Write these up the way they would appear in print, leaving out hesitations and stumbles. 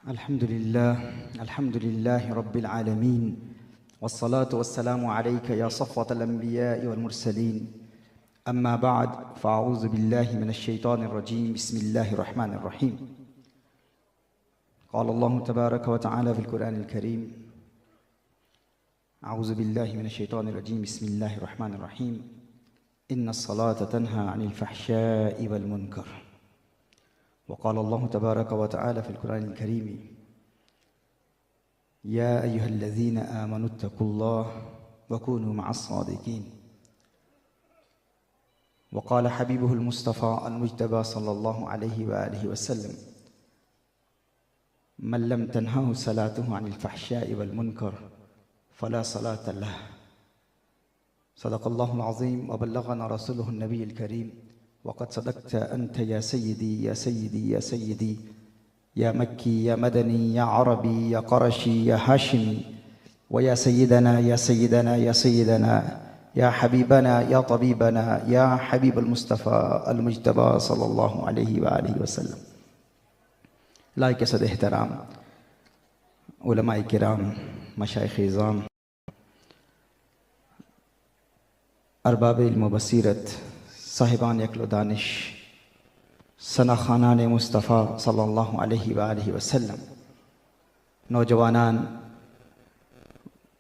अल्हम्दुलिल्लाह रब्बिल आलमीन वस्सलातु वस्सलामु अलैका या सफ़्वतल अंबिया'i वल मुरसलीन अम्मा बअद फ़अऊज़ु बिल्लाहि मिनश शैतानिर रजीम बिस्मिल्लाहिर रहमानिर रहीम क़ाल अल्लाहु तबारक व तआला फ़िल क़ुरआनिल करीम अऊज़ु बिल्लाहि मिनश शैतानिर रजीम बिस्मिल्लाहिर रहमानिर रहीम इन्नस्सलाता तन्हा अनिल फ़हशाइ वल मुनकर वक़ाल अल्लाहु तबारक व तआला फ़िल क़ुरआनिल करीम या अय्युहल्लज़ीना आमनुत्तक़ुल्लाह वकूनू मअस्सादिक़ीन वक़ाल हबीबुहुल मुस्तफ़ा अल मुज्तबा सल्लल्लाहु अलैहि व आलिहि वसल्लम मन लम तन्हहु सलातुहु अनिल फ़हशाइ वल मुनकर फ़ला सलात लह। सदक़ल्लाहुल अज़ीम व बल्लग़ना रसूलुहुन नबियुल करीम वक़द सदक़्ता अंत या सय्यदी या सय्यदी या सय्यदी या मक्की या मदनी या अरबी या क़ुरशी या हाशिमी व या सय्यदना या सय्यदना या सय्यदना या हबीबना या तबीबना या हबीबुल मुस्तफ़ा अल मुज्तबा सल्लल्लाहु अलैहि व आलिहि वसल्लम। लायक सद एहतराम उलमाए किराम, मशाइख़ इज़ाम, अरबाब इल्म व बसीरत, साहिबान अक्ल व दानिश, सनाख़ानान मुस्तफ़ा सल्लल्लाहु अलैहि व आलिहि वसल्लम, नौजवानान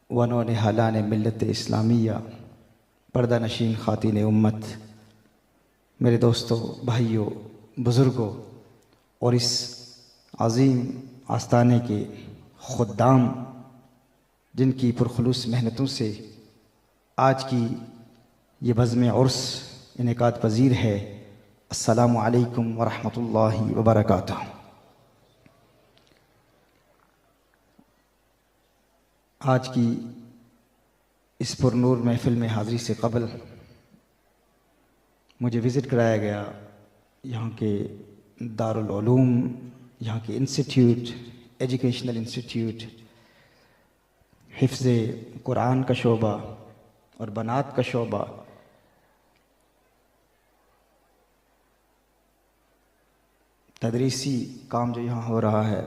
व नौनिहालान मिल्लत इस्लामिया, पर्दा नशीन ख़ातीन उम्मत, मेरे दोस्तों, भाइयों, बुज़ुर्गों और इस अज़ीम आस्ताने के ख़ुद्दाम जिनकी पुरखुलूस मेहनतों से आज की ये बज़्म उर्स इनेकाद पज़ीर है। अस्सलामु अलैकुम व रहमतुल्लाहि व बरकातुहू। आज की इस पुरनूर महफ़िल में हाज़री से क़बल मुझे विज़िट कराया गया यहाँ के दारुल उलूम, यहाँ के इंस्टीट्यूट, एजुकेशनल इंस्टीट्यूट, हिफ्ज़े कुरान का शोबा और बनात का शोबा, तदरीसी काम जो यहाँ हो रहा है,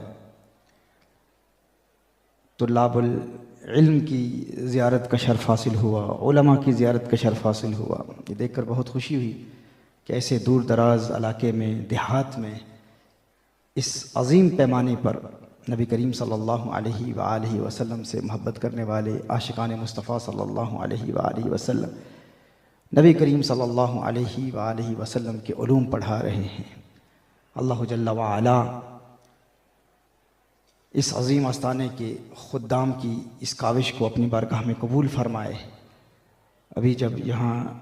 तुल्लाबुल इल्म की ज़ियारत का शर्फ़ हासिल हुआ, उलमा की ज़ियारत का शर्फ़ हासिल हुआ। ये देखकर बहुत खुशी हुई कि ऐसे दूर दराज इलाके में, देहात में इस अज़ीम पैमाने पर नबी करीम सल्लल्लाहु अलैहि व आलिहि वसल्लम से मोहब्बत करने वाले आशिकान मुस्तफ़ा सल्लल्लाहु अलैहि व आलिहि वसल्लम नबी करीम सल्लल्लाहु अलैहि व आलिहि वसल्लम के उलूम पढ़ा रहे हैं। अल्लाह जल्ला व अला इस अज़ीम आस्ताने के ख़ुद्दाम की इस काविश को अपनी बारगाह में कबूल फ़रमाए। अभी जब यहाँ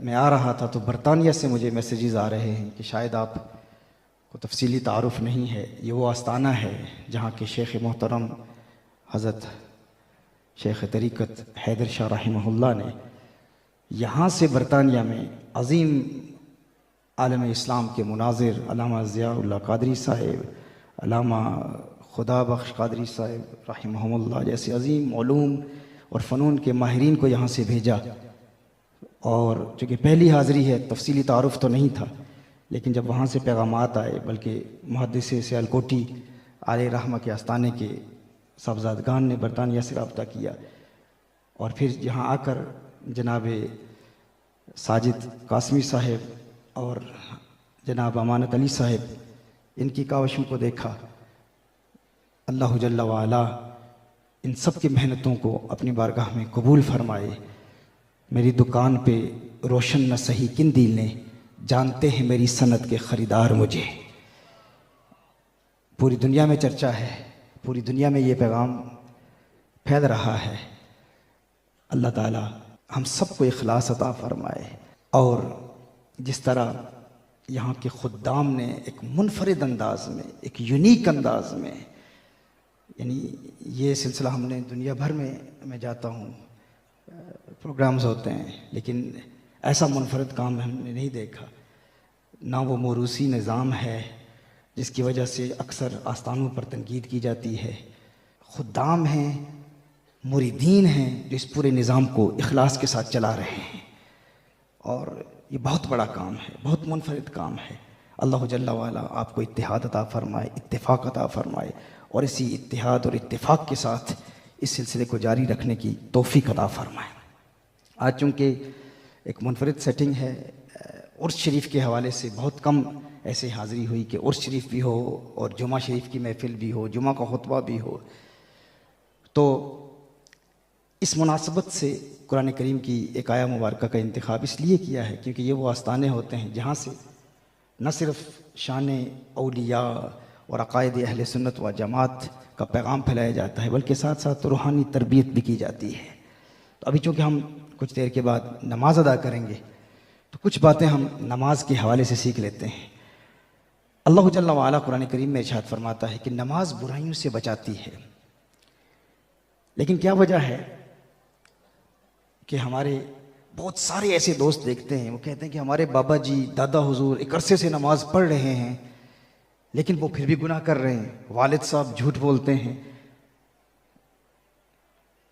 मैं आ रहा था तो बरतानिया से मुझे मैसेजेस आ रहे हैं कि शायद आप को तफ़सीली तारुफ़ नहीं है, ये वो आस्ताना है जहाँ के शेख़ मोहतरम हज़रत शेख़ तरीक़त हैदर शाह रहमहुल्लाह ने यहाँ से बरतानिया में अज़ीम आलम इस्लाम के मुनाज़िर अल्लामा ज़ियाउल्लाह क़ादरी साहिब, अल्लामा खुदा बख्श क़ादरी साहिब रहमहुल्लाह जैसे अज़ीम उलूम और फ़नून के माहिरीन को यहाँ से भेजा। और चूँकि पहली हाज़री है, तफ़सीली तारुफ़ तो नहीं था, लेकिन जब वहाँ से पैगामात आए, बल्कि मुहद्दिस सियालकोटी आले रहमा के आस्ताने के साहबज़ादगान ने बरतानिया से रब्ता किया और फिर यहाँ आकर जनाब साजिद कासमी साहिब और जनाब अमानत अली साहिब इनकी काविशों को देखा। अल्लाह जल्ला व अला इन सब की मेहनतों को अपनी बारगाह में कबूल फ़रमाए। मेरी दुकान पे रोशन न सही किन दिल ने, जानते हैं मेरी सनत के ख़रीदार मुझे। पूरी दुनिया में चर्चा है, पूरी दुनिया में ये पैगाम फैल रहा है। अल्लाह ताला हम सबको इखलास अता फ़रमाए। और जिस तरह यहाँ के ख़ुद्दाम ने एक मुनफरिद अंदाज़ में, एक यूनिक अंदाज़ में, यानी ये सिलसिला हमने दुनिया भर में मैं जाता हूँ, प्रोग्राम्स होते हैं, लेकिन ऐसा मुनफरिद काम हमने नहीं देखा। ना वो मोरूसी निज़ाम है जिसकी वजह से अक्सर आस्तानों पर तनकीद की जाती है। ख़ुद्दाम हैं, मुरीदीन हैं जो इस पूरे निज़ाम को इखलास के साथ चला रहे हैं। और ये बहुत बड़ा काम है, बहुत मुनफरिद काम है। अल्लाह जल्ला वाला आपको इत्तिहाद अता फरमाए, इत्तिफाक अता फरमाए और इसी इत्तिहाद और इत्तिफाक के साथ इस सिलसिले को जारी रखने की तौफीक अता फरमाए। आज चूँकि एक मुनफरिद सेटिंग है, उर्स शरीफ के हवाले से बहुत कम ऐसे हाज़िरी हुई कि उर्स शरीफ भी हो और जुमा शरीफ की महफ़िल भी हो, जुमा का खुतबा भी हो। तो इस मुनासबत से कुरान करीम की एक आया मुबारक का इंतखाब इसलिए किया है क्योंकि ये वो आस्ताने होते हैं जहाँ से न सिर्फ शान औलिया और अक़ायद अहले सुन्नत व जमात का पैगाम फैलाया जाता है बल्कि साथ साथ रूहानी तरबियत भी की जाती है। तो अभी चूँकि हम कुछ देर के बाद नमाज अदा करेंगे तो कुछ बातें हम नमाज के हवाले से सीख लेते हैं। अल्लाह जल्ला वाला कुरान करीम में इरशाद फरमाता है कि नमाज बुराइयों से बचाती है। लेकिन क्या वजह है कि हमारे बहुत सारे ऐसे दोस्त देखते हैं, वो कहते हैं कि हमारे बाबा जी दादा हुजूर एक अरसे से नमाज पढ़ रहे हैं लेकिन वो फिर भी गुनाह कर रहे हैं, वालिद साहब झूठ बोलते हैं,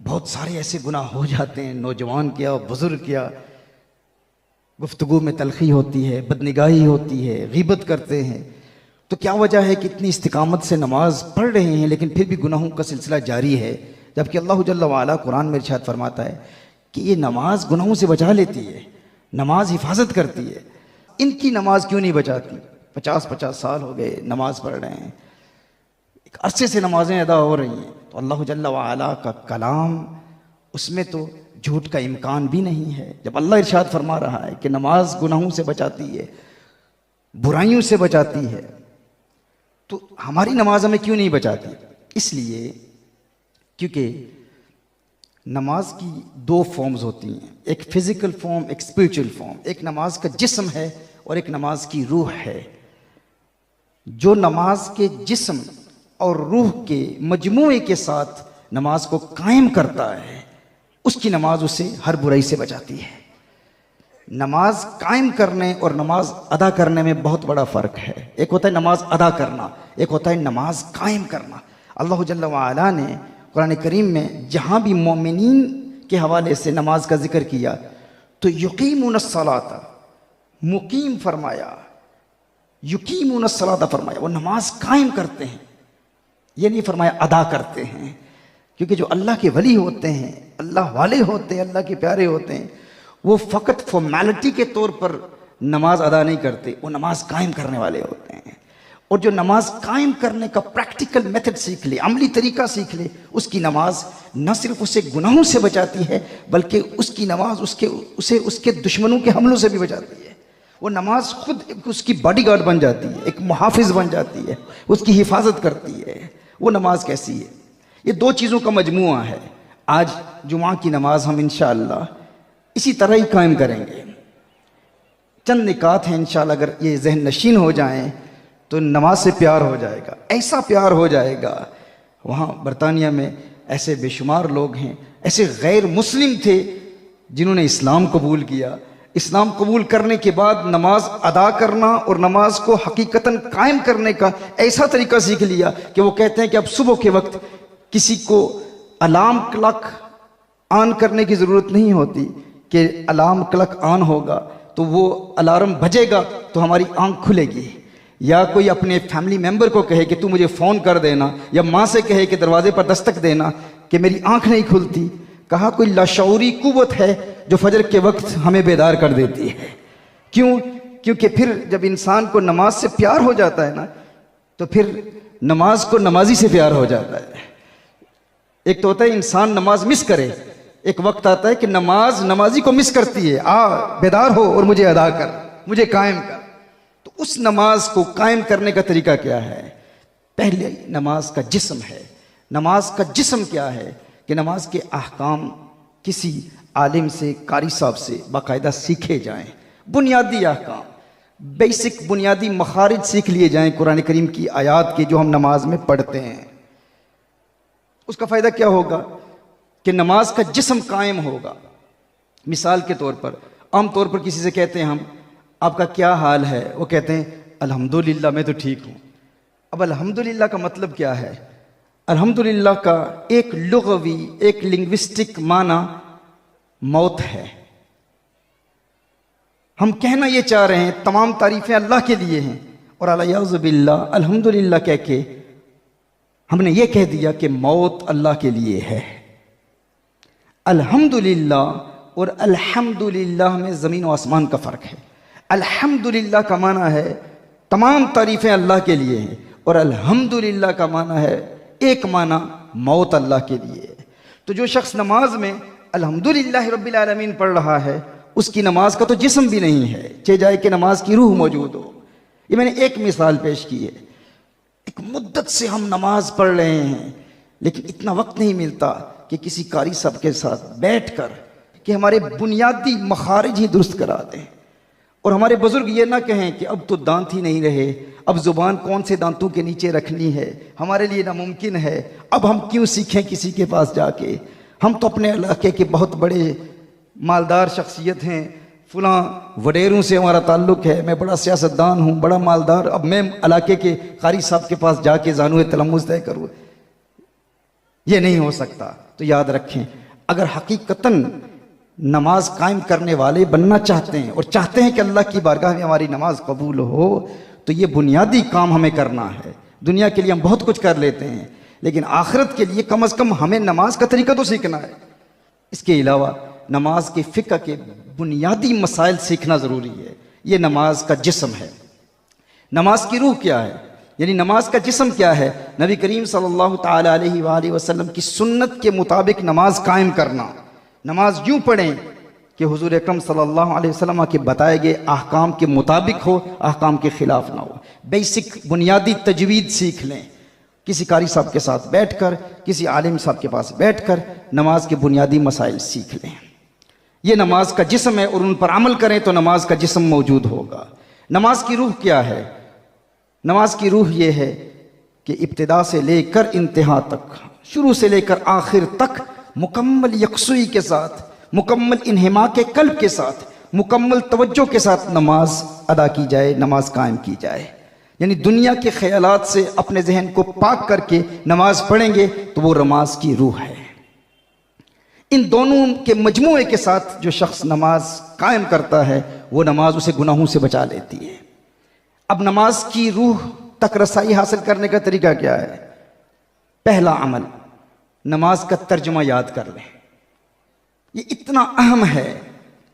बहुत सारे ऐसे गुनाह हो जाते हैं, नौजवान किया बुजुर्ग किया, गुफ्तगू में तलखी होती है, बदनिगाही होती है, गीबत करते हैं। तो क्या वजह है कि इतनी इस्तिकामत से नमाज पढ़ रहे हैं लेकिन फिर भी गुनाहों का सिलसिला जारी है, जबकि अल्लाह जल्ला वाला कुरान में इरशाद फरमाता है कि ये नमाज गुनाहों से बचा लेती है, नमाज हिफाजत करती है। इनकी नमाज क्यों नहीं बचाती? 50-50 साल हो गए नमाज पढ़ रहे हैं, एक अरसे से नमाजें अदा हो रही हैं। तो अल्लाह जल्ला वाला का कलाम, उसमें तो झूठ का इम्कान भी नहीं है। जब अल्लाह इरशाद फरमा रहा है कि नमाज गुनाहों से बचाती है, बुराइयों से बचाती है, तो हमारी नमाज हमें क्यों नहीं बचाती? इसलिए क्योंकि नमाज की दो फॉर्म्स होती हैं, एक फिज़िकल फॉर्म, एक स्पिरिचुअल फॉर्म। एक नमाज का जिस्म है और एक नमाज की रूह है। जो नमाज के जिस्म और रूह के मजमूए के साथ नमाज को कायम करता है उसकी नमाज उसे हर बुराई से बचाती है। नमाज कायम करने और नमाज अदा करने में बहुत बड़ा फ़र्क है। एक होता है नमाज अदा करना, एक होता है नमाज कायम करना। अल्लाह जल्ला वाला ने कुरान करीम में जहाँ भी मोमिनीन के हवाले से नमाज का जिक्र किया तो युकीमुनस्सलाता, मुकीम फरमाया, युकीमुनस्सलाता फरमाया, वो नमाज कायम करते हैं, ये नहीं फरमाया अदा करते हैं। क्योंकि जो अल्लाह के वली होते हैं, अल्लाह वाले होते हैं, अल्लाह के प्यारे होते हैं, वो फ़कत फॉर्मेलिटी के तौर पर नमाज अदा नहीं करते, वो नमाज कायम करने वाले होते हैं। और जो नमाज कायम करने का प्रैक्टिकल मेथड सीख ले, अमली तरीका सीख ले, उसकी नमाज न सिर्फ उसे गुनाहों से बचाती है बल्कि उसकी नमाज उसे उसके दुश्मनों के हमलों से भी बचाती है। वो नमाज खुद उसकी बॉडीगार्ड बन जाती है, एक मुहाफिज बन जाती है, उसकी हिफाजत करती है। वो नमाज कैसी है? ये दो चीज़ों का मजमुआ है। आज जुमा की नमाज हम इंशाअल्लाह इसी तरह ही कायम करेंगे। चंद निकात हैं इंशाअल्लाह, अगर ये जहन नशीन हो जाएं तो नमाज से प्यार हो जाएगा, ऐसा प्यार हो जाएगा। वहाँ बरतानिया में ऐसे बेशुमार लोग हैं, ऐसे गैर मुस्लिम थे जिन्होंने इस्लाम कबूल किया। इस्लाम कबूल करने के बाद नमाज अदा करना और नमाज को हकीकतन कायम करने का ऐसा तरीका सीख लिया कि वो कहते हैं कि अब सुबह के वक्त किसी को अलार्म क्लॉक ऑन करने की ज़रूरत नहीं होती कि अलार्म क्लॉक ऑन होगा तो वो अलार्म बजेगा तो हमारी आंख खुलेगी, या कोई अपने फैमिली मेंबर को कहे कि तू मुझे फ़ोन कर देना, या माँ से कहे कि दरवाजे पर दस्तक देना कि मेरी आंख नहीं खुलती। कहा कोई लाशऊरी कुव्वत है जो फजर के वक्त हमें बेदार कर देती है। क्यों? क्योंकि फिर जब इंसान को नमाज से प्यार हो जाता है ना तो फिर नमाज को नमाजी से प्यार हो जाता है। एक तो होता है इंसान नमाज मिस करे, एक वक्त आता है कि नमाज नमाजी को मिस करती है, आ बेदार हो और मुझे अदा कर, मुझे कायम कर। तो उस नमाज को कायम करने का तरीका क्या है? पहले नमाज का जिस्म है। नमाज का जिस्म क्या है कि नमाज के अहकाम किसी आलिम से, कारी साहब से बाकायदा सीखे जाएं। बुनियादी अहकाम, बेसिक बुनियादी मखारिज सीख लिए जाएं कुरान करीम की आयात के जो हम नमाज में पढ़ते हैं। उसका फ़ायदा क्या होगा कि नमाज का जिस्म कायम होगा। मिसाल के तौर पर, आम तौर पर किसी से कहते हैं हम, आपका क्या हाल है? वो कहते हैं अल्हम्दुलिल्लाह मैं तो ठीक हूँ। अब अल्हम्दुलिल्लाह का मतलब क्या है? अल्हम्दुलिल्लाह का एक लुग़वी, एक लिंग्विस्टिक माना मौत है। हम कहना ये चाह रहे हैं तमाम तारीफ़ें अल्लाह के लिए हैं, और अलियाज़ुबिल्लाह अल्हम्दुलिल्लाह कह के हमने ये कह दिया कि मौत अल्लाह के लिए है। अल्हम्दुलिल्लाह और अल्हम्दुलिल्लाह में ज़मीन और आसमान का फ़र्क है। अल्हम्दुलिल्लाह का माना है तमाम तारीफ़ें अल्लाह के लिए हैं, और अल्हम्दुलिल्लाह का माना है एक माना मौत अल्लाह के लिए है। तो जो शख्स नमाज में अल्हम्दुलिल्लाह रब्बिल आलमीन पढ़ रहा है, उसकी नमाज का तो जिस्म भी नहीं है, चाहे जाए कि नमाज की रूह मौजूद हो। ये मैंने एक मिसाल पेश की है। एक मुद्दत से हम नमाज पढ़ रहे हैं, लेकिन इतना वक्त नहीं मिलता कि किसी कारी साहब के साथ बैठकर कि हमारे बुनियादी मखारिज ही दुरुस्त करा दें। और हमारे बुजुर्ग ये ना कहें कि अब तो दांत ही नहीं रहे, अब जुबान कौन से दांतों के नीचे रखनी है, हमारे लिए नामुमकिन है, अब हम क्यों सीखें किसी के पास जाके। हम तो अपने इलाके के बहुत बड़े मालदार शख्सियत हैं, फलां वडेरों से हमारा ताल्लुक़ है, मैं बड़ा सियासतदान हूँ, बड़ा मालदार, अब मैं इलाके के कारी साहब के पास जाके ज़ानुए तलम्मुज़ तय करूँ, ये नहीं हो सकता। तो याद रखें, अगर हकीकतन नमाज कायम करने वाले बनना चाहते हैं और चाहते हैं कि अल्लाह की बारगाह में हमारी नमाज कबूल हो, तो ये बुनियादी काम हमें करना है। दुनिया के लिए हम बहुत कुछ कर लेते हैं, लेकिन आखिरत के लिए कम से कम हमें नमाज का तरीका तो सीखना है। इसके अलावा नमाज के फ़िक़्ह के बुनियादी मसाइल सीखना ज़रूरी है। ये नमाज का जिस्म है। नमाज की रूह क्या है, यानी नमाज का जिस्म क्या है? नबी करीम सल्लल्लाहु ताला अलैहि वसल्लम की सुन्नत के मुताबिक नमाज कायम करना। नमाज यूँ पढ़ें कि हुजूर अकरम सल्लल्लाहु अलैहि वसल्लम के बताए गए अहकाम के मुताबिक हो, अहकाम के ख़िलाफ़ ना हो। बेसिक बुनियादी तजवीद सीख लें, किसी कारी साहब के साथ बैठकर, किसी आलिम साहब के पास बैठकर नमाज के बुनियादी मसाइल सीख लें। ये नमाज का जिस्म है और उन पर अमल करें तो नमाज का जिस्म मौजूद होगा। नमाज की रूह क्या है? नमाज की रूह ये है कि इब्तिदा से लेकर इंतहा तक, शुरू से लेकर आखिर तक मुकम्मल यकसुई के साथ, मुकम्मल इन्हिमा के कल्ब के साथ, मुकम्मल तवज्जो के साथ नमाज अदा की जाए, नमाज कायम की जाए। यानी दुनिया के ख्यालात से अपने जहन को पाक करके नमाज पढ़ेंगे तो वो नमाज की रूह है। इन दोनों के मजमूए के साथ जो शख्स नमाज कायम करता है, वो नमाज उसे गुनाहों से बचा लेती है। अब नमाज की रूह तक रसाई हासिल करने का तरीका क्या है? पहला अमल, नमाज का तर्जुमा याद कर लें। ये इतना अहम है।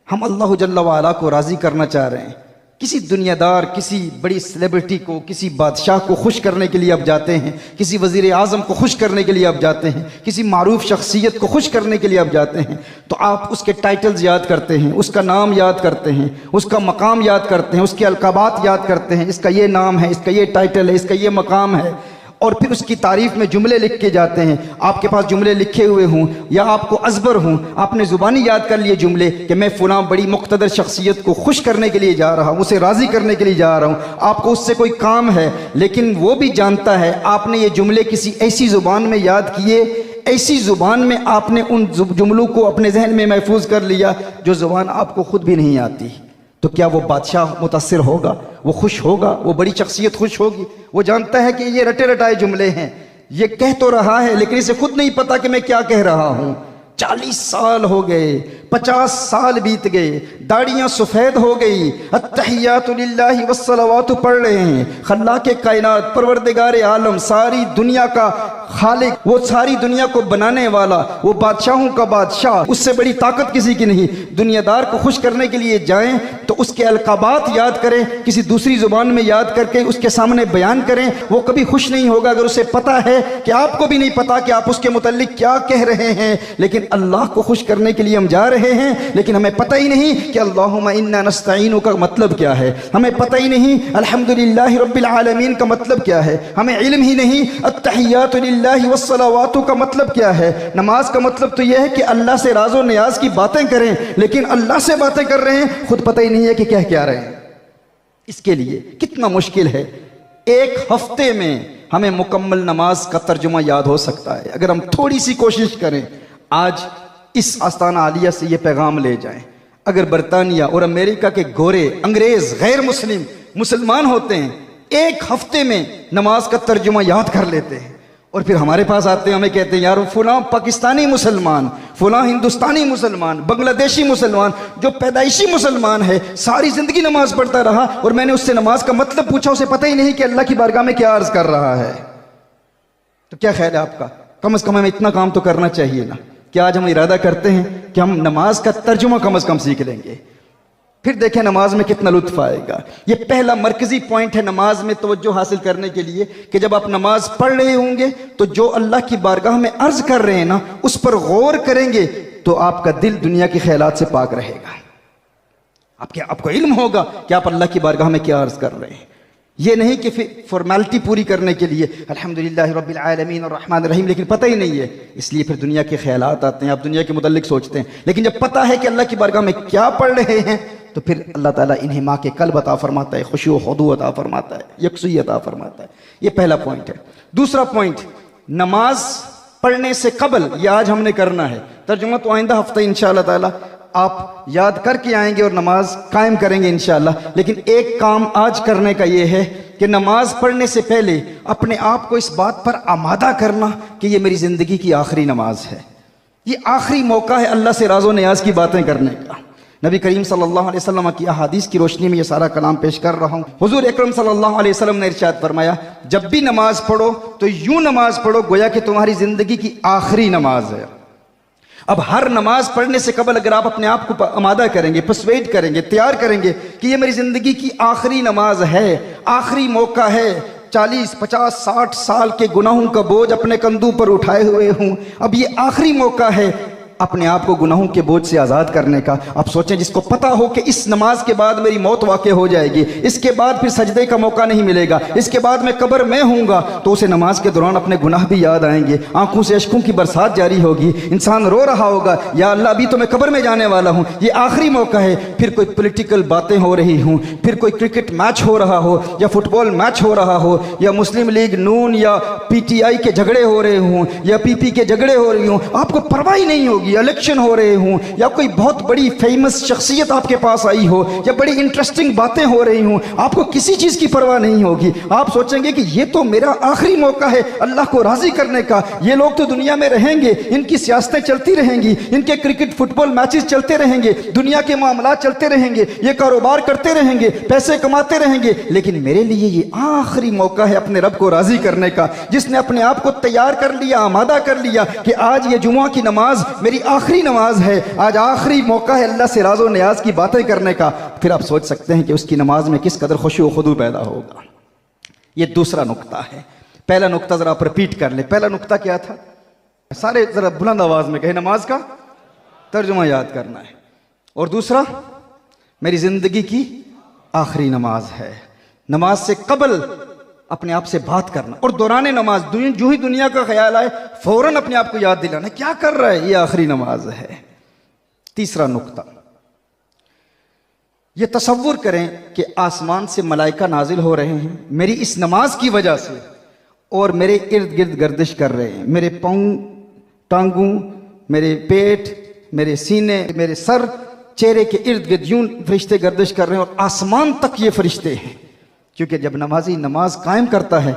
हम अल्लाह जल्ला वाला को राज़ी करना चाह रहे हैं। किसी दुनियादार, किसी बड़ी सेलिब्रिटी को, किसी बादशाह को खुश करने के लिए आप जाते हैं, किसी वज़ीर आज़म को खुश करने के लिए आप जाते हैं, किसी मारूफ शख्सियत को खुश करने के लिए आप जाते हैं, तो आप उसके टाइटल्स याद करते हैं, उसका नाम याद करते हैं, उसका मकाम याद करते हैं, उसके अलकाबात याद करते हैं, इसका ये नाम है, इसका ये टाइटल है, इसका ये मकाम है, और फिर उसकी तारीफ़ में जुमले लिख के जाते हैं। आपके पास जुमले लिखे हुए हों या आपको अज़बर हों, आपने ज़ुबानी याद कर लिए जुमले कि मैं फ़लाँ बड़ी मुक़्तदर शख्सियत को खुश करने के लिए जा रहा हूँ, उसे राज़ी करने के लिए जा रहा हूँ। आपको उससे कोई काम है, लेकिन वो भी जानता है आपने ये जुमले किसी ऐसी ज़ुबान में याद किए, ऐसी ज़ुबान में आपने उन जुमलों को अपने जहन में महफूज कर लिया जो ज़ुबान आपको ख़ुद भी नहीं आती। तो क्या वो बादशाह मुतासिर होगा? वो खुश होगा? वो बड़ी शख्सियत खुश होगी? वो जानता है कि ये रटे रटाए जुमले हैं, ये कह तो रहा है लेकिन इसे खुद नहीं पता कि मैं क्या कह रहा हूँ। 40 साल हो गए, 50 साल बीत गए, दाढ़ियाँ सफ़ेद हो गई, अत्तहियातु लिल्लाहि वस्सलावातु पढ़ रहे हैं। खल्लाक़े कायनात, परवरदिगार आलम, सारी दुनिया का खालिक, वो सारी दुनिया को बनाने वाला, वो बादशाहों का बादशाह, उससे बड़ी ताकत किसी की नहीं। दुनियादार को खुश करने के लिए जाएं तो उसके अलकाबात याद करें, किसी दूसरी ज़ुबान में याद करके उसके सामने बयान करें। वो कभी खुश नहीं होगा अगर उसे पता है कि आपको भी नहीं पता कि आप उसके मुतल्लिक क्या कह रहे हैं। लेकिन अल्लाह को खुश करने के लिए हम जा रहे हैं, लेकिन हमें पता ही नहीं कि अल्लाहुम्मा इन्ना नस्तईनु का मतलब क्या है, हमें पता ही नहीं अल्हम्दुलिल्लाहि रब्बिल आलमीन का मतलब क्या है, हमें इल्म ही नहीं अत्तहियातु लिल्लाहि वस्सलावातु का मतलब क्या है। नमाज का मतलब तो यह है कि अल्लाह से राज़ो नियाज की बातें करें, लेकिन अल्लाह से बातें कर रहे हैं, खुद पता ही नहीं है कि कह क्या रहे हैं। इसके लिए कितना मुश्किल है। एक हफ्ते में हमें मुकम्मल नमाज का तर्जुमा याद हो सकता है अगर हम थोड़ी सी कोशिश करें। आज इस आस्ताना आलिया से ये पैगाम ले जाएं, अगर बरतानिया और अमेरिका के गोरे, अंग्रेज, गैर मुस्लिम मुसलमान होते हैं, एक हफ्ते में नमाज का तर्जुमा याद कर लेते हैं और फिर हमारे पास आते हैं, हमें कहते हैं यार फलां पाकिस्तानी मुसलमान, फलां हिंदुस्तानी मुसलमान, बांग्लादेशी मुसलमान, जो पैदाइशी मुसलमान है, सारी जिंदगी नमाज पढ़ता रहा और मैंने उससे नमाज का मतलब पूछा, उसे पता ही नहीं कि अल्लाह की बारगाह में क्या अर्ज कर रहा है। तो क्या ख्याल है आपका? कम से कम हमें इतना काम तो करना चाहिए ना कि आज हम इरादा करते हैं कि हम नमाज का तर्जुमा कम से कम सीख लेंगे, फिर देखें नमाज में कितना लुत्फ आएगा। ये पहला मरकजी पॉइंट है नमाज में तवज्जो हासिल करने के लिए कि जब आप नमाज पढ़ रहे होंगे तो जो अल्लाह की बारगाह में अर्ज कर रहे हैं ना, उस पर गौर करेंगे तो आपका दिल दुनिया के ख्यालात से पाक रहेगा। आपको इल्म होगा कि आप अल्लाह की बारगाह में क्या अर्ज कर रहे हैं। ये नहीं कि फिर फॉर्मेलिटी पूरी करने के लिए अल्हम्दुलिल्लाह रब्बिल आलमीन और रहमान रहीम, लेकिन पता ही नहीं है, इसलिए फिर दुनिया के ख्यालात आते हैं, आप दुनिया के मुतल्लिक सोचते हैं। लेकिन जब पता है कि अल्लाह की बारगाह में क्या पढ़ रहे हैं तो फिर अल्लाह ताला इन्हें माँ के कल्ब अता फरमाता है, खुशी व खुदू अता फरमाता है, यकसूई अता फरमाता है। ये पहला पॉइंट है। दूसरा पॉइंट, नमाज पढ़ने से कबल, ये आज हमने करना है, तर्जुमा तो आइंदा हफ्ता इंशाअल्लाह ताला आप याद करके आएंगे और नमाज कायम करेंगे इंशाअल्लाह। लेकिन एक काम आज करने का ये है कि नमाज पढ़ने से पहले अपने आप को इस बात पर आमादा करना कि ये मेरी जिंदगी की आखिरी नमाज है, ये आखिरी मौका है अल्लाह से राज़ो नियाज की बातें करने का। नबी करीम सल्लल्लाहु अलैहि वसल्लम की अहादीस की रोशनी में ये सारा कलाम पेश कर रहा हूँ। हुजूर अकरम सल्लल्लाहु अलैहि वसल्लम ने इरशाद फरमाया, जब भी नमाज पढ़ो तो यूं नमाज पढ़ो गोया कि तुम्हारी जिंदगी की आखिरी नमाज है। अब हर नमाज पढ़ने से कबल अगर आप अपने आप को आमादा करेंगे, पर्सुएड करेंगे, तैयार करेंगे कि ये मेरी जिंदगी की आखिरी नमाज है, आखिरी मौका है, 40, 50, 60 साल के गुनाहों का बोझ अपने कंधों पर उठाए हुए हूं, अब ये आखिरी मौका है अपने आप को गुनाहों के बोझ से आज़ाद करने का। आप सोचें, जिसको पता हो कि इस नमाज के बाद मेरी मौत वाक़ई हो जाएगी, इसके बाद फिर सजदे का मौका नहीं मिलेगा, इसके बाद मैं कब्र में हूँगा, तो उसे नमाज के दौरान अपने गुनाह भी याद आएंगे, आंखों से अश्कों की बरसात जारी होगी, इंसान रो रहा होगा, या अल्लाह अभी तो मैं कब्र में जाने वाला हूँ, ये आखिरी मौका है। फिर कोई पॉलिटिकल बातें हो रही हूँ, फिर कोई क्रिकेट मैच हो रहा हो या फुटबॉल मैच हो रहा हो, या मुस्लिम लीग नून या PTI के झगड़े हो रहे हों या PP के झगड़े हो रही हों, आपको परवाह ही नहीं होगी। इलेक्शन हो रहे हों या कोई बहुत बड़ी फेमस शख्सियत आपके पास आई हो या बड़ी इंटरेस्टिंग बातें हो रही हों, आपको किसी चीज की परवाह नहीं होगी। आप सोचेंगे कि ये तो मेरा आखिरी मौका है अल्लाह को राजी करने का। ये लोग तो दुनिया में रहेंगे, इनकी सियासतें चलती रहेंगी, इनके क्रिकेट फुटबॉल मैचेस चलते रहेंगे, दुनिया के मामला चलते रहेंगे, ये कारोबार करते रहेंगे, पैसे कमाते रहेंगे, लेकिन मेरे लिए ये आखिरी मौका है अपने रब को राजी करने का। जिसने अपने आप को तैयार कर लिया, आमादा कर लिया कि आज ये जुमा की नमाज मेरी आखिरी नमाज है, आज आखिरी मौका है अल्लाह से राज़ो नियाज की बातें करने का, फिर आप सोच सकते हैं कि उसकी नमाज में किस कदर खुशी व खुदू पैदा होगा। ये दूसरा नुक्ता है। पहला नुक्ता जरा आप रिपीट कर ले। पहला नुक्ता क्या था? सारे जरा बुलंद आवाज में कहे, नमाज का तर्जुमा याद करना है। और दूसरा, मेरी जिंदगी की आखिरी नमाज है। नमाज से कबल अपने आप से बात करना और दौरान नमाज जो ही दुनिया का ख्याल आए फौरन अपने आप को याद दिलाना क्या कर रहा है, ये आखिरी नमाज है। तीसरा नुक्ता, ये तसव्वुर करें कि आसमान से मलाइका नाजिल हो रहे हैं मेरी इस नमाज की वजह से और मेरे इर्द गिर्द गर्दिश कर रहे हैं। मेरे पाँव, टांगों, मेरे पेट, मेरे सीने, मेरे सर, चेहरे के इर्द गिर्द यूं फरिश्ते गर्दिश कर रहे हैं और आसमान तक ये फरिश्ते हैं। क्योंकि जब नमाजी नमाज कायम करता है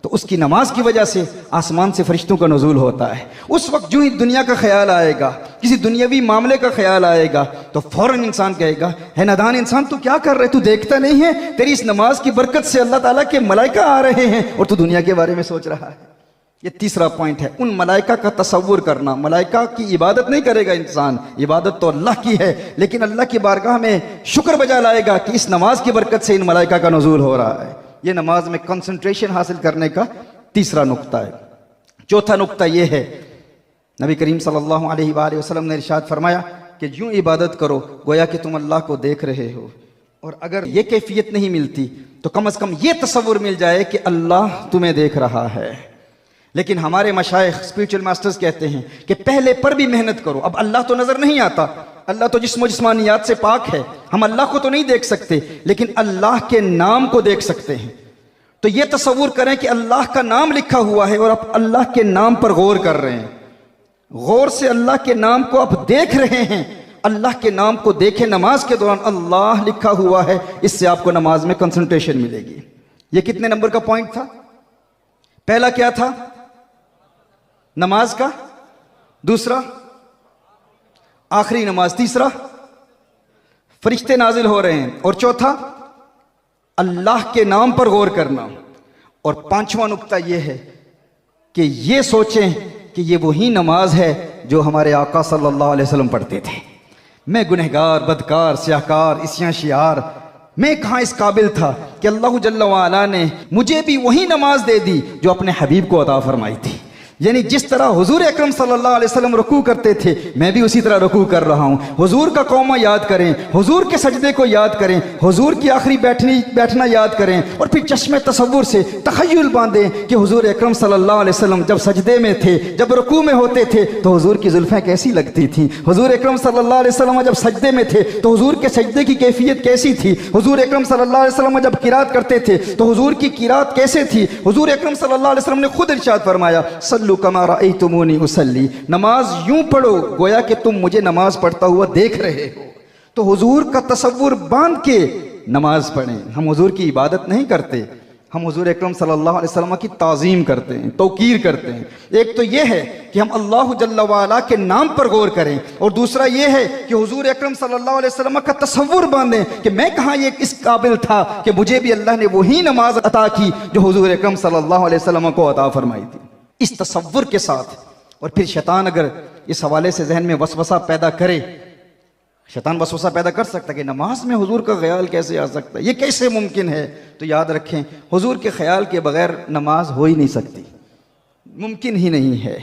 तो उसकी नमाज की वजह से आसमान से फरिश्तों का नुज़ूल होता है। उस वक्त जो ही दुनिया का ख्याल आएगा, किसी दुनियावी मामले का ख्याल आएगा, तो फौरन इंसान कहेगा, है नादान इंसान, तू क्या कर रहे, तू देखता नहीं है तेरी इस नमाज की बरकत से अल्लाह ताला के मलाइका आ रहे हैं और तू दुनिया के बारे में सोच रहा है। ये तीसरा पॉइंट है, उन मलाइका का तसव्वुर करना। मलाइका की इबादत नहीं करेगा इंसान, इबादत तो अल्लाह की है, लेकिन अल्लाह की बारगाह में शुक्र बजा लाएगा कि इस नमाज की बरकत से इन मलाइका का नुज़ूल हो रहा है। ये नमाज में कंसंट्रेशन हासिल करने का तीसरा नुक्ता है। चौथा नुक्ता ये है, नबी करीम सल्लल्लाहु अलैहि वसल्लम ने इरशाद फरमाया कि यूं इबादत करो गोया कि तुम अल्लाह को देख रहे हो, और अगर ये कैफियत नहीं मिलती तो कम से कम ये तसव्वुर मिल जाए कि अल्लाह तुम्हें देख रहा है। लेकिन हमारे मशाइख स्पिरिचुअल मास्टर्स कहते हैं कि पहले पर भी मेहनत करो। अब अल्लाह तो नजर नहीं आता, अल्लाह तो जिस्मानियात से पाक है, हम अल्लाह को तो नहीं देख सकते, लेकिन अल्लाह के नाम को देख सकते हैं। तो ये तसव्वुर करें कि अल्लाह का नाम लिखा हुआ है और आप अल्लाह के नाम पर गौर कर रहे हैं, गौर से अल्लाह के नाम को आप देख रहे हैं। अल्लाह के नाम को देखें नमाज के दौरान, अल्लाह लिखा हुआ है, इससे आपको नमाज में कंसंट्रेशन मिलेगी। ये कितने नंबर का पॉइंट था? पहला क्या था? नमाज का। दूसरा आखिरी नमाज। तीसरा, फरिश्ते नाजिल हो रहे हैं। और चौथा, अल्लाह के नाम पर गौर करना। और पांचवा नुक्ता यह है कि ये सोचें कि ये वही नमाज है जो हमारे आका सल्लल्लाहु अलैहि वसल्लम पढ़ते थे। मैं गुनहगार, बदकार, स्याहकार, इस्यां शियार, मैं कहाँ इस काबिल था कि अल्लाह जल्ल व अला ने मुझे भी वही नमाज दे दी जो अपने हबीब को अता फरमाई थी। यानी जिस तरह हुजूर अकरम सल्लल्लाहु अलैहि वसल्लम रुकू करते थे, मैं भी उसी तरह रुकू कर रहा हूँ। हुजूर का कौमा याद करें, हुजूर के सजदे को याद करें, हुजूर की आखिरी बैठना याद करें, और फिर चश्मे तसव्वुर से तखय्युल बांधें कि हुजूर अकरम सल्लल्लाहु अलैहि वसल्लम जब सजदे में थे, जब रुकू में होते थे तो हुजूर की जुल्फ़ें कैसी लगती थीं। हुजूर अकरम सल्लल्लाहु अलैहि वसल्लम जब सजदे में थे तो हुजूर के सजदे की कैफियत कैसी थी। हुजूर अकरम सल्लल्लाहु अलैहि वसल्लम जब किरात करते थे तो हुजूर की किरात कैसे थी। हुजूर अकरम सल्लल्लाहु अलैहि वसल्लम ने खुद इरशाद फरमाया, सल्लु कमा रअयतुमूनी उसल्ली, नमाज यूं पढ़ो गोया कि तुम मुझे नमाज पढ़ता हुआ देख रहे हो। तो हुजूर का तसव्वुर बांध के नमाज पढ़ें। हम हुजूर की इबादत नहीं करते, हम हुजूर अकरम सल्लल्लाहु अलैहि वसल्लम की ताज़ीम करते हैं, तौकीर करते हैं। एक तो यह है कि हम अल्लाह जल्ल व अला के नाम पर गौर करें, और दूसरा यह है कि हुजूर अकरम सल्लल्लाहु अलैहि वसल्लम का तसव्वुर बांधें कि मैं कहाँ ये इस काबिल था कि मुझे भी अल्लाह ने वही नमाज अता की जो हुजूर अकरम सल्लल्लाहु अलैहि वसल्लम को अता फरमाई थी। इस तसव्वुर के साथ, और फिर शैतान अगर इस हवाले से जहन में वसवसा पैदा करे, शैतान वसवसा पैदा कर सकता है कि नमाज में हुजूर का ख्याल कैसे आ सकता है, ये कैसे मुमकिन है। तो याद रखें, हुजूर के ख्याल के बगैर नमाज हो ही नहीं सकती, मुमकिन ही नहीं है।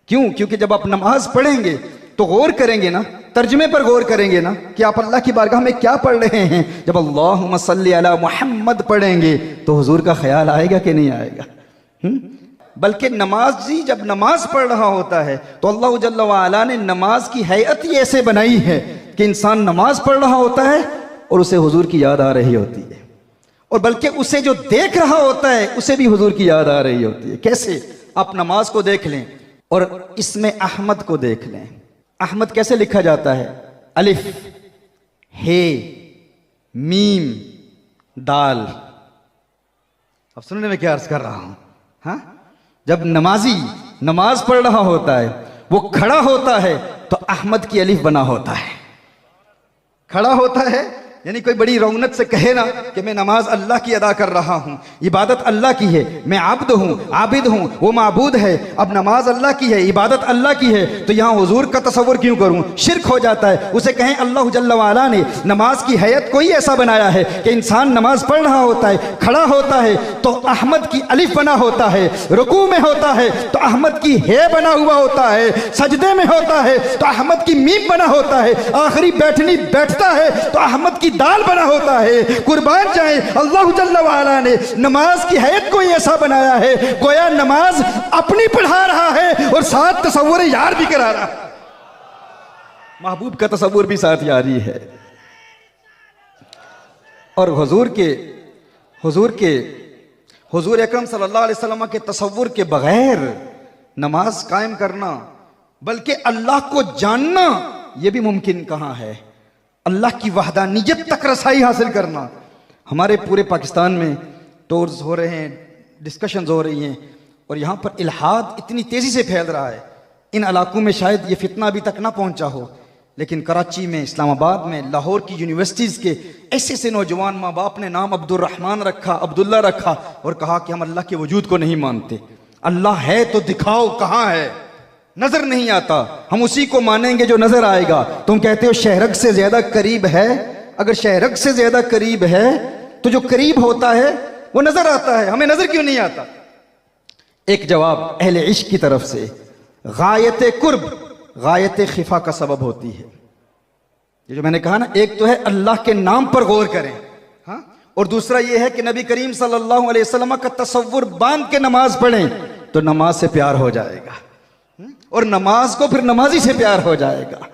क्यों? क्योंकि जब आप नमाज पढ़ेंगे तो गौर करेंगे ना, तर्जुमे पर गौर करेंगे ना कि आप अल्लाह की बारगाह में क्या पढ़ रहे हैं। जब अल्लाहुम्मा सल्ली अला मुहम्मद पढ़ेंगे तो हुजूर का ख्याल आएगा कि नहीं आएगा। बल्कि नमाजी जब नमाज पढ़ रहा होता है तो अल्लाह जल्ल व अला ने नमाज की हैयत ही ऐसे बनाई है कि इंसान नमाज पढ़ रहा होता है और उसे हुजूर की याद आ रही होती है, और बल्कि उसे जो देख रहा होता है उसे भी हुजूर की याद आ रही होती है। कैसे? आप नमाज को देख लें और इसमें अहमद को देख लें। अहमद कैसे लिखा जाता है? अलिफ, हे, मीम, दाल। अब सुनने में क्या अर्ज कर रहा हूं? हाँ, जब नमाजी नमाज पढ़ रहा होता है, वो खड़ा होता है तो अहमद की अलिफ बना होता है। खड़ा होता है यानी कोई बड़ी रौनक से कहे ना कि मैं नमाज अल्लाह की अदा कर रहा हूं, इबादत अल्लाह की है, मैं आब्द हूं, आबिद हूं, वो माबूद है। अब नमाज अल्लाह की है, इबादत अल्लाह की है, तो यहां हुजूर का तसव्वुर क्यों करूं? शिर्क हो जाता है। उसे कहें अल्लाह जल्ल व अला ने नमाज की हैयत को ही ऐसा बनाया है कि इंसान नमाज पढ़ रहा होता है, खड़ा होता है तो अहमद की अलिफ बना होता है, रुकू में होता है तो अहमद की हे बना हुआ होता है, सजदे में होता है तो अहमद की मीम बना होता है, आखिरी बैठनी बैठता है तो अहमद की दाल बना होता है। कुर्बान जाए, अल्लाह जल्ल व अला ने नमाज की हैयत को ही ऐसा बनाया है गोया नमाज अपनी पढ़ा रहा है और साथ तसव्वुर यार भी करा रहा है, महबूब का तसव्वुर भी साथ यारी है। और हुजूर अकरम सल्लल्लाहु अलैहि वसल्लम के तसव्वुर के बगैर नमाज कायम करना, बल्कि अल्लाह को जानना, यह भी मुमकिन कहां है। अल्लाह की वहदानियत तक रसाई हासिल करना। हमारे पूरे पाकिस्तान में टूर्स हो रहे हैं, डिस्कशंस हो रही हैं, और यहाँ पर इल्हाद इतनी तेज़ी से फैल रहा है। इन इलाकों में शायद ये फितना अभी तक ना पहुँचा हो, लेकिन कराची में, इस्लामाबाद में, लाहौर की यूनिवर्सिटीज़ के ऐसे ऐसे नौजवान माँ बाप ने नाम अब्दुर्रहमान रखा, अब्दुल्ला रखा, और कहा कि हम अल्लाह के वजूद को नहीं मानते। अल्लाह है तो दिखाओ कहाँ है, नजर नहीं आता, हम उसी को मानेंगे जो नजर आएगा। तुम कहते हो शहरक से ज्यादा करीब है, अगर शहरक से ज्यादा करीब है तो जो करीब होता है वो नजर आता है, हमें नजर क्यों नहीं आता? एक जवाब अहले इश्क की तरफ से, गायत कुर्ब गायत खिफा का सबब होती है। ये जो मैंने कहा ना, एक तो है अल्लाह के नाम पर गौर करें, हाँ, और दूसरा ये है कि नबी करीम सल्लल्लाहु अलैहि वसल्लम का तसव्वुर बांध के नमाज पढ़ें तो नमाज से प्यार हो जाएगा, और नमाज को फिर नमाजी से प्यार हो जाएगा।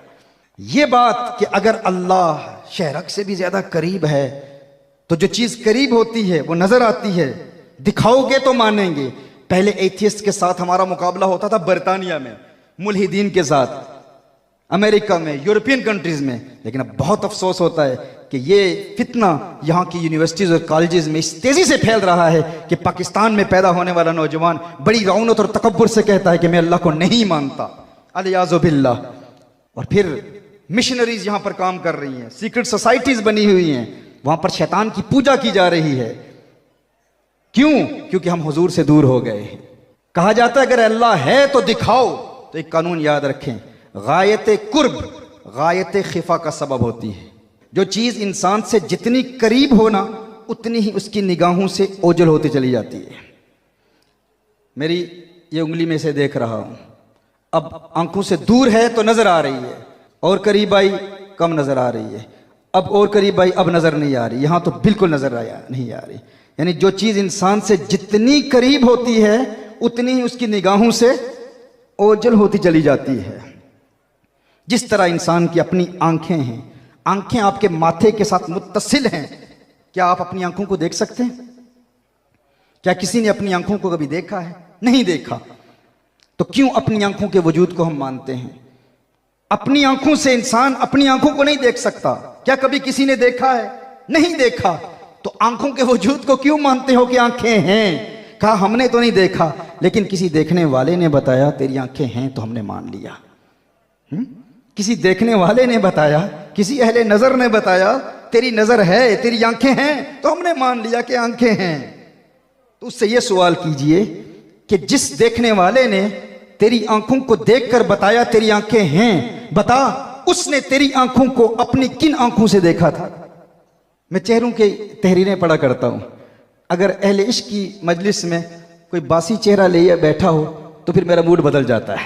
ये बात कि अगर अल्लाह शहरक से भी ज्यादा करीब है तो जो चीज करीब होती है वो नजर आती है, दिखाओगे तो मानेंगे। पहले एथियस्ट के साथ हमारा मुकाबला होता था बरतानिया में, मुल्हिदीन के साथ, अमेरिका में, यूरोपियन कंट्रीज में, लेकिन अब बहुत अफसोस होता है कि ये फितना यहाँ की यूनिवर्सिटीज और कॉलेजेस में इस तेजी से फैल रहा है कि पाकिस्तान में पैदा होने वाला नौजवान बड़ी रौनक और तकब्बुर से कहता है कि मैं अल्लाह को नहीं मानता, अलियाज़ु बिल्लाह। और फिर मिशनरीज यहां पर काम कर रही हैं, सीक्रेट सोसाइटीज बनी हुई हैं, वहां पर शैतान की पूजा की जा रही है। क्यों? क्योंकि हम हुजूर से दूर हो गए हैं। कहा जाता है अगर अल्लाह है तो दिखाओ। तो एक कानून याद रखें, गायत कुर्ब गायत खिफा का सबब होती है। जो चीज इंसान से जितनी करीब हो ना, उतनी ही उसकी निगाहों से ओझल होती चली जाती है। मेरी ये उंगली में से देख रहा हूं, अब आंखों से दूर है तो नजर आ रही है, और करीब आई कम नजर आ रही है, अब और करीब आई अब नजर नहीं आ रही, यहां तो बिल्कुल नजर नहीं आ रही। यानी जो चीज इंसान से जितनी करीब होती है उतनी ही उसकी निगाहों से ओझल होती चली जाती है। जिस तरह इंसान की अपनी आंखें हैं, आंखें आपके माथे के साथ मुत्तसिल हैं। क्या आप अपनी आंखों को देख सकते हैं? क्या किसी ने अपनी आंखों को कभी देखा है? नहीं देखा। तो क्यों अपनी आंखों के वजूद को हम मानते हैं? अपनी आंखों से इंसान अपनी आंखों को नहीं देख सकता। क्या कभी किसी ने देखा है? नहीं देखा। तो आंखों के वजूद को क्यों मानते हो कि आंखें हैं? कहा हमने तो नहीं देखा, लेकिन किसी देखने वाले ने बताया तेरी आंखें हैं तो हमने मान लिया। किसी देखने वाले ने बताया, किसी अहले नजर ने बताया तेरी नजर है, तेरी आंखें हैं, तो हमने मान लिया कि आंखें हैं। तो उससे यह सवाल कीजिए कि जिस देखने वाले ने तेरी आंखों को देखकर बताया तेरी आंखें हैं, बता उसने तेरी आंखों को अपनी किन आंखों से देखा था? मैं चेहरों के तहरीरें पढ़ा करता हूं। अगर अहले इश्क की मजलिस में कोई बासी चेहरा ले बैठा हो तो फिर मेरा मूड बदल जाता है,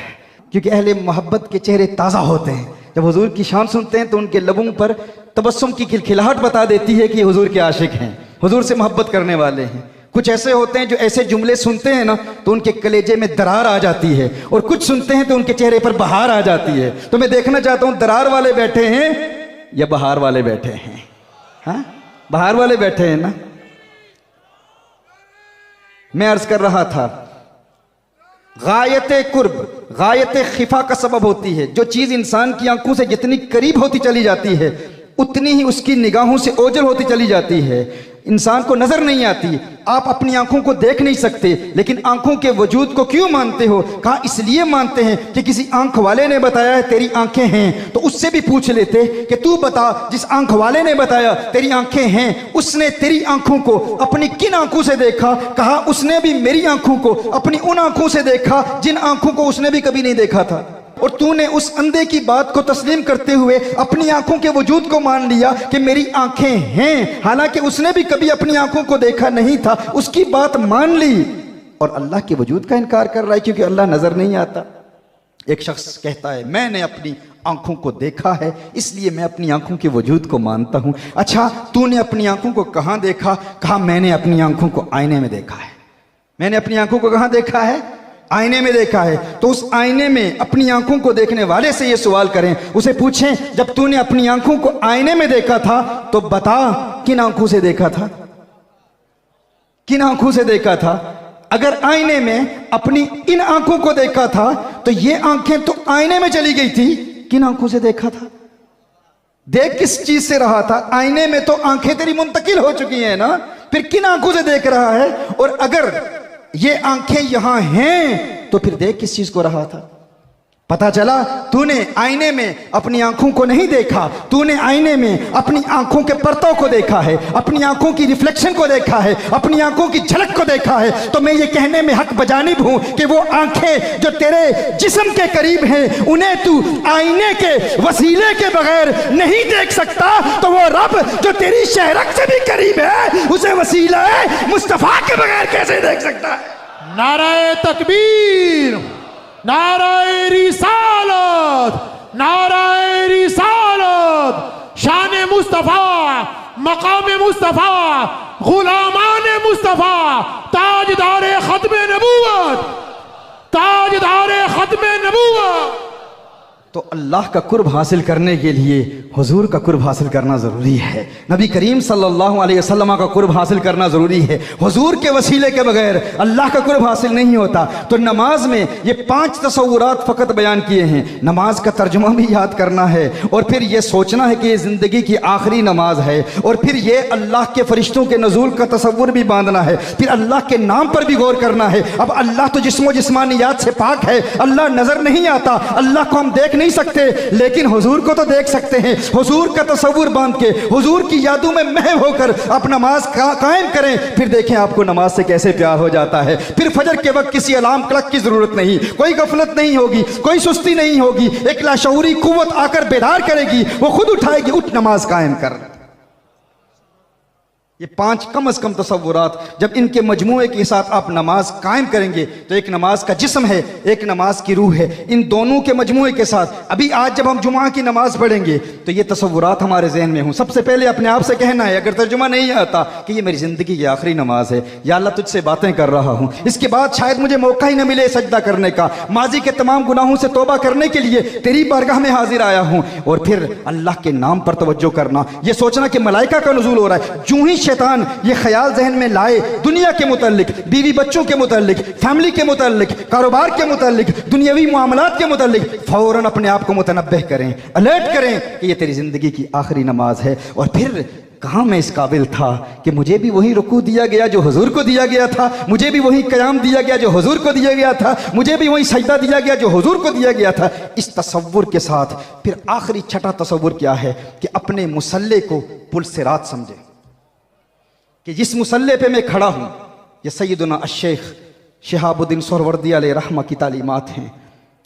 क्योंकि अहले मोहब्बत के चेहरे ताज़ा होते हैं। जब हुजूर की शान सुनते हैं तो उनके लबों पर तबस्सुम की खिलखिलाहट बता देती है कि हुजूर के आशिक हैं, हुजूर से मोहब्बत करने वाले हैं। कुछ ऐसे होते हैं जो ऐसे जुमले सुनते हैं ना तो उनके कलेजे में दरार आ जाती है, और कुछ सुनते हैं तो उनके चेहरे पर बहार आ जाती है। तो मैं देखना चाहता हूं दरार वाले बैठे हैं या बहार वाले बैठे हैं? हाँ, बहार वाले बैठे हैं ना। मैं अर्ज कर रहा था, गायत कुर्ब गायत खिफा का सबब होती है। जो चीज इंसान की आंखों से जितनी करीब होती चली जाती है उतनी ही उसकी निगाहों से ओझल होती चली जाती है, इंसान को नजर नहीं आती। आप अपनी आंखों को देख नहीं सकते, लेकिन आंखों के वजूद को क्यों मानते हो? कहा इसलिए मानते हैं कि किसी आंख वाले ने बताया है तेरी आंखें हैं, तो उससे भी पूछ लेते कि तू बता, जिस आंख वाले ने बताया तेरी आंखें हैं, उसने तेरी आंखों को अपनी किन आंखों से देखा? कहा उसने भी मेरी आंखों को अपनी उन आंखों से देखा जिन आंखों को उसने भी कभी नहीं देखा था। और तूने उस अंधे की बात को तस्लीम करते हुए अपनी आंखों के वजूद को मान लिया कि मेरी आंखें हैं, हालांकि उसने भी कभी अपनी आंखों को देखा नहीं था, उसकी बात मान ली और अल्लाह के वजूद का इनकार कर रहा है क्योंकि अल्लाह नजर नहीं आता। एक शख्स कहता है मैंने अपनी आंखों को देखा है इसलिए मैं अपनी आंखों के वजूद को मानता हूं। अच्छा, तूने अपनी आंखों को कहां देखा? कहा मैंने अपनी आंखों को आईने में देखा है। मैंने अपनी आंखों को कहां देखा है? आईने में देखा है। तो उस आईने में अपनी आंखों को देखने वाले से ये सवाल करें, उसे पूछें जब तूने अपनी आंखों को आईने में देखा था तो बता किन आंखों से देखा था? किन आंखों से देखा था? अगर आईने में अपनी इन आंखों को देखा था तो ये आंखें तो आईने में चली गई थी, किन आंखों से देखा था? देख किस चीज से रहा था? आईने में तो आंखें तेरी मुंतकिल हो चुकी हैं ना, फिर किन आंखों से देख रहा है? और अगर ये आंखें यहां हैं तो फिर देख किस चीज को रहा था? पता चला तूने आईने में अपनी आंखों को नहीं देखा, तूने आईने में अपनी आंखों के पर्दों को देखा है, अपनी आंखों की रिफ्लेक्शन को देखा है, अपनी आंखों की झलक को देखा है। तो मैं ये कहने में हक बजानिब हूं कि वो आंखें जो तेरे जिस्म के करीब हैं उन्हें तू आईने के वसीले के बगैर नहीं देख सकता, तो वो रब जो तेरी शहरक से भी करीब है उसे वसीला मुस्तफा के बगैर कैसे देख सकता है? नाराए तकबीर, नाराए रिसालत, नाराए रिसालत, शान मुस्तफा, मकाम मुस्तफा, गुलामान मुस्तफा, ताजदारे खत्म नबूवत, ताजदारे खत्म नबूवत। तो अल्लाह का कुर्ब हासिल करने के लिए हुजूर का कुर्ब हासिल करना ज़रूरी है, नबी करीम सल्लल्लाहु अलैहि वसल्लम का कुर्ब हासिल करना ज़रूरी है। हुजूर के वसीले के बगैर अल्लाह का कुर्ब हासिल नहीं होता। तो नमाज में ये 5 तसव्वुरात फ़कत बयान किए हैं। नमाज का तर्जुमा भी याद करना है और फिर ये सोचना है कि ये ज़िंदगी की आखिरी नमाज है, और फिर ये अल्लाह के फरिश्तों के नज़ूल का तसव्वुर भी बांधना है, फिर अल्लाह के नाम पर भी गौर करना है। अब अल्लाह तो जिस्मो जिस्मानियात से पाक है, अल्लाह नज़र नहीं आता, अल्लाह को हम देख नहीं सकते, लेकिन हुजूर को तो देख सकते हैं। हुजूर का तसव्वुर बांध के हुजूर की यादों में महव होकर आप नमाज कायम करें, फिर देखें आपको नमाज से कैसे प्यार हो जाता है। फिर फजर के वक्त किसी अलार्म क्लॉक की जरूरत नहीं, कोई गफलत नहीं होगी, कोई सुस्ती नहीं होगी। एक लाशऊरी कुव्वत आकर बेदार करेगी, वो खुद उठाएगी, उठ नमाज कायम कर। ये 5 कम से कम तसव्वुरात जब इनके मजमूए के साथ आप नमाज कायम करेंगे तो एक नमाज का जिस्म है, एक नमाज की रूह है। इन दोनों के मजमूए के साथ अभी आज जब हम जुमा की नमाज पढ़ेंगे तो ये तसव्वुरात हमारे जहन में हों। सबसे पहले अपने आप से कहना है, अगर तर्जुमा नहीं आता, कि ये मेरी ज़िंदगी की आखिरी नमाज है, या अल्लाह तुझसे बातें कर रहा हूँ, इसके बाद शायद मुझे मौका ही न मिले सजदा करने का। माजी के तमाम गुनाहों से तौबा करने के लिए तेरी बारगाह में हाजिर आया हूँ। और फिर अल्लाह के नाम पर तवज्जो करना, ये सोचना कि मलाइका का नुज़ूल हो रहा है। जूं ही शैतान ये ख्याल जहन में लाए दुनिया के मुताल्लिक, बीवी बच्चों के मुताल्लिक, फैमिली के मुताल्लिक, कारोबार के मुताल्लिक, दुनियावी मामलात के मुताल्लिक, फौरन अपने आप को मुतनब्बह करें, अलर्ट करें कि ये तेरी जिंदगी की आखिरी नमाज है। और फिर कहाँ मैं इस काबिल था कि मुझे भी वही रुकू दिया गया जो हुजूर को दिया गया था, मुझे भी वही क़याम दिया गया जो हुजूर को दिया गया था, मुझे भी वही सजदा दिया गया जो हुजूर को दिया गया था। इस तसव्वुर के साथ फिर आखिरी छठा तसव्वुर क्या है कि अपने मुसल्ले को पुल सिरात समझे, कि जिस मुसल्ले पे मैं खड़ा हूँ ये सैयदना अश-शेख शिहाबुद्दीन सोहरवर्दी अलैहि रहमा की तालीमात हैं,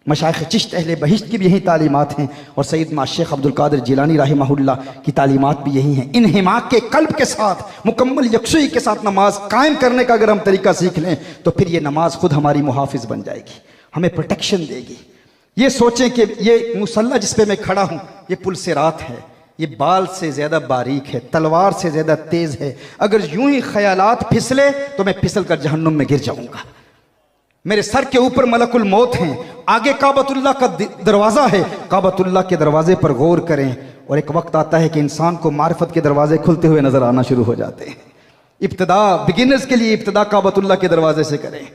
मशाइख चिश्त अहले बहिश्त की भी यही तालीमात हैं, और सैयदना शेख अब्दुल कादिर जिलानी रहमहुल्लाह की तालीमात भी यही हैं। इन हिमाक के कल्ब के साथ मुकम्मल यकसुई के साथ नमाज कायम करने का अगर हम तरीका सीख लें तो फिर ये नमाज खुद हमारी मुहाफिज बन जाएगी, हमें प्रोटेक्शन देगी। ये सोचें कि ये मुसल्ला जिस पे मैं खड़ा हूँ ये पुल सिरात है, ये बाल से ज्यादा बारीक है, तलवार से ज्यादा तेज है। अगर यूं ही ख्यालात फिसले तो मैं फिसल कर जहन्नुम में गिर जाऊंगा। मेरे सर के ऊपर मलकुल मौत हैं, आगे काबतुल्लाह का दरवाजा है, काबतुल्लाह के दरवाजे पर गौर करें। और एक वक्त आता है कि इंसान को मारिफत के दरवाजे खुलते हुए नजर आना शुरू हो जाते हैं। इब्तिदा बिगिनर्स के लिए इब्तिदा काबतुल्लाह के दरवाजे से करें,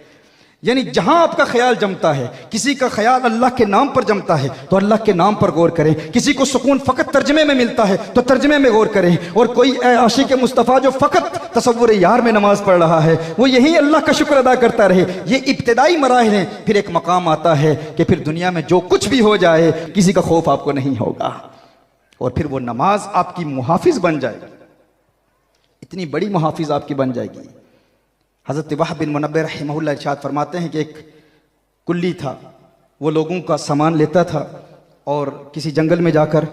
यानी जहां आपका ख्याल जमता है, किसी का ख्याल अल्लाह के नाम पर जमता है तो अल्लाह के नाम पर गौर करें। किसी को सुकून फकत तर्जमे में मिलता है तो तर्जमे में गौर करें। और कोई आशिक मुस्तफ़ा जो फकत तसव्वुर यार में नमाज पढ़ रहा है वो यही अल्लाह का शुक्र अदा करता रहे। ये इब्तिदाई मराहिल हैं। फिर एक मकाम आता है कि फिर दुनिया में जो कुछ भी हो जाए किसी का खौफ आपको नहीं होगा, और फिर वो नमाज आपकी मुहाफिज बन जाएगी, इतनी बड़ी मुहाफिज आपकी बन जाएगी। हज़रत वहाब बिन मुनब्बिह रहमहुल्लाह इरशाद फरमाते हैं कि एक कुल्ली था, वो लोगों का सामान लेता था और किसी जंगल में जाकर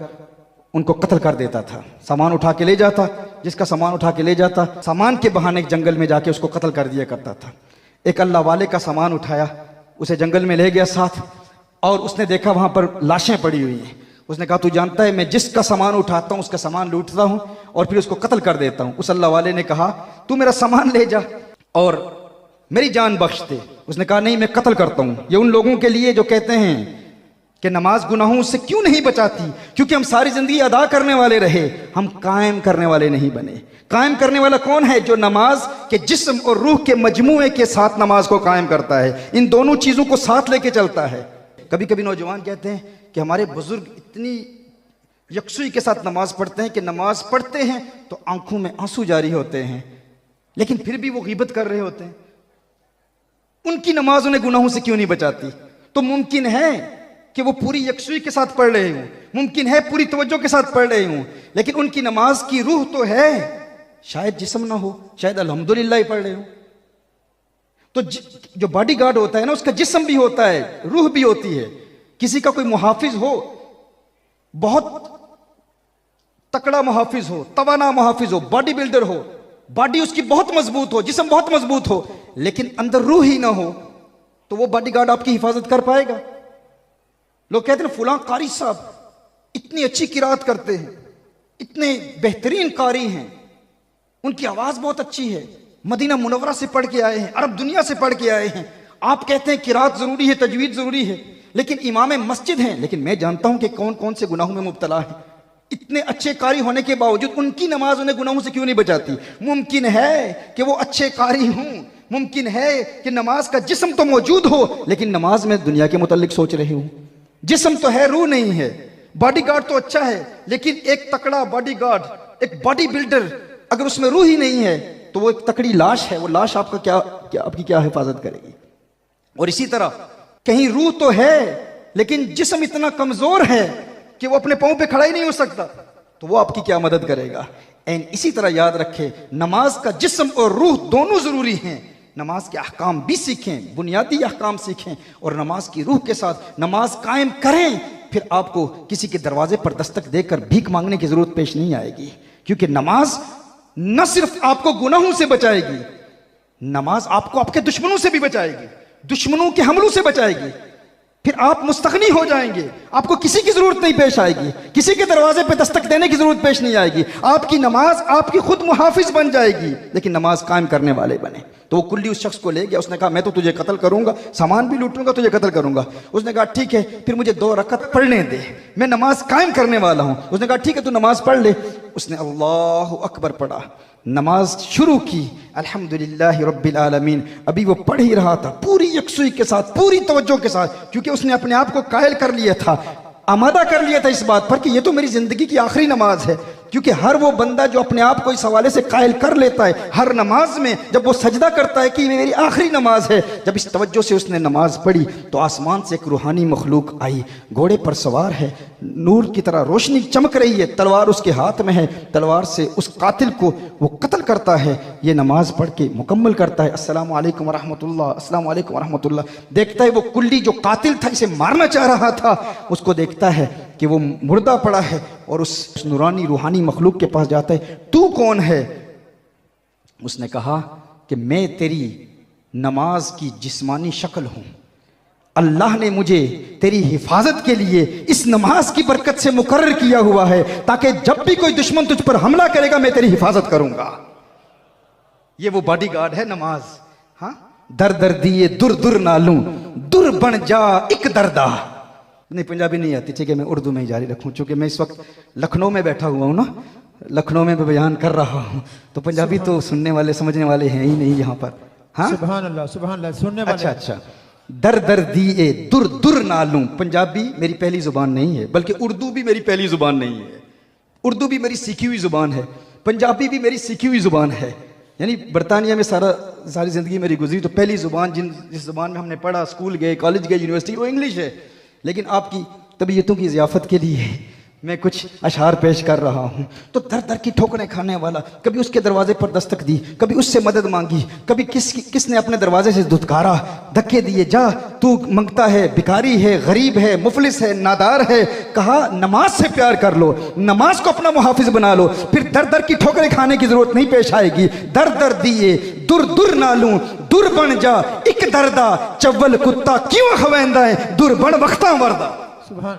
उनको कत्ल कर देता था। सामान उठा के ले जाता, जिसका सामान उठा के ले जाता, सामान के बहाने जंगल में जाके उसको कत्ल कर दिया करता था। एक अल्लाह वाले का सामान उठाया, उसे जंगल में ले गया साथ, और उसने देखा वहाँ पर लाशें पड़ी हुई हैं। उसने कहा, तू जानता है मैं जिसका सामान उठाता हूँ उसका सामान लूटता हूँ और फिर उसको कत्ल कर देता हूँ। उस अल्लाह वाले ने कहा, तू मेरा सामान ले जा और मेरी जान बख्श दे। उसने कहा, नहीं, मैं कत्ल करता हूं। ये उन लोगों के लिए जो कहते हैं कि नमाज गुनाहों से क्यों नहीं बचाती, क्योंकि हम सारी जिंदगी अदा करने वाले रहे, हम कायम करने वाले नहीं बने। कायम करने वाला कौन है? जो नमाज के जिस्म और रूह के मजमूए के साथ नमाज को कायम करता है, इन दोनों चीजों को साथ लेके चलता है। कभी कभी नौजवान कहते हैं कि हमारे बुजुर्ग इतनी यकसुई के साथ नमाज पढ़ते हैं कि नमाज पढ़ते हैं तो आंखों में आंसू जारी होते हैं, लेकिन फिर भी वो गीबत कर रहे होते हैं। उनकी नमाज उन्हें गुनाहों से क्यों नहीं बचाती? तो मुमकिन है कि वो पूरी यकसुई के साथ पढ़ रहे हों, मुमकिन है पूरी तवज्जो के साथ पढ़ रहे हों, लेकिन उनकी नमाज की रूह तो है, शायद जिस्म ना हो, शायद अल्हम्दुलिल्लाह ही पढ़ रहे हो। तो जो बॉडी गार्ड होता है ना, उसका जिस्म भी होता है, रूह भी होती है। किसी का कोई मुहाफिज हो, बहुत तकड़ा मुहाफिज हो, तवाना मुहाफिज हो, बॉडी बिल्डर हो, बॉडी उसकी बहुत मजबूत हो, जिस्म बहुत मजबूत हो, लेकिन अंदर रूह ही ना हो, तो वो बॉडीगार्ड आपकी हिफाजत कर पाएगा? लोग कहते हैं फुलां कारी साहब इतनी अच्छी किरात करते हैं, इतने बेहतरीन कारी हैं, उनकी आवाज बहुत अच्छी है, मदीना मुनव्वरा से पढ़ के आए हैं, अरब दुनिया से पढ़ के आए हैं। आप कहते हैं किरात जरूरी है, तजवीद जरूरी है, लेकिन इमाम मस्जिद हैं। लेकिन मैं जानता हूं कि कौन कौन से गुनाहों में मुब्तला है। इतने अच्छे कारी होने के बावजूद उनकी नमाज उन्हें गुनाहों से क्यों नहीं बचाती? मुमकिन है कि वो अच्छे कारी हों, मुमकिन है कि नमाज का जिस्म तो मौजूद हो, लेकिन नमाज में दुनिया के मुताल्लिक सोच रहे हो। जिस्म तो है, रूह नहीं है। बॉडीगार्ड तो अच्छा है, लेकिन एक तकड़ा बॉडीगार्ड, एक बॉडी बिल्डर, अगर उसमें रूह ही नहीं है तो वो एक तकड़ी लाश है। वो लाश आपका आपकी क्या हिफाजत करेगी? और इसी तरह कहीं रूह तो है लेकिन जिस्म इतना कमजोर है कि वो अपने पांव पे खड़ा ही नहीं हो सकता, तो वो आपकी क्या मदद करेगा। एंड इसी तरह याद रखें, नमाज का जिस्म और रूह दोनों जरूरी हैं। नमाज के अहकाम भी सीखें, बुनियादी अहकाम सीखें, और नमाज की रूह के साथ नमाज कायम करें। फिर आपको किसी के दरवाजे पर दस्तक देकर भीख मांगने की जरूरत पेश नहीं आएगी, क्योंकि नमाज न सिर्फ आपको गुनाहों से बचाएगी, नमाज आपको आपके दुश्मनों से भी बचाएगी, दुश्मनों के हमलों से बचाएगी। फिर आप मुस्तगनी हो जाएंगे, आपको किसी की जरूरत नहीं पेश आएगी, किसी के दरवाजे पे दस्तक देने की जरूरत पेश नहीं आएगी। आपकी नमाज आपकी खुद मुहाफिज बन जाएगी, लेकिन नमाज कायम करने वाले बने। तो वो कुल्ली उस शख्स को ले गया, उसने कहा मैं तो तुझे कत्ल करूंगा, सामान भी लूटूंगा, तुझे कत्ल करूंगा। उसने कहा ठीक है, फिर मुझे 2 रकअत पढ़ने दे, मैं नमाज कायम करने वाला हूं। उसने कहा ठीक है, तू नमाज पढ़ ले। उसने अल्लाह अकबर पढ़ा, नमाज शुरू की, अल्हम्दुलिल्लाह रब्बिल आलमीन। अभी वो पढ़ ही रहा था पूरी यकसुई के साथ, पूरी तवज्जो के साथ, क्योंकि उसने अपने आप को कायल कर लिया था, आमादा कर लिया था इस बात पर कि ये तो मेरी जिंदगी की आखिरी नमाज है। क्योंकि हर वो बंदा जो अपने आप को इस हवाले से कायल कर लेता है, हर नमाज में जब वो सजदा करता है कि ये मेरी आखिरी नमाज है, जब इस तवज्जो से उसने नमाज पढ़ी तो आसमान से एक रूहानी मखलूक आई, घोड़े पर सवार है, नूर की तरह रोशनी चमक रही है, तलवार उसके हाथ में है, तलवार से उस कातिल को वो कत्ल करता है। ये नमाज पढ़ के मुकम्मल करता है, अस्सलामु अलैकुम वरहमतुल्लाह, अस्सलामु अलैकुम वरहमतुल्लाह। देखता है वो कुल्ली जो कातिल था, इसे मारना चाह रहा था, उसको देखता है कि वो मुर्दा पड़ा है, और उस नूरानी रूहानी मखलूक के पास जाता है, तू कौन है? उसने कहा कि मैं तेरी नमाज की जिस्मानी शक्ल हूं, अल्लाह ने मुझे तेरी हिफाजत के लिए इस नमाज की बरकत से मुकर्रर किया हुआ है, ताकि जब भी कोई दुश्मन तुझ पर हमला करेगा मैं तेरी हिफाजत करूंगा। ये वो बॉडीगार्ड है नमाज। हाँ, दर दर दिए दुर दुर नालूं, दुर बन जा एक दरदा। नहीं, पंजाबी नहीं आती, ठीक है, मैं उर्दू में ही जारी रखूं, चूंकि मैं इस वक्त लखनऊ में बैठा हुआ हूं ना, लखनऊ में बयान कर रहा हूं, तो पंजाबी तो सुनने वाले समझने वाले हैं ही नहीं यहाँ पर। हाँ, सुभान अल्लाह, सुभान अल्लाह, सुनने वाले। अच्छा अच्छा, दर दर दिए दुर दुर नालूं। पंजाबी मेरी पहली जुबान नहीं है, बल्कि उर्दू भी मेरी पहली जुबान नहीं है। उर्दू भी मेरी सीखी हुई जुबान है, पंजाबी भी मेरी सीखी हुई जुबान है। यानी बरतानिया में सारी जिंदगी मेरी गुजरी, तो पहली जुबान जिस जुबान में हमने पढ़ा, स्कूल गए, कॉलेज गए, यूनिवर्सिटी, वो इंग्लिश है। लेकिन आपकी तबीयतों की ज़ियाफ़त के लिए मैं कुछ अशार पेश कर रहा हूं। तो दर दर की ठोकरें खाने वाला, कभी उसके दरवाजे पर दस्तक दी, कभी उससे मदद मांगी, कभी किसने अपने दरवाजे से धुतकारा, धक्के दिए, जा तू मंगता है, भिखारी है, गरीब है, मुफलिस है, नादार है। कहा नमाज से प्यार कर लो, नमाज को अपना मुहाफिज बना लो, फिर दर दर की ठोकरें खाने की जरूरत नहीं पेश आएगी। दर दर दिए दुर दुर नालूं, दुर बन जा एक दरदा, चव्वल कुत्ता क्यों खवेंदा है, दुर बन वक्ता वर्दा। सुभान,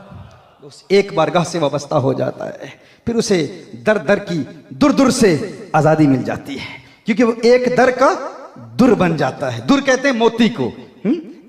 उस एक बारगाह से वाबस्ता हो जाता है, फिर उसे दर दर की दुर दुर से आजादी मिल जाती है, क्योंकि वो एक दर का दुर बन जाता है। दुर कहते हैं मोती को,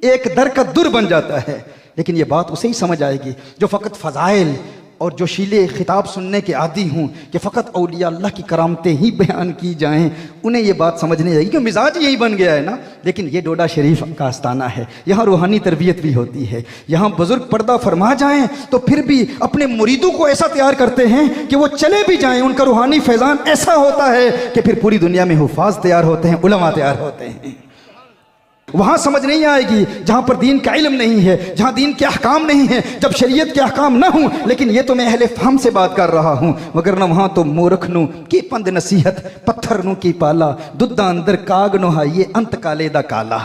एक दर का दुर बन जाता है। लेकिन ये बात उसे ही समझ आएगी जो फ़कत फ़ज़ाइल और जो शीले खिताब सुनने के आदी हूँ कि फ़कत औलिया अल्लाह की करामतें ही बयान की जाएं, उन्हें ये बात समझने जाएगी कि मिजाज यही बन गया है ना। लेकिन ये डोडा शरीफ का आस्ताना है, यहाँ रूहानी तरबियत भी होती है, यहाँ बुजुर्ग पर्दा फरमा जाएं तो फिर भी अपने मुरीदों को ऐसा तैयार करते हैं कि वो चले भी जाएं, उनका रूहानी फैज़ान ऐसा होता है कि फिर पूरी दुनिया में हुफ़ाज़ तैयार होते हैं, उलमा तैयार होते हैं। वहां समझ नहीं आएगी जहां पर दीन का इल्म नहीं है, जहां दीन के अहकाम नहीं है, जब शरीयत के अहकाम ना हो। लेकिन ये तो मैं अहले फहम से बात कर रहा हूं, मगर न वहां तो मूर्ख नु की पंद नसीहत, पत्थर नु की पाला, दुद्धा अंदर काग नो ये अंत काले दा काला।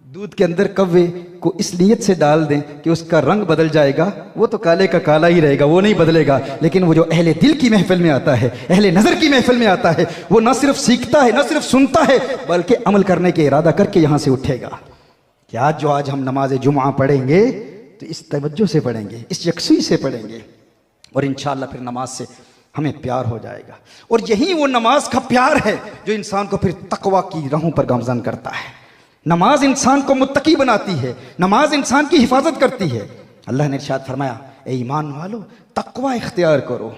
दूध के अंदर कव्वे को इस नीयत से डाल दें कि उसका रंग बदल जाएगा, वो तो काले का काला ही रहेगा, वो नहीं बदलेगा। लेकिन वो जो अहले दिल की महफिल में आता है, अहले नजर की महफिल में आता है, वो न सिर्फ सीखता है, न सिर्फ सुनता है, बल्कि अमल करने के इरादा करके यहां से उठेगा कि आज हम नमाज जुमा पढ़ेंगे तो इस तवज्जो से पढ़ेंगे, इस यकसुई से पढ़ेंगे, और इंशाअल्लाह फिर नमाज से हमें प्यार हो जाएगा। और यही वो नमाज का प्यार है जो इंसान को फिर तकवा की राहों पर गामजन करता है। नमाज इंसान को मुत्तकी बनाती है, नमाज इंसान की हिफाजत करती है। अल्लाह ने इरशाद फरमाया, ए ईमान वालो तकवा इख्तियार करो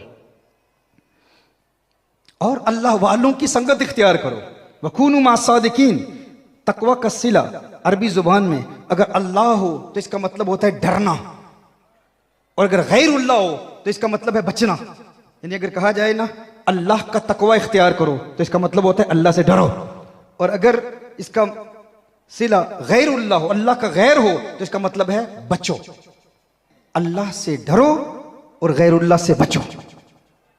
और अल्लाह वालों की संगत इख्तियार करो, वकूनु मास्सादिकीन। तकवा का सिला अरबी जुबान में अगर अल्लाह हो तो इसका मतलब होता है डरना, और अगर गैरुल्लाह हो तो इसका मतलब है बचना। यानी अगर कहा जाए ना अल्लाह का तकवा इख्तियार करो तो इसका मतलब होता है अल्लाह से डरो, और अगर इसका सिला गैरुल्लाह हो, अल्लाह का गैर हो, तो इसका मतलब है बचो। अल्लाह से डरो और गैरुल्लाह से बचो।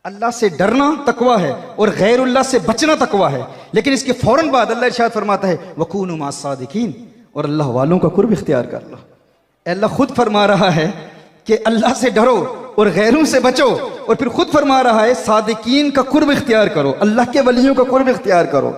अल्लाह से डरना तकवा है और गैरुल्लाह से बचना तकवा है। लेकिन इसके फौरन बाद अल्लाह इरशाद फरमाता है वकूनु मास सादिकीन, और अल्लाह वालों का कुर्ब इख्तियार कर लो। अल्लाह खुद फरमा रहा है कि अल्लाह से डरो और गैरों से बचो, और फिर खुद फरमा रहा है सादिकीन का कुर्ब इख्तियार करो, अल्लाह के वलियों का कुर्ब इख्तियार करो।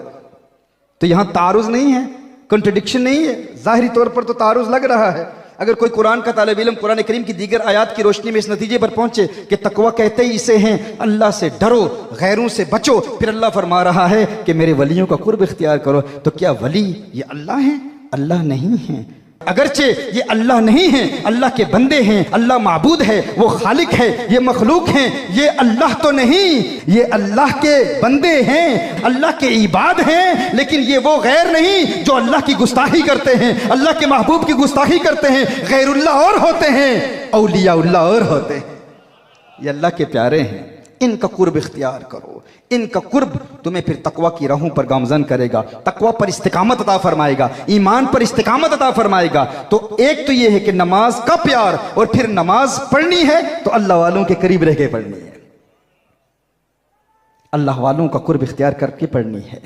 तो यहां तारुज नहीं है, कंट्रडिक्शन नहीं है। जाहिरी तौर पर तो तारुज लग रहा है। अगर कोई कुरान का तालिब इल्म कुरान करीम की दीगर आयात की रोशनी में इस नतीजे पर पहुंचे कि तकवा कहते ही इसे हैं अल्लाह से डरो गैरों से बचो, फिर अल्लाह फरमा रहा है कि मेरे वलियों का कुर्ब इख्तियार करो, तो क्या वली ये अल्लाह है? अल्लाह नहीं है। अगरचे ये अल्लाह नहीं है, अल्लाह के बंदे हैं, अल्लाह माबूद है, वो खालिक है, ये मखलूक हैं, ये अल्लाह तो नहीं, ये अल्लाह के बंदे हैं, अल्लाह के इबाद हैं, लेकिन ये वो गैर नहीं जो अल्लाह की गुस्ताखी करते हैं, अल्लाह के महबूब की गुस्ताखी करते हैं। गैरुल्लाह और होते हैं, औलियाउल्लाह और होते हैं। ये अल्लाह के प्यारे हैं, इनका कुर्ब इख्तियार करो। इनका कुर्ब तुम्हें फिर तकवा की राहों पर गामजन करेगा, तकवा पर इस्तिकामत अता फरमाएगा, ईमान पर इस्तिकामत अता फरमाएगा। तो एक तो यह है कि नमाज का प्यार, और फिर नमाज पढ़नी है तो अल्लाह वालों के करीब रह के पढ़नी है, अल्लाह वालों का कुर्ब इख्तियार करके पढ़नी है।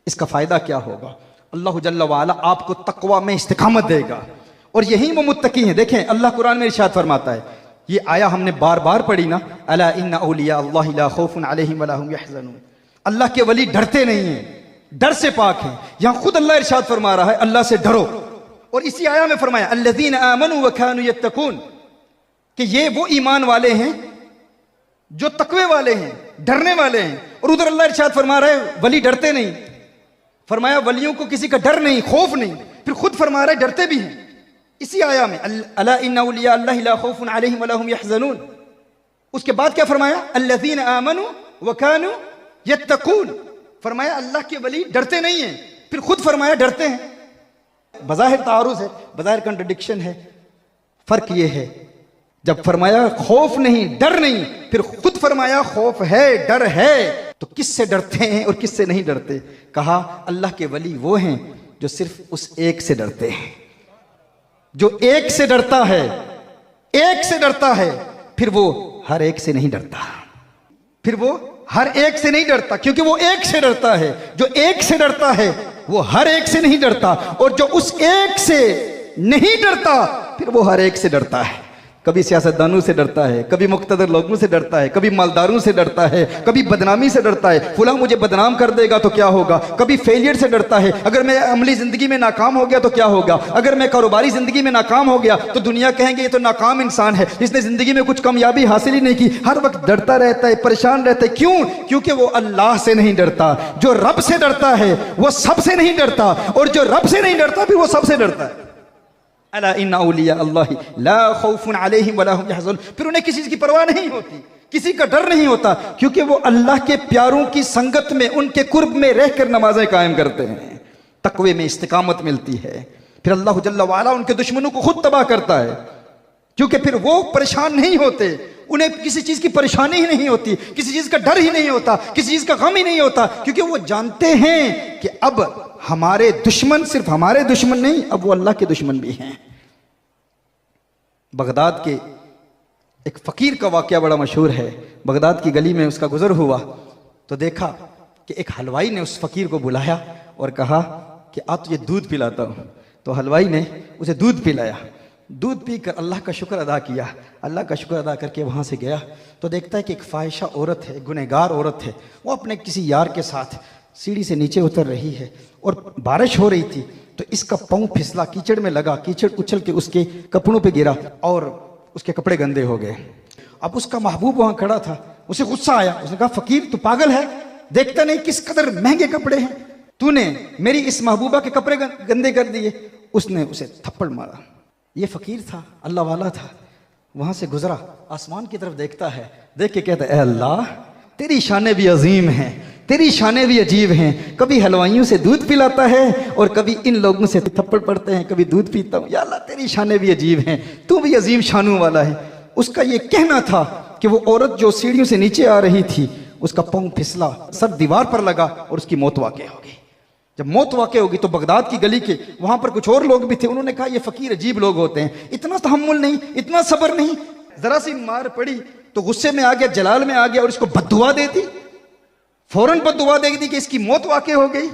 इसका फायदा क्या होगा? अल्लाह जल्ला वाला आपको तकवा में इस्तिकामत देगा, और यही वो मुत्तकी हैं। देखें अल्लाह कुरान में इरशाद फरमाता है, ये आया हमने बार बार पढ़ी ना, अला इन्ना औलिया अल्लाह ला खौफुन अलैहिम वला हुम यहज़नून। अल्लाह के वली डरते नहीं हैं, डर से पाक हैं। यहां खुद अल्लाह इरशाद फरमा रहा है अल्लाह से डरो, और इसी आया में फरमाया अल्लज़ीना आमनू व कानू यत्तकून, कि ये वो ईमान वाले हैं जो तकवे वाले हैं, डरने वाले हैं। और उधर अल्लाह इरशाद फरमा रहा है वली डरते नहीं, फरमाया वलियों को किसी का डर नहीं, खौफ नहीं, फिर खुद फरमा रहा है डरते भी हैं। इसी आया में अला इन्ना औलिया अल्लाह ला खौफुन अलैहिम वला हुम यहज़नून। उसके बाद क्या फरमाया? अल्लज़ीना आमनू व कानू यत्तकून, फरमाया अल्लाह के वली डरते नहीं हैं, फिर खुद फरमाया डरते हैं। बज़ाहिर तारुज़ है, बज़ाहिर कंट्रडिक्शन है। फर्क ये है, जब फरमाया खौफ नहीं डर नहीं, फिर खुद फरमाया खौफ है डर है, तो किससे डरते हैं और किससे नहीं डरते? कहा अल्लाह के वली वो हैं जो सिर्फ उस एक से डरते हैं, जो एक से डरता है, एक से डरता है, फिर वो हर एक से नहीं डरता, फिर वो हर एक से नहीं डरता, क्योंकि वो एक से डरता है। जो एक से डरता है वो हर एक से नहीं डरता, और जो उस एक से नहीं डरता फिर वो हर एक से डरता है। कभी सियासतदानों से डरता है, कभी मुक्तदर लोगों से डरता है, कभी मालदारों से डरता है, कभी बदनामी से डरता है, फुला मुझे बदनाम कर देगा तो क्या होगा, कभी फेलियर से डरता है, अगर मैं अमली जिंदगी में नाकाम हो गया तो क्या होगा, अगर मैं कारोबारी जिंदगी में नाकाम हो गया तो दुनिया कहेंगे ये तो नाकाम इंसान है, इसने जिंदगी में कुछ कामयाबी हासिल ही नहीं की। हर वक्त डरता रहता है, परेशान रहता है। क्यों? क्योंकि वो अल्लाह से नहीं डरता। जो रब से डरता है वो सबसे नहीं डरता, और जो रब से नहीं डरता फिर वो सबसे डरता है। अला इन्ना औलिया अल्लाह ला खौफुन अलैहिम वला हुम यहज़नून, फिर उन्हें किसी की परवाह नहीं होती, किसी का डर नहीं होता, क्योंकि वो अल्लाह के प्यारों की संगत में, उनके कुर्ब में रहकर नमाजें कायम करते हैं, तकवे में इस्तिकामत मिलती है। फिर अल्लाह जल्ला वाला उनके दुश्मनों को खुद तबाह करता है, क्योंकि फिर वो परेशान नहीं होते, उन्हें किसी चीज की परेशानी ही नहीं होती, किसी चीज का डर ही नहीं होता, किसी चीज का गम ही नहीं होता, क्योंकि वो जानते हैं कि अब हमारे दुश्मन सिर्फ हमारे दुश्मन नहीं, अब वो अल्लाह के दुश्मन भी हैं। बगदाद के एक फकीर का वाकया बड़ा मशहूर है। बगदाद की गली में उसका गुजर हुआ तो देखा कि एक हलवाई ने उस फकीर को बुलाया और कहा कि आप तुझे दूध पिलाता हूँ। तो हलवाई ने उसे दूध पिलाया, दूध पीकर अल्लाह का शुक्र अदा किया। अल्लाह का शुक्र अदा करके वहाँ से गया तो देखता है कि एक फाहिशा औरत है, गुनहगार औरत है, वो अपने किसी यार के साथ सीढ़ी से नीचे उतर रही है और बारिश हो रही थी, तो इसका पाँव फिसला, कीचड़ में लगा, कीचड़ उछल के उसके कपड़ों पे गिरा और उसके कपड़े गंदे हो गए। अब उसका महबूब वहाँ खड़ा था, उसे गुस्सा आया, उसने कहा फकीर तू पागल है, देखता नहीं किस कदर महंगे कपड़े हैं, तूने मेरी इस महबूबा के कपड़े गंदे कर दिए। उसने उसे थप्पड़ मारा। ये फकीर था, अल्लाह वाला था, वहाँ से गुजरा, आसमान की तरफ देखता है, देख के कहता है अल्लाह तेरी शानें भी अजीम हैं, तेरी शानें भी अजीब हैं। कभी हलवाइयों से दूध पिलाता है और कभी इन लोगों से थप्पड़ पड़ते हैं, कभी दूध पीता हूँ। या अल्लाह तेरी शानें भी अजीब हैं, तू भी अजीम शानों वाला है। उसका ये कहना था कि वो औरत जो सीढ़ियों से नीचे आ रही थी, उसका पाँव फिसला, सर दीवार पर लगा और उसकी मौत वाक़ई हो गई। जब मौत वाक़ होगी तो बगदाद की गली के वहां पर कुछ और लोग भी थे, उन्होंने कहा ये फकीर अजीब लोग होते हैं, इतना तहम्मुल नहीं, इतना सब्र नहीं। जरा सी मार पड़ी तो गुस्से में आ गया, जलाल में आ गया और इसको बद्दुआ दे दी, फौरन बद्दुआ दे दी कि इसकी मौत वाक़ हो गई।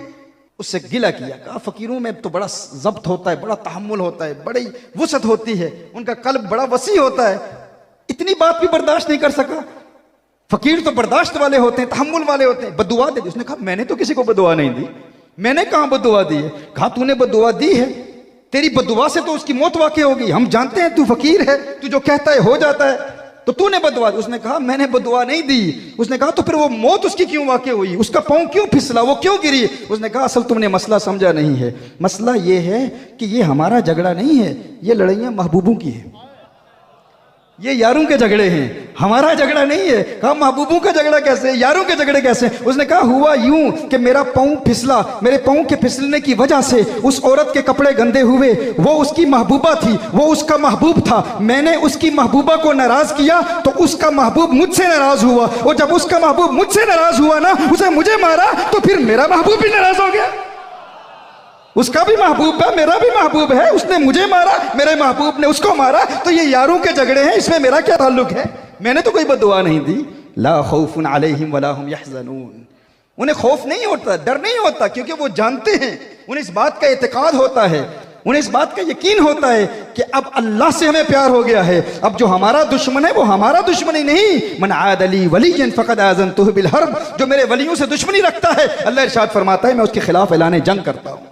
उससे गिला किया, कहा फकीरों में तो बड़ा जब्त होता है, बड़ा तहम्मुल होता है, बड़ी वसअत होती है, उनका कल्ब बड़ा वसी होता है, इतनी बात भी बर्दाश्त नहीं कर सका। फकीर तो बर्दाश्त वाले होते हैं, तहम्मुल वाले होते हैं, बद्दुआ दे दी। उसने कहा मैंने तो किसी को बद्दुआ नहीं दी, मैंने कहां बद्दुआ दी है? कहा तूने बद्दुआ दी है, तेरी बद्दुआ से तो उसकी मौत वाक़ होगी, हम जानते हैं तू फकीर है, तू जो कहता है हो जाता है, तो तूने बद्दुआ दी। उसने कहा मैंने बद्दुआ नहीं दी। उसने कहा तो फिर वो मौत उसकी क्यों वाक़ हुई, उसका पांव क्यों फिसला, वो क्यों गिरी? उसने कहा असल तुमने मसला समझा नहीं है, मसला ये है कि ये हमारा झगड़ा नहीं है, ये लड़ाइयां महबूबों की है, ये यारों के झगड़े हैं, हमारा झगड़ा नहीं है। कहा महबूबों का झगड़ा कैसे, यारों के झगड़े कैसे? उसने कहा हुआ यूं कि मेरा पांव फिसला, मेरे पांव के फिसलने की वजह से उस औरत के कपड़े गंदे हुए, वो उसकी महबूबा थी, वो उसका महबूब था, मैंने उसकी महबूबा को नाराज किया तो उसका महबूब मुझसे नाराज हुआ, और जब उसका महबूब मुझसे नाराज हुआ ना, उसे मुझे मारा तो फिर मेरा महबूब भी नाराज हो गया। उसका भी महबूब है, मेरा भी महबूब है, उसने मुझे मारा, मेरे महबूब ने उसको मारा, तो ये यारों के झगड़े हैं, इसमें मेरा क्या ताल्लुक है? मैंने तो कोई बद्दुआ नहीं दी। ला खौफुन अलैहिम वला हुम यहज़नून, उन्हें खौफ नहीं होता, डर नहीं होता, क्योंकि वो जानते हैं, उन्हें इस बात का इत्तेकाद होता है, उन्हें इस बात का यकीन होता है कि अब अल्लाह से हमें प्यार हो गया है, अब जो हमारा दुश्मन है वो हमारा दुश्मन ही नहीं। मन आद अली वलियन फक़द आज़नतुहु बिल हर्ब, जो मेरे वलियों से दुश्मनी रखता है, अल्लाह इरशाद फरमाता है मैं उसके खिलाफ ऐलान जंग करता हूं।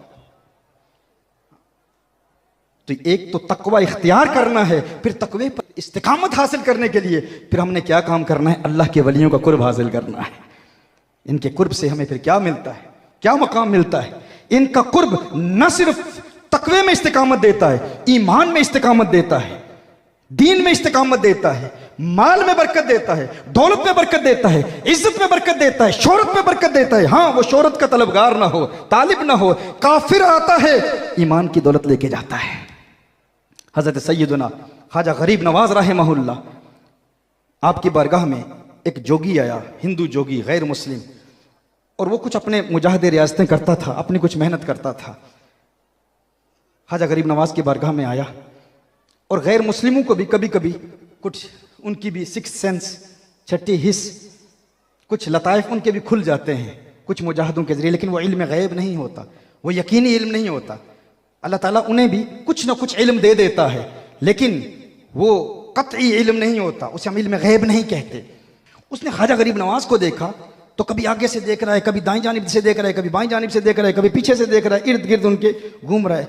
तो एक तो तकवा इख्तियार करना है, फिर तकवे पर इस्तिकामत हासिल करने के लिए फिर हमने क्या काम करना है? अल्लाह के वलियों का कुर्ब हासिल करना है। इनके कुर्ब से हमें फिर क्या मिलता है, क्या मकाम मिलता है? इनका कुर्ब न सिर्फ तकवे में इस्तिकामत देता है, ईमान में इस्तिकामत देता है, दीन में इस्तिकामत देता है, माल में बरकत देता है, दौलत में बरकत देता है, इज्जत में बरकत देता है, शोहरत में बरकत देता है। हाँ, वो शोहरत का तलबगार ना हो, तालिब ना हो, काफिर आता है ईमान की दौलत लेके जाता है। हजरत सैयदना ख्वाजा गरीब नवाज रहमहुल्लाह, आपकी बारगाह में एक जोगी आया, हिंदू जोगी, गैर मुस्लिम, और वो कुछ अपने मुजाहिदे रियासतें करता था, अपनी कुछ मेहनत करता था। ख्वाजा गरीब नवाज की बारगाह में आया, और गैर मुस्लिमों को भी कभी कभी कुछ उनकी भी सिक्स सेंस, छठी हिस्स, कुछ लताइफ उनके भी खुल जाते हैं कुछ मुजाहिदों के जरिए, लेकिन वो इल्म गैब नहीं होता, वो यकीनी इल्म नहीं होता। अल्लाह ताला उन्हें भी कुछ ना कुछ इल्म दे देता है, लेकिन वो कतई इल्म नहीं होता, उसे हम इल्म गैब नहीं कहते। उसने ख्वाजा गरीब नवाज को देखा तो कभी आगे से देख रहा है, कभी दाईं जानिब से देख रहा है, कभी बाईं जानिब से देख रहा है, कभी पीछे से देख रहा है, इर्द गिर्द उनके घूम रहा है।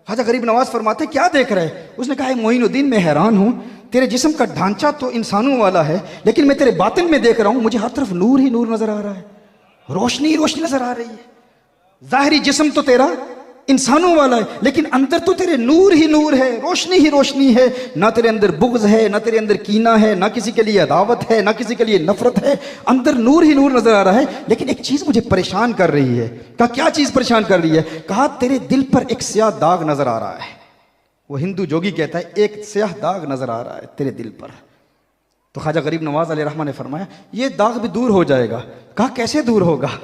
ख्वाजा गरीब नवाज फरमाते क्या देख रहा है? उसने कहा मोइनुद्दीन मैं हैरान हूं, तेरे जिस्म का ढांचा तो इंसानों वाला है, लेकिन मैं तेरे बातिन में देख रहा हूं, मुझे हर तरफ नूर ही नूर नजर आ रहा है, रोशनी ही रोशनी नजर आ रही है। जाहिरी जिस्म तो तेरा इंसानों वाला है, लेकिन अंदर तो तेरे नूर ही नूर है, रोशनी ही रोशनी है, ना तेरे अंदर बुग़्ज़ है, ना तेरे अंदर कीना है, ना किसी के लिए अदावत है, ना किसी के लिए नफरत है, अंदर नूर ही नूर नजर आ रहा है। लेकिन एक चीज मुझे परेशान कर रही है। कहा क्या चीज परेशान कर रही है? कहा तेरे दिल पर एक स्याह दाग नजर आ रहा है। वो हिंदू जोगी कहता है एक स्याह दाग नजर आ रहा है तेरे दिल पर। तो ख्वाजा गरीब नवाज अलैहिर्रहमान ने फरमाया ये दाग भी दूर हो जाएगा। कहा कैसे दूर होगा?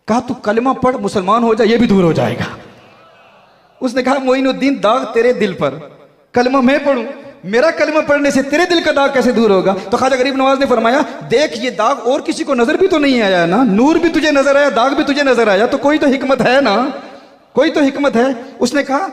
कहा तू कलमा पढ़ मुसलमान हो जाए, ये भी दूर हो जाएगा। उसने कहा मोइनुद्दीन दाग तेरे दिल पर, कलमा मैं पढ़ूं, मेरा कलमा पढ़ने से तेरे दिल का दाग कैसे दूर होगा? तो ख्वाजा गरीब नवाज ने फरमाया देख ये दाग और किसी को नजर भी तो नहीं आया ना, नूर भी तुझे नजर आया, दाग भी तुझे नजर आया, तो कोई तो हिकमत है ना, कोई तो हिकमत है। उसने कहा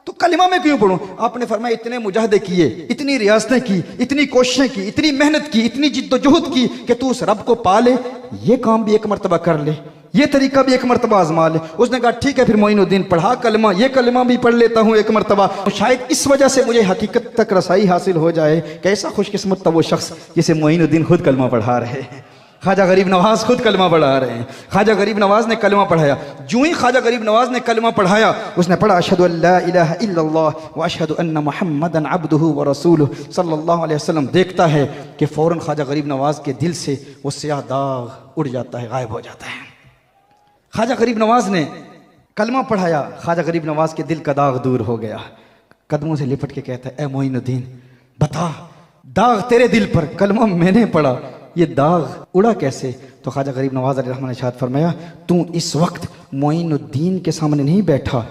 तो कलमा में क्यों पढ़ूं? आपने फरमाया इतने मुजाहदे किए, इतनी रियासतें की, इतनी कोशिशें की, इतनी मेहनत की, इतनी जिद्दोजहद की कि तू उस रब को पा ले, ये काम भी एक मरतबा कर ले, ये तरीका भी एक मरतबा आजमा ले। उसने कहा ठीक है फिर मोइनुद्दीन पढ़ा कलमा, ये कलमा भी पढ़ लेता हूँ एक मरतबा, शायद इस वजह से मुझे हकीकत तक रसाई हासिल हो जाए। कैसा खुशकिस्मत था वो शख्स जिसे मोइनुद्दीन खुद कलमा पढ़ा रहे हैं, ख्वाजा गरीब नवाज खुद कलमा पढ़ा रहे हैं। ख्वाजा गरीब नवाज ने कलमा पढ़ाया, जो ही ख्वाजा गरीब नवाज ने कलमा पढ़ाया उसने पढ़ा अशहदु अल्ला इलाहा इल्लल्लाह व अशहदु अन्ना मुहम्मदन अब्दुहु व रसूलुहु सल्लल्लाहु अलैहि वसल्लम। देखता है कि फौरन ख्वाजा गरीब नवाज के दिल से वो स्याह दाग उड़ जाता है, गायब हो जाता है। ख्वाजा गरीब नवाज ने कलमा पढ़ाया, ख्वाजा गरीब नवाज के दिल का दाग दूर हो गया। कदमों से लिपट के कहता है ए मोइनुद्दीन बता दाग तेरे दिल पर, कलमा मैंने पढ़ा, ये दाग उड़ा कैसे? तो ख्वाजा गरीब नवाज अलैहिर्रहमान ने इरशाद फरमाया तू इस वक्त मोइनुद्दीन के सामने नहीं बैठा,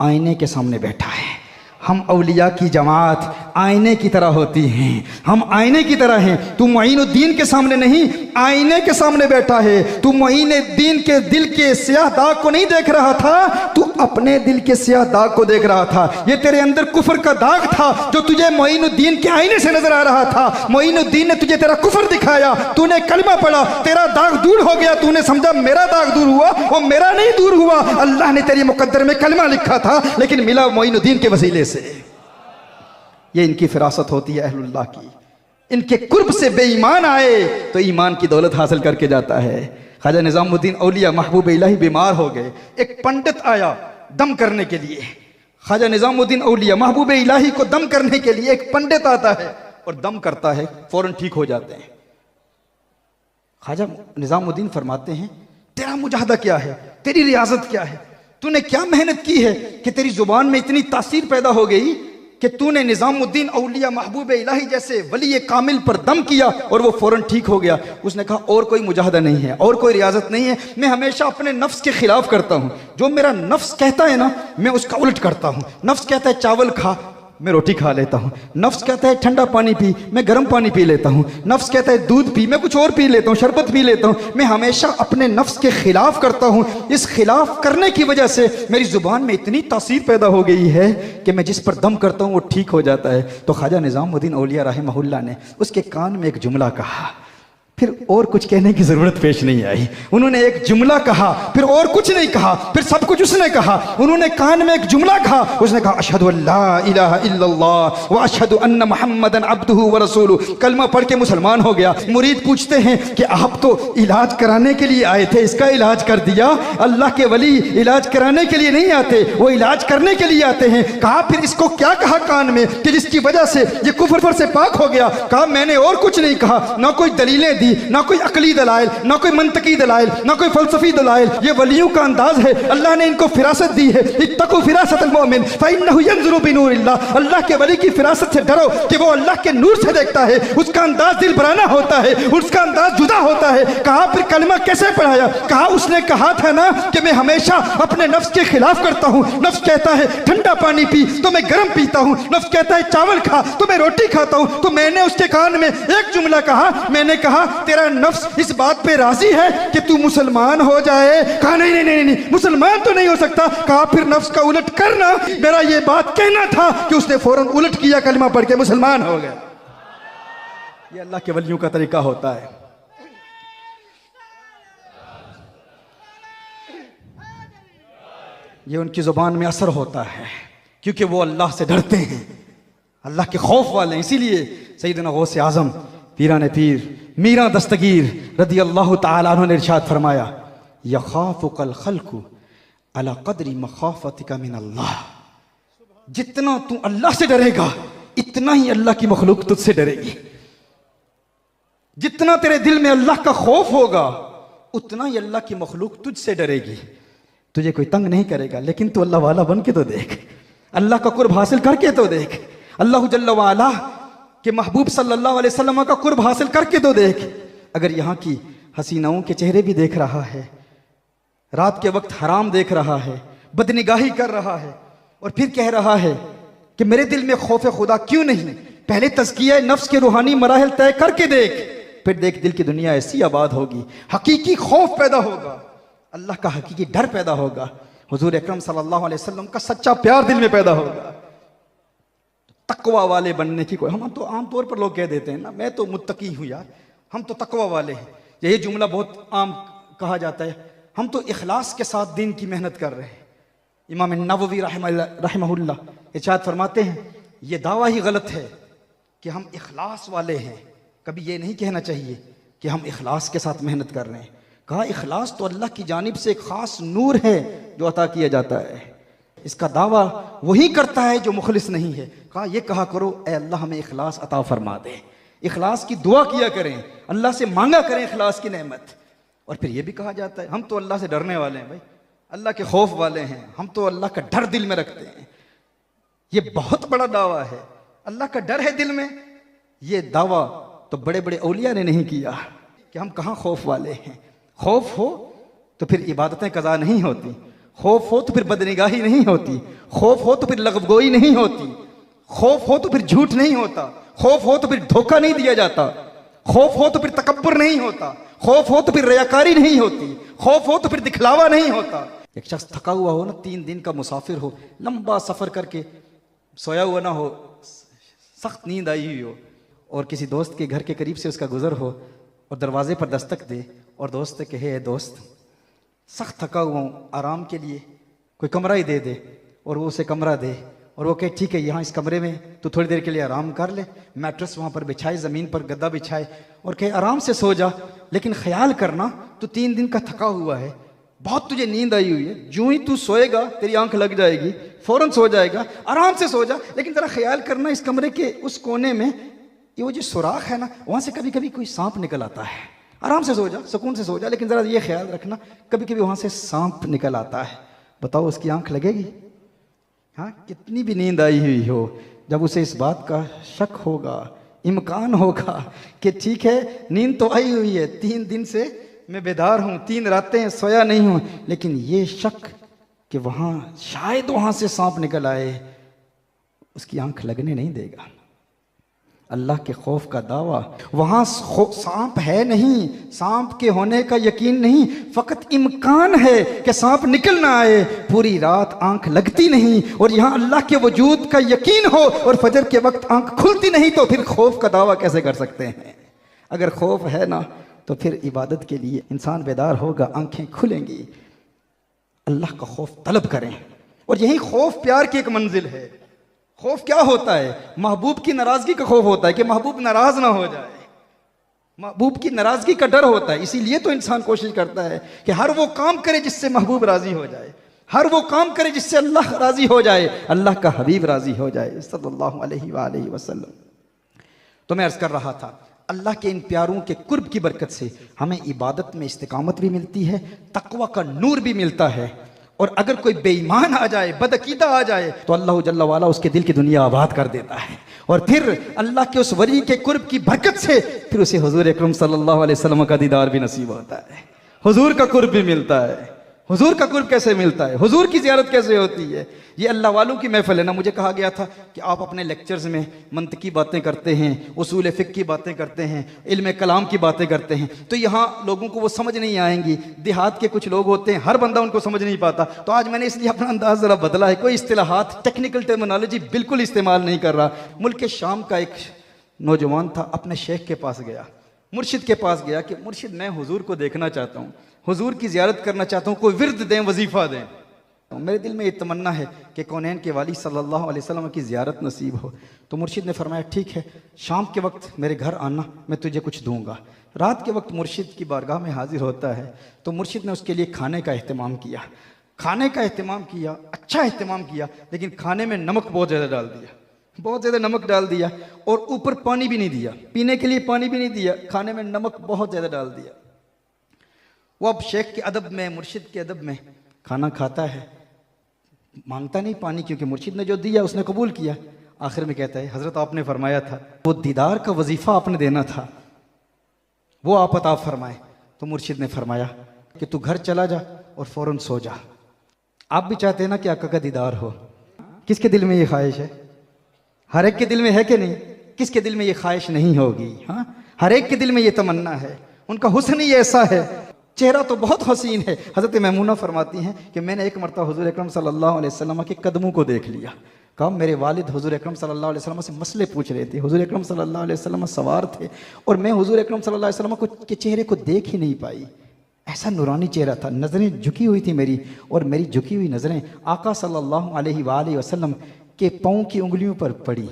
आईने के सामने बैठा है। हम औलिया की जमात आईने की तरह होती हैं, हम आईने की तरह हैं। तू मोइनुद्दीन के सामने नहीं, आईने के सामने बैठा है। तू मोइनुद्दीन के दिल के स्याह दाग को नहीं देख रहा था, तू अपने दिल के स्याह दाग को देख रहा था। ये तेरे अंदर कुफर का दाग था जो तुझे मोइनुद्दीन के आईने से नजर आ रहा था। मोइनुद्दीन ने तुझे तेरा कुफर दिखाया, तूने कलमा पढ़ा, तेरा दाग दूर हो गया। तूने समझा मेरा दाग दूर हुआ, वो मेरा नहीं दूर हुआ। अल्लाह ने तेरे मुकद्दर में कलमा लिखा था, लेकिन मिला मोइनुद्दीन के वसीले से। ये इनकी फिरासत होती है अहलुल्लाह की। इनके कुर्ब से बेईमान आए तो ईमान की दौलत हासिल करके जाता है। ख्वाजा निजामुद्दीन औलिया महबूब इलाही बीमार हो गए, एक पंडित आया दम करने के लिए। ख्वाजा निजामुद्दीन औलिया महबूब इलाही को दम करने के लिए एक पंडित आता है और दम करता है, फौरन ठीक हो जाते हैं। ख्वाजा निजामुद्दीन फरमाते हैं, तेरा मुजाहदा क्या है, तेरी रियाजत क्या है, तूने क्या मेहनत की है कि तेरी जुबान में इतनी तासीर पैदा हो गई कि तूने निजामुद्दीन औलिया महबूब इलाही जैसे वली कामिल पर दम किया और वो फौरन ठीक हो गया। उसने कहा और कोई मुजाहदा नहीं है, और कोई रियाजत नहीं है, मैं हमेशा अपने नफ्स के खिलाफ करता हूँ। जो मेरा नफ्स कहता है ना, मैं उसका उल्ट करता हूँ। नफ्स कहता है चावल खा, मैं रोटी खा लेता हूँ। नफ्स कहता है ठंडा पानी पी, मैं गर्म पानी पी लेता हूँ। नफ्स कहता है दूध पी, मैं कुछ और पी लेता हूँ, शरबत पी लेता हूँ। मैं हमेशा अपने नफ्स के खिलाफ करता हूँ। इस खिलाफ करने की वजह से मेरी जुबान में इतनी तासीर पैदा हो गई है कि मैं जिस पर दम करता हूँ वो ठीक हो जाता है। तो ख्वाजा निजामुद्दीन औलिया रहमहुल्लाह ने उसके कान में एक जुमला कहा, फिर और कुछ कहने की जरूरत पेश नहीं आई। उन्होंने एक जुमला कहा, फिर और कुछ नहीं कहा, फिर सब कुछ उसने कहा। उन्होंने कान में एक जुमला कहा, उसने कहा अशहदु अल्ला इलाहा इल्लल्लाह व अशहदु अन्न मुहम्मदन अब्दुहु व रसूलुहु। कलमा पढ़ के मुसलमान हो गया। मुरीद पूछते हैं कि आप तो इलाज कराने के लिए आए थे, इसका इलाज कर दिया। अल्लाह के वली इलाज कराने के लिए नहीं आते, वो इलाज करने के लिए आते हैं। कहा फिर इसको क्या कहा कान में कि जिसकी वजह से ये कुफ्र से पाक हो गया? कहा मैंने और कुछ नहीं कहा, ना कोई दलीलें दी, ना कोई अकली दलाइल, ना कोई मंतकी दलाइल, ना कोई फलसफी दलाइल। ये वलियों का अंदाज है। अल्लाह ने इनको फिरासत दी है, इत्तकू फिरासतल मोमिन फइन्नहु यंजुरु बिनूरिल्लाह। अल्लाह के वली की फिरासत से डरो कि वो अल्लाह के नूर से देखता है। उसका अंदाज दिल बराना होता है, उसका अंदाज जुदा होता है। कहा फिर कलमा कैसे पढ़ाया? कहा उसने कहा था ना कि मैं हमेशा अपने नफ्स के खिलाफ करता हूँ। नफ्स कहता है ठंडा पानी पी तो मैं गर्म पीता हूँ, नफ्स कहता है चावल खा तो मैं रोटी खाता हूँ। तो मैंने उसके कान में एक जुमला कहा, मैंने कहा तेरा नफ्स इस बात पे राजी है कि तू मुसलमान हो जाए? कहा नहीं नहीं नहीं नहीं, मुसलमान तो नहीं हो सकता। कहा फिर नफ्स का उलट करना, मेरा ये बात कहना था कि उसने फौरन उलट किया, कलमा पढ़ के मुसलमान हो गया। ये अल्लाह के वलियों का तरीका होता है। ये उनकी जुबान में असर होता है क्योंकि वो अल्लाह से डरते हैं, अल्लाह के खौफ वाले हैं। इसीलिए सैयदना गौस आजम पीरान पीर मीरा दस्तगीर रदी अल्लाह तआला अन्हु ने इरशाद फरमाया, यखाफुकल खल्कु अला क़द्रि मखाफतिका मिन अल्लाह। जितना तू अल्लाह से डरेगा इतना ही अल्लाह की मखलूक तुझसे डरेगी। जितना तेरे दिल में अल्लाह का खौफ होगा उतना ही अल्लाह की मखलूक तुझसे डरेगी। तुझे कोई तंग नहीं करेगा, लेकिन तू अल्लाह वाला बन के तो देख, अल्लाह का कुर्ब हासिल करके तो देख, अल्लाह जल्ल व अला कि महबूब सल्लल्लाहु अलैहि वसल्लम का कुर्ब हासिल करके तो देख। अगर यहाँ की हसीनाओं के चेहरे भी देख रहा है, रात के वक्त हराम देख रहा है, बदनिगाही कर रहा है और फिर कह रहा है कि मेरे दिल में खौफ खुदा क्यों नहीं? पहले तज़किया नफ्स के रूहानी मराहिल तय करके देख, फिर देख दिल की दुनिया ऐसी आबाद होगी, हकीकी खौफ पैदा होगा, अल्लाह का हकीकी डर पैदा होगा, हुजूर अकरम सल्लल्लाहु अलैहि वसल्लम का सच्चा प्यार दिल में पैदा होगा। तकवा वाले बनने की कोई, हम तो आमतौर पर लोग कह देते हैं ना, मैं तो मुत्तकी हूँ यार, हम तो तकवा वाले हैं। यही जुमला बहुत आम कहा जाता है। हम तो इखलास के साथ दीन की मेहनत कर रहे हैं। इमाम नववी रहमहुल्लाह इरशाद फरमाते हैं, ये दावा ही गलत है कि हम इखलास वाले हैं। कभी ये नहीं कहना चाहिए कि हम इखलास के साथ मेहनत कर रहे हैं। कहा इखलास तो अल्लाह की जानिब से एक खास नूर है जो अता किया जाता है, इसका दावा वही करता है जो मुखलिस नहीं है। कहा ये कहा करो, ए अल्लाह हमें इखलास अता फरमा दे, इखलास की दुआ किया करें, अल्लाह से मांगा करें इखलास की नेमत। और फिर ये भी कहा जाता है हम तो अल्लाह से डरने वाले हैं भाई, अल्लाह के खौफ वाले हैं, हम तो अल्लाह का डर दिल में रखते हैं। ये बहुत बड़ा दावा है, अल्लाह का डर है दिल में। ये दावा तो बड़े बड़े औलिया ने नहीं किया कि हम कहाँ खौफ वाले हैं। खौफ हो तो फिर इबादतें कज़ा नहीं होती, खौफ हो तो फिर बदनिगाही नहीं होती, खौफ हो तो फिर लगबगोई नहीं होती, खौफ हो तो फिर झूठ नहीं होता, खौफ हो तो फिर धोखा नहीं दिया जाता, खौफ हो तो फिर तकब्बुर नहीं होता, खौफ हो तो फिर रियाकारी नहीं होती, खौफ हो तो फिर दिखलावा नहीं होता। एक शख्स थका हुआ हो ना, 3 दिन का मुसाफिर हो, लंबा सफर करके सोया हुआ ना हो, सख्त नींद आई हुई हो, और किसी दोस्त के घर के करीब से उसका गुजर हो और दरवाजे पर दस्तक दे और दोस्त से कहे, हे दोस्त सख्त थका हुआ हूँ, आराम के लिए कोई कमरा ही दे दे, और वो उसे कमरा दे और वो कहे ठीक है यहाँ इस कमरे में तू थोड़ी देर के लिए आराम कर ले, मैट्रेस वहाँ पर बिछाए, ज़मीन पर गद्दा बिछाए और कहे आराम से सो जा, लेकिन ख्याल करना तू 3 दिन का थका हुआ है, बहुत तुझे नींद आई हुई है, जो ही तू सोएगा तेरी आंख लग जाएगी, फौरन सो जाएगा, आराम से सो जा, लेकिन ज़रा ख्याल करना इस कमरे के उस कोने में ये वो जो सुराख है ना, वहाँ से कभी कभी कोई सांप निकल आता है, आराम से सो जा, सुकून से सो जा, लेकिन ज़रा ये ख्याल रखना कभी कभी वहाँ से सांप निकल आता है। बताओ उसकी आंख लगेगी? हाँ, कितनी भी नींद आई हुई हो, जब उसे इस बात का शक होगा, इम्कान होगा कि ठीक है नींद तो आई हुई है, 3 दिन से मैं बेदार हूँ, 3 रातें सोया नहीं हूँ, लेकिन ये शक कि वहाँ शायद वहाँ से सांप निकल आए, उसकी आंख लगने नहीं देगा। अल्लाह के खौफ का दावा, वहाँ सांप है नहीं, सांप के होने का यकीन नहीं, फ़कत इम्कान है कि सांप निकल ना आए, पूरी रात आंख लगती नहीं, और यहाँ अल्लाह के वजूद का यकीन हो और फजर के वक्त आंख खुलती नहीं, तो फिर खौफ का दावा कैसे कर सकते हैं? अगर खौफ है ना तो फिर इबादत के लिए इंसान बेदार होगा, आंखें खुलेंगी। अल्लाह का खौफ तलब करें, और यही खौफ प्यार की एक मंजिल है। खौफ क्या होता है? महबूब की नाराजगी का खौफ होता है कि महबूब नाराज ना हो जाए, महबूब की नाराजगी का डर होता है। इसीलिए तो इंसान कोशिश करता है कि हर वो काम करे जिससे महबूब राजी हो जाए, हर वो काम करे जिससे अल्लाह राजी हो जाए, अल्लाह का हबीब राजी हो जाए सल्लल्लाहु अलैहि वसल्लम। तो मैं अर्ज कर रहा था, अल्लाह के इन प्यारों के कुर्ब की बरकत से हमें इबादत में इस्तिकामत भी मिलती है, तकवा का नूर भी मिलता है, और अगर कोई बेईमान आ जाए, बदअकीदा आ जाए, तो अल्लाह जल्ला वाला उसके दिल की दुनिया आबाद कर देता है, और फिर अल्लाह के उस वली के कुर्ब की बरकत से फिर उसे हुजूर अकरम सल्लल्लाहु अलैहि वसल्लम का दीदार भी नसीब होता है, हुजूर का कुर्ब भी मिलता है। हुजूर का कुर्ब कैसे मिलता है? हुजूर की ज़ियारत कैसे होती है? ये अल्लाह वालों की महफिल है ना। मुझे कहा गया था कि आप अपने लेक्चर्स में मंतकी बातें करते हैं, उसूल फ़िक़्ह की बातें करते हैं, इल्म कलाम की बातें करते हैं, तो यहाँ लोगों को वो समझ नहीं आएंगी। देहात के कुछ लोग होते हैं, हर बंदा उनको समझ नहीं पाता, तो आज मैंने इसलिए अपना अंदाज़ ज़रा बदला है। कोई इस्तिलाहात, टेक्निकल टर्मिनोलॉजी बिल्कुल इस्तेमाल नहीं कर रहा। मुल्क शाम का एक नौजवान था, अपने शेख के पास गया, मुर्शिद के पास गया कि मुर्शिद मैं हुजूर को देखना चाहता हूँ, हुजूर की ज़ियारत करना चाहता हूँ, कोई विर्द दें, वजीफ़ा दें। मेरे दिल में ये तमन्ना है कि कौनैन के वाली सल्लल्लाहु अलैहि वसल्लम की ज़ियारत नसीब हो। तो मुर्शिद ने फरमाया ठीक है, शाम के वक्त मेरे घर आना, मैं तुझे कुछ दूंगा। रात के वक्त मुर्शिद की बारगाह में हाजिर होता है, तो मुर्शिद ने उसके लिए खाने का अहतमाम किया, खाने का अहतमाम किया, अच्छा अहतमाम किया, लेकिन खाने में नमक बहुत ज़्यादा डाल दिया, बहुत ज़्यादा नमक डाल दिया, और ऊपर पानी भी नहीं दिया, पीने के लिए पानी भी नहीं दिया, खाने में नमक बहुत ज़्यादा डाल दिया। वो अब शेख के अदब में, मुर्शिद के अदब में खाना खाता है, मांगता नहीं पानी, क्योंकि मुर्शिद ने जो दिया उसने कबूल किया। आखिर में कहता है, हज़रत आपने फरमाया था वो दीदार का वजीफ़ा आपने देना था, वो आप अता फरमाए। तो मुर्शिद ने फरमाया कि तू घर चला जा और फ़ौरन सो जा। आप भी चाहते हैं ना कि आका का दीदार हो? किसके दिल में ये ख्वाहिश है? हर एक के दिल में है कि नहीं? किसके दिल में ये ख्वाहिश नहीं होगी? हाँ, हर एक के दिल में ये तमन्ना है। उनका हुस्न ही ऐसा है, चेहरा तो बहुत हसीन है। हज़रत मैमूना फरमाती हैं कि मैंने एक मरतबा हुजूर अकरम सल्लल्लाहु अलैहि वसल्लम के कदमों को देख लिया। कहा मेरे वालिद हुजूर अकरम सल्लल्लाहु अलैहि वसल्लम से मसले पूछ रहे थे, हुजूर अकरम सल्लल्लाहु अलैहि वसल्लम सवार थे, और मैं हुजूर अकरम सल्लल्लाहु अलैहि वसल्लम के चेहरे को देख ही नहीं पाई। ऐसा नूरानी चेहरा था, नज़रें झुकी हुई थी मेरी, और मेरी झुकी हुई नज़रें आका सल्लल्लाहु अलैहि वसल्लम के पाँव की उंगलियों पर पड़ी।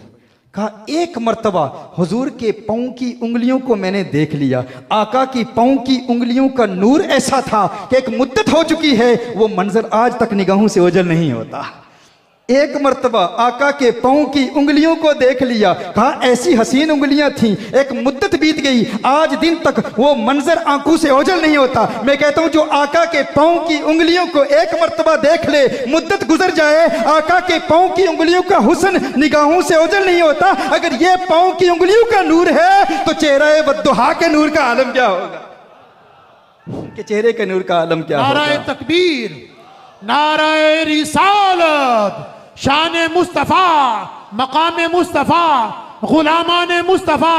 कहा एक मर्तबा हुजूर के पाँव की उंगलियों को मैंने देख लिया, आका की पाँव की उंगलियों का नूर ऐसा था कि एक मुद्दत हो चुकी है, वो मंजर आज तक निगाहों से ओझल नहीं होता। एक मर्तबा आका के पाँव की उंगलियों को देख लिया, कहा ऐसी हसीन उंगलियां थीं, एक मुद्दत बीत गई, आज दिन तक वो मंजर आंखों से ओझल नहीं होता। मैं कहता हूं जो आका के पाँव की उंगलियों को एक मर्तबा देख ले, मुद्दत गुजर जाए, आका के पाँव की उंगलियों का हुस्न निगाहों से ओझल नहीं होता। अगर ये पाँव की उंगलियों का नूर है तो चेहरा बद्दुहा के नूर का आलम क्या होगा? कि चेहरे के नूर का आलम क्या होगा? नाराए तकबीर, नाराए रिसालत, शान मुस्तफ़ा, मकाम मुस्तफ़ा, गुलामान मुस्तफ़ा,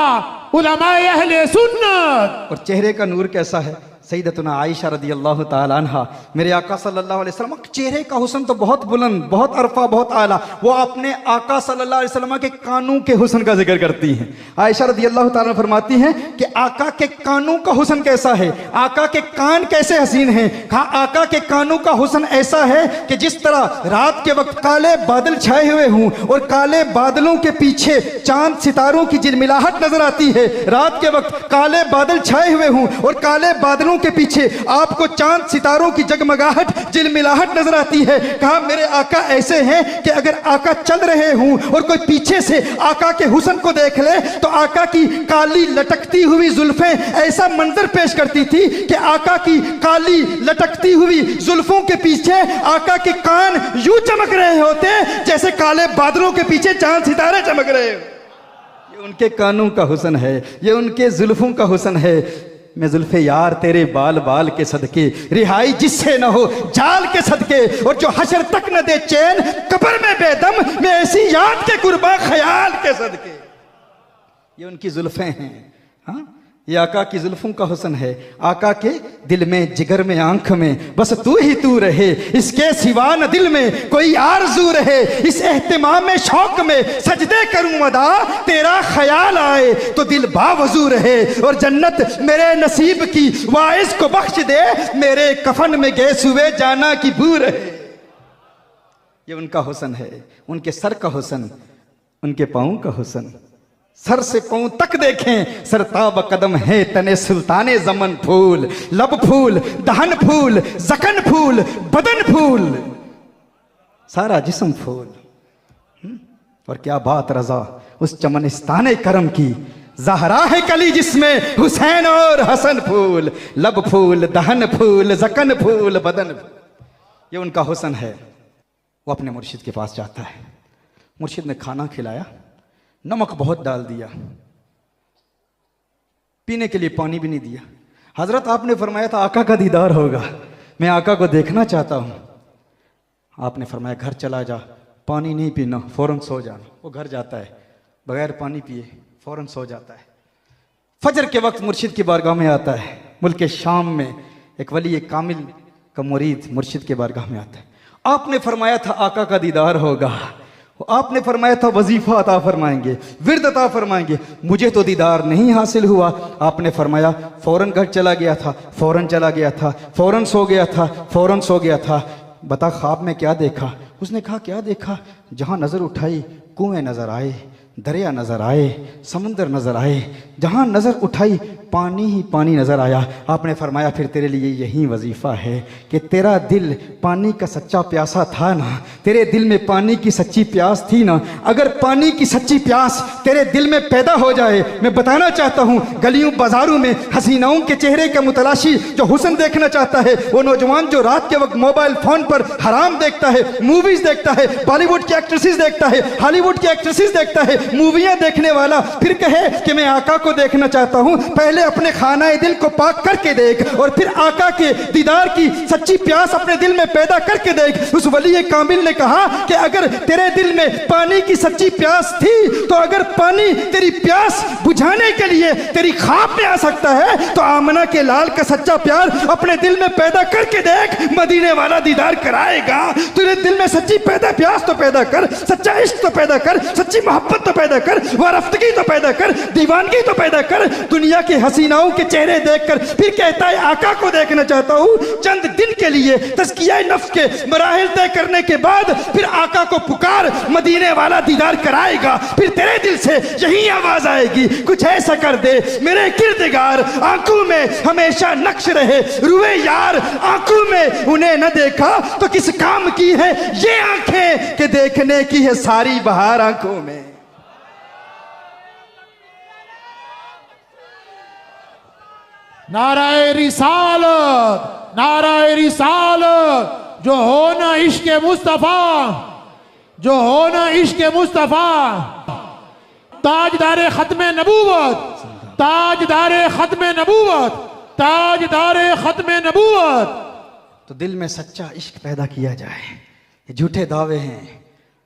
उलमाए अहले सुन्नत। और चेहरे का नूर कैसा है? सैयदतुना आयशा रदी अल्लाह ताला अन्हा, मेरे आका सल्लल्लाहु अलैहि वसल्लम चेहरे का हुस्न तो बहुत बुलंद, बहुत अरफा, बहुत आला। वो अपने आका सल्लल्लाहु अलैहि वसल्लम के कानों के हुस्न का जिक्र करती हैं। आयशा रदी अल्लाह ताला फरमाती हैं कि आका के कानों का हुस्न कैसा है, आका के कान कैसे हसीन हैं। कहा आका के कानों का हुस्न ऐसा है कि जिस तरह रात के वक्त काले बादल छाए हुए हों और काले बादलों के पीछे चांद सितारों की झिलमिलाहट नजर आती है। रात के वक्त काले बादल छाए हुए हों और काले बादलों के पीछे आपको चांद सितारों की जगमगाहट झिलमिलाहट नजर आती है। कहा मेरे आका ऐसे हैं कि अगर आका चल रहे हों और कोई पीछे से आका के हुस्न को देख ले तो आका की काली लटकती हुई जुल्फें ऐसा मंजर पेश करती थी कि आका की काली लटकती हुई जुल्फों के पीछे आका के कान यूं चमक रहे होते जैसे काले बादलों के पीछे चांद सितारे चमक रहे। ये उनके कानों का हुस्न है, ये उनके जुल्फों का हुस्न है। मैं जुल्फे यार तेरे बाल बाल के सदके, रिहाई जिससे न हो जाल के सदके, और जो हशर तक न दे चैन कब्र में बेदम, मैं ऐसी याद के कुर्बा ख्याल के सदके। ये उनकी जुल्फे हैं। हाँ, ये आका की जुल्फों का हुस्न है। आका के दिल में, जिगर में, आंख में बस तू ही तू रहे, इसके सिवा न दिल में कोई आरज़ू रहे। इस एहतिमाम में, शौक में सजदे करूं अदा, तेरा ख्याल आए तो दिल बावजू रहे। और जन्नत मेरे नसीब की वाइस को बख्श दे, मेरे कफन में गैस हुए जाना की बू रहे। ये उनका हुस्न है, उनके सर का हुस्न, उनके पाँव का हुस्न। सर से पांव तक देखें सरताब कदम है तने सुल्ताने जमन फूल, लब फूल, दहन फूल, जकन फूल, बदन फूल, सारा जिस्म फूल। और क्या बात रजा उस चमनिस्ताने करम की, ज़हरा है कली जिसमें हुसैन और हसन फूल, लब फूल, दहन फूल, जकन फूल, बदन फूल। ये उनका हुस्न है। वो अपने मुर्शिद के पास जाता है। मुर्शिद ने खाना खिलाया, नमक बहुत डाल दिया, पीने के लिए पानी भी नहीं दिया। हजरत आपने फरमाया था आका का दीदार होगा, मैं आका को देखना चाहता हूं। आपने फरमाया घर चला जा, पानी नहीं पीना, फौरन सो जाना। वो घर जाता है, बगैर पानी पिए फौरन सो जाता है। फजर के वक्त मुर्शिद की बारगाह में आता है। मुल्क शाम में एक वली, एक कामिल का मुरीद मुर्शिद के बारगाह में आता है। आपने फरमाया था आका का दीदार होगा, आपने फरमाया था वजीफा अता फरमाएंगे, विर्द अता फरमाएंगे, मुझे तो दीदार नहीं हासिल हुआ। आपने फरमाया फौरन घर चला गया था, फौरन चला गया था, फौरन सो गया था, फौरन सो गया था। बता ख्वाब में क्या देखा? उसने कहा क्या देखा? जहां नजर उठाई कुएं नजर आए, दरिया नजर आए, समंदर नजर आए, जहां नजर उठाई पानी ही पानी नजर आया। आपने फरमाया फिर तेरे लिए यही वजीफा है कि तेरा दिल पानी का सच्चा प्यासा था ना, तेरे दिल में पानी की सच्ची प्यास थी ना, अगर पानी की सच्ची प्यास तेरे दिल में पैदा हो जाए, मैं बताना चाहता हूँ गलियों बाजारों में हसीनाओं के चेहरे का मुतलाशी जो हुस्न देखना चाहता है, वो नौजवान जो रात के वक्त मोबाइल फोन पर हराम देखता है, मूवीज देखता है, बॉलीवुड की एक्ट्रेसेस देखता है, हॉलीवुड की एक्ट्रेसेस देखता है, मूवियां देखने वाला फिर कहे कि मैं आका को देखना चाहता हूं, पहले अपने खानाए दिल को पाक करके देख और फिर आका के दीदार की सच्ची प्यास अपने दिल में पैदा करके देख। उस वली कामिल ने कहा कि अगर तेरे दिल में पानी की सच्ची प्यास थी तो अगर पानी तेरी प्यास बुझाने के लिए तेरी ख्वाब में आ सकता है तो आमना के लाल का सच्चा प्यार अपने दिल में पैदा करके देख, मदीने वाला दीदार कराएगा। तेरे दिल में सच्ची प्यास तो पैदा कर, सच्चा इश्क तो पैदा कर, सच्ची मोहब्बत तो पैदा कर, वारफ्तगी तो पैदा कर, दीवानगी तो पैदा कर। दुनिया के हसीनाओं के चेहरे देखकर फिर कहता है आका को देखना चाहता हूं। चंद दिन के लिए तज़किया नफ्स के मराहिल तय करने के बाद फिर आका को पुकार, मदीने वाला दीदार कराएगा। फिर तेरे दिल से यही आवाज आएगी, कुछ ऐसा कर दे मेरे किरदगार, आंखों में हमेशा नक्श रहे रुए यार, आंखों में उन्हें न देखा तो किस काम की है ये आंखें कि देखने की है सारी बहार आंखों में। नाराए रिसालत, नाराए रिसालत, जो हो ना इश्क मुस्तफा, जो हो ना इश्क मुस्तफा, ताजदारे खत्मे नबूवत, ताजदारे खत्मे नबूवत, ताजदारे खत्मे नबूवत, तो दिल में सच्चा इश्क पैदा किया जाए। ये झूठे दावे हैं,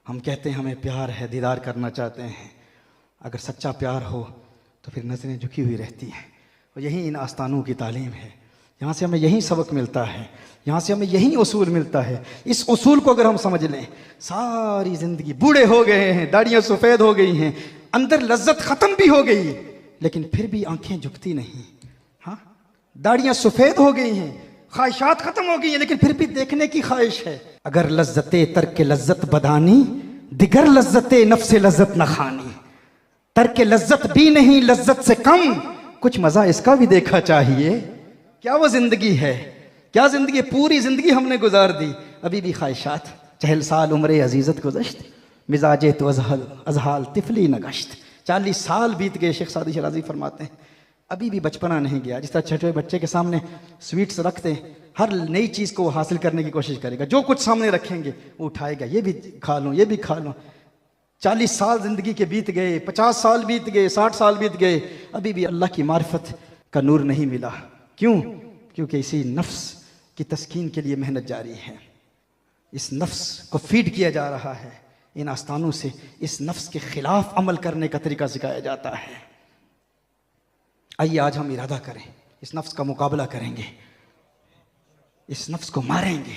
हम कहते हैं हमें प्यार है, दीदार करना चाहते हैं। अगर सच्चा प्यार हो तो फिर नज़रें झुकी हुई रहती हैं। और यही इन आस्थानों की तालीम है, यहाँ से हमें यही सबक मिलता है, यहाँ से हमें यही उसूल मिलता है। इस उसूल को अगर हम समझ लें, सारी ज़िंदगी बूढ़े हो गए हैं, दाढ़ियाँ सफ़ेद हो गई हैं, अंदर लज्जत ख़त्म भी हो गई, लेकिन फिर भी आंखें झुकती नहीं। हाँ, दाढ़ियाँ सफ़ेद हो गई हैं, ख्वाहिशात ख़त्म हो गई हैं, लेकिन फिर भी देखने की ख्वाहिश है। अगर लज्जते तर्क लज्जत बदानी, दिगर लज्जते नफ्स लज्जत न खानी। तर्क लज्जत भी नहीं, लज्जत से कम, कुछ मज़ा इसका भी देखा चाहिए। क्या वो ज़िंदगी है, क्या ज़िंदगी, पूरी ज़िंदगी हमने गुजार दी, अभी भी ख्वाहिशात। चहल साल उम्र अजीज़त गुज़श्त, मिजाजे तो अजहाल तिफली नगश्त। 40 साल बीत गए, शेख सादी शराजी फरमाते हैं, अभी भी बचपना नहीं गया। जिस तरह छोटे बच्चे के सामने स्वीट्स रखते हैं, हर नई चीज़ को वो हासिल करने की कोशिश करेगा, जो कुछ सामने रखेंगे वो उठाएगा, ये भी खा लूँ, ये भी खा लूँ। 40 साल ज़िंदगी के बीत गए, 50 साल बीत गए, 60 साल बीत गए, अभी भी अल्लाह की मारिफत का नूर नहीं मिला। क्यों? क्योंकि इसी नफ्स की तस्कीन के लिए मेहनत जारी है। इस नफ्स को फीड किया जा रहा है। इन आस्थानों से इस नफ्स के खिलाफ अमल करने का तरीका सिखाया जाता है। आइए आज हम इरादा करें, इस नफ्स का मुकाबला करेंगे, इस नफ्स को मारेंगे,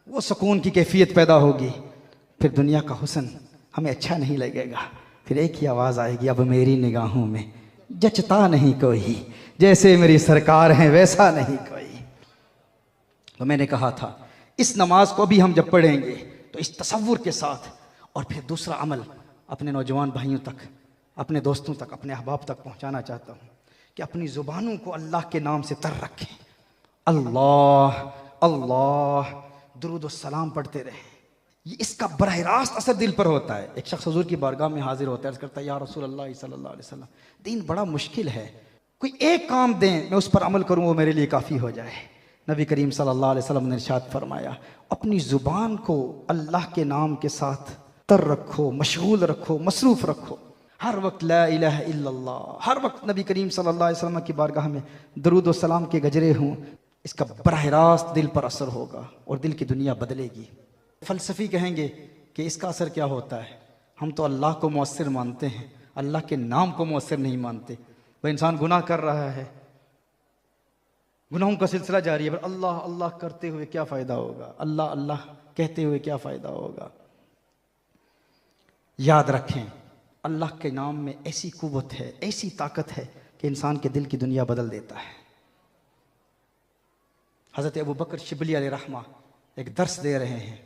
वो सुकून की कैफियत पैदा होगी। फिर दुनिया का हुस्न हमें अच्छा नहीं लगेगा। फिर एक ही आवाज़ आएगी, अब मेरी निगाहों में जचता नहीं कोई, जैसे मेरी सरकार है वैसा नहीं कोई। तो मैंने कहा था, इस नमाज को भी हम जब पढ़ेंगे तो इस तसव्वुर के साथ, और फिर दूसरा अमल अपने नौजवान भाइयों तक, अपने दोस्तों तक, अपने अहबाब तक पहुंचाना चाहता हूं कि अपनी ज़ुबानों को अल्लाह के नाम से तर रखें। अल्लाह अल्लाह दुरूद और सलाम पढ़ते रहें। ये इसका बरह रास्त असर दिल पर होता है। एक शख्स हुजूर की बारगाह में हाजिर होता है, अर्ज़ करता है, या रसूल अल्लाह सल्लल्लाहु अलैहि वसल्लम, दीन बड़ा मुश्किल है, कोई एक काम दें मैं उस पर अमल करूँ, वो मेरे लिए काफ़ी हो जाए। नबी करीम सल्लल्लाहु अलैहि वसल्लम ने इरशाद फरमाया, अपनी ज़ुबान को अल्लाह के नाम के साथ तर रखो, मशगूल रखो, मसरूफ़ रखो। हर वक्त ला इलाहा इल्लल्लाह, हर वक्त नबी करीम सल्लल्लाहु अलैहि वसल्लम की बारगाह में दरूद व सलाम के गजरे हों। इसका बराह रास्त दिल पर असर होगा और दिल की दुनिया बदलेगी। फ़लसफ़ी कहेंगे कि इसका असर क्या होता है, हम तो अल्लाह को मौसर मानते हैं, अल्लाह के नाम को मौसर नहीं मानते। वह इंसान गुनाह कर रहा है, गुनाहों का सिलसिला जारी है, पर अल्लाह अल्लाह करते हुए क्या फ़ायदा होगा, अल्लाह अल्लाह कहते हुए क्या फ़ायदा होगा। याद रखें, अल्लाह के नाम में ऐसी कुव्वत है, ऐसी ताकत है कि इंसान के दिल की दुनिया बदल देता है। हज़रत अबू बकर शिबली अलैहिर्रहमा एक दर्स दे रहे हैं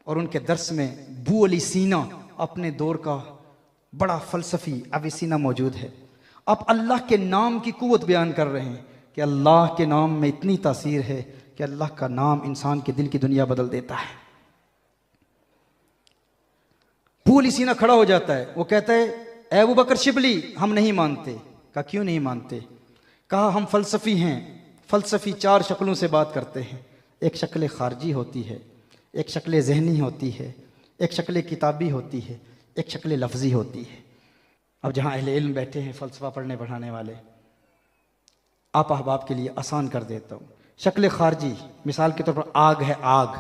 और उनके दर्स में बू अली सीना अपने दौर का बड़ा फ़लसफ़ी अविसीना मौजूद है। आप अल्लाह के नाम की कुव्वत बयान कर रहे हैं कि अल्लाह के नाम में इतनी तासीर है कि अल्लाह का नाम इंसान के दिल की दुनिया बदल देता है। बू अली सीना खड़ा हो जाता है, वो कहता है, ए अबू बकर शिबली, हम नहीं मानते। कहा क्यों नहीं मानते? कहा हम फ़लसफ़ी हैं, फ़लसफ़ी 4 शक्लों से बात करते हैं। एक शक्ल खारजी होती है, एक शक्ल ज़हनी होती है, एक शक्ल किताबी होती है, एक शक्ल लफ्ज़ी होती है। अब जहाँ अहले इल्म बैठे हैं, फ़लसफ़ा पढ़ने पढ़ाने वाले, आप अहबाब के लिए आसान कर देता हूँ। शक्ल खारजी मिसाल के तौर पर आग है, आग,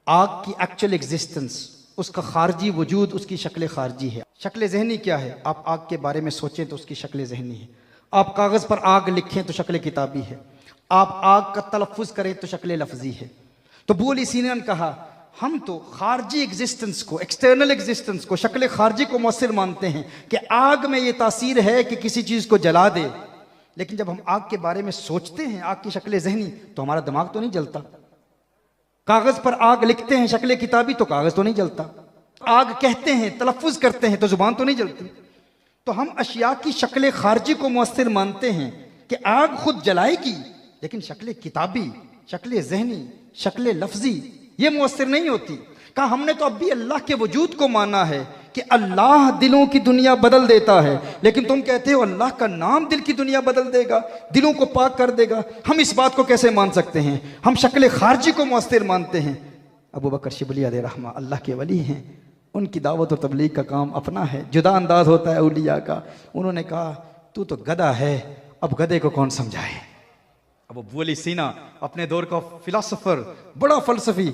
आग की एक्चुअल एग्जिस्टेंस, उसका खारजी वजूद, उसकी शक्ल खारजी है। शक्ल ज़हनी क्या है? आप आग के बारे में सोचें तो उसकी शक्ल ज़हनी है। आप कागज़ पर आग लिखें तो शक्ल किताबी है। आप आग का तलफ़ुज़ करें तो शक्ल लफ्ज़ी है। तो बू अली सीना ने कहा, हम तो खारजी एग्जिस्टेंस को, एक्सटर्नल एग्जिस्टेंस को, शक्ल खारजी को मौसर मानते हैं कि आग में ये तासीर है कि किसी चीज़ को जला दे, लेकिन जब हम आग के बारे में सोचते हैं, आग की शक्ल ज़हनी, तो हमारा दिमाग तो नहीं जलता। कागज़ पर आग लिखते हैं शक्ल किताबी, तो कागज़ तो नहीं जलता। आग कहते हैं, तलफ़ुज़ करते हैं, तो ज़ुबान तो नहीं जलती। तो हम अशिया की शक्ल खारजी को मौसर मानते हैं कि आग खुद जलाएगी, लेकिन शक्ल किताबी, शक्ल ज़हनी, शक्ल लफ्ज़ी ये मौसर नहीं होती। कहा हमने तो अब भी अल्लाह के वजूद को माना है कि अल्लाह दिलों की दुनिया बदल देता है, लेकिन तुम कहते हो अल्लाह का नाम दिल की दुनिया बदल देगा, दिलों को पाक कर देगा। हम इस बात को कैसे मान सकते हैं? हम शक्ल खारजी को मौसर मानते हैं। अबू बकर शिबली अलैहिर्रहमा अल्लाह के वली हैं, उनकी दावत और तबलीग का काम अपना है, जुदा अंदाज होता है औलिया का। उन्होंने कहा, तू तो गधा है, अब गधे को कौन समझाए। अब अबू अली सीना अपने दौर का फिलोसोफर, बड़ा फलसफी,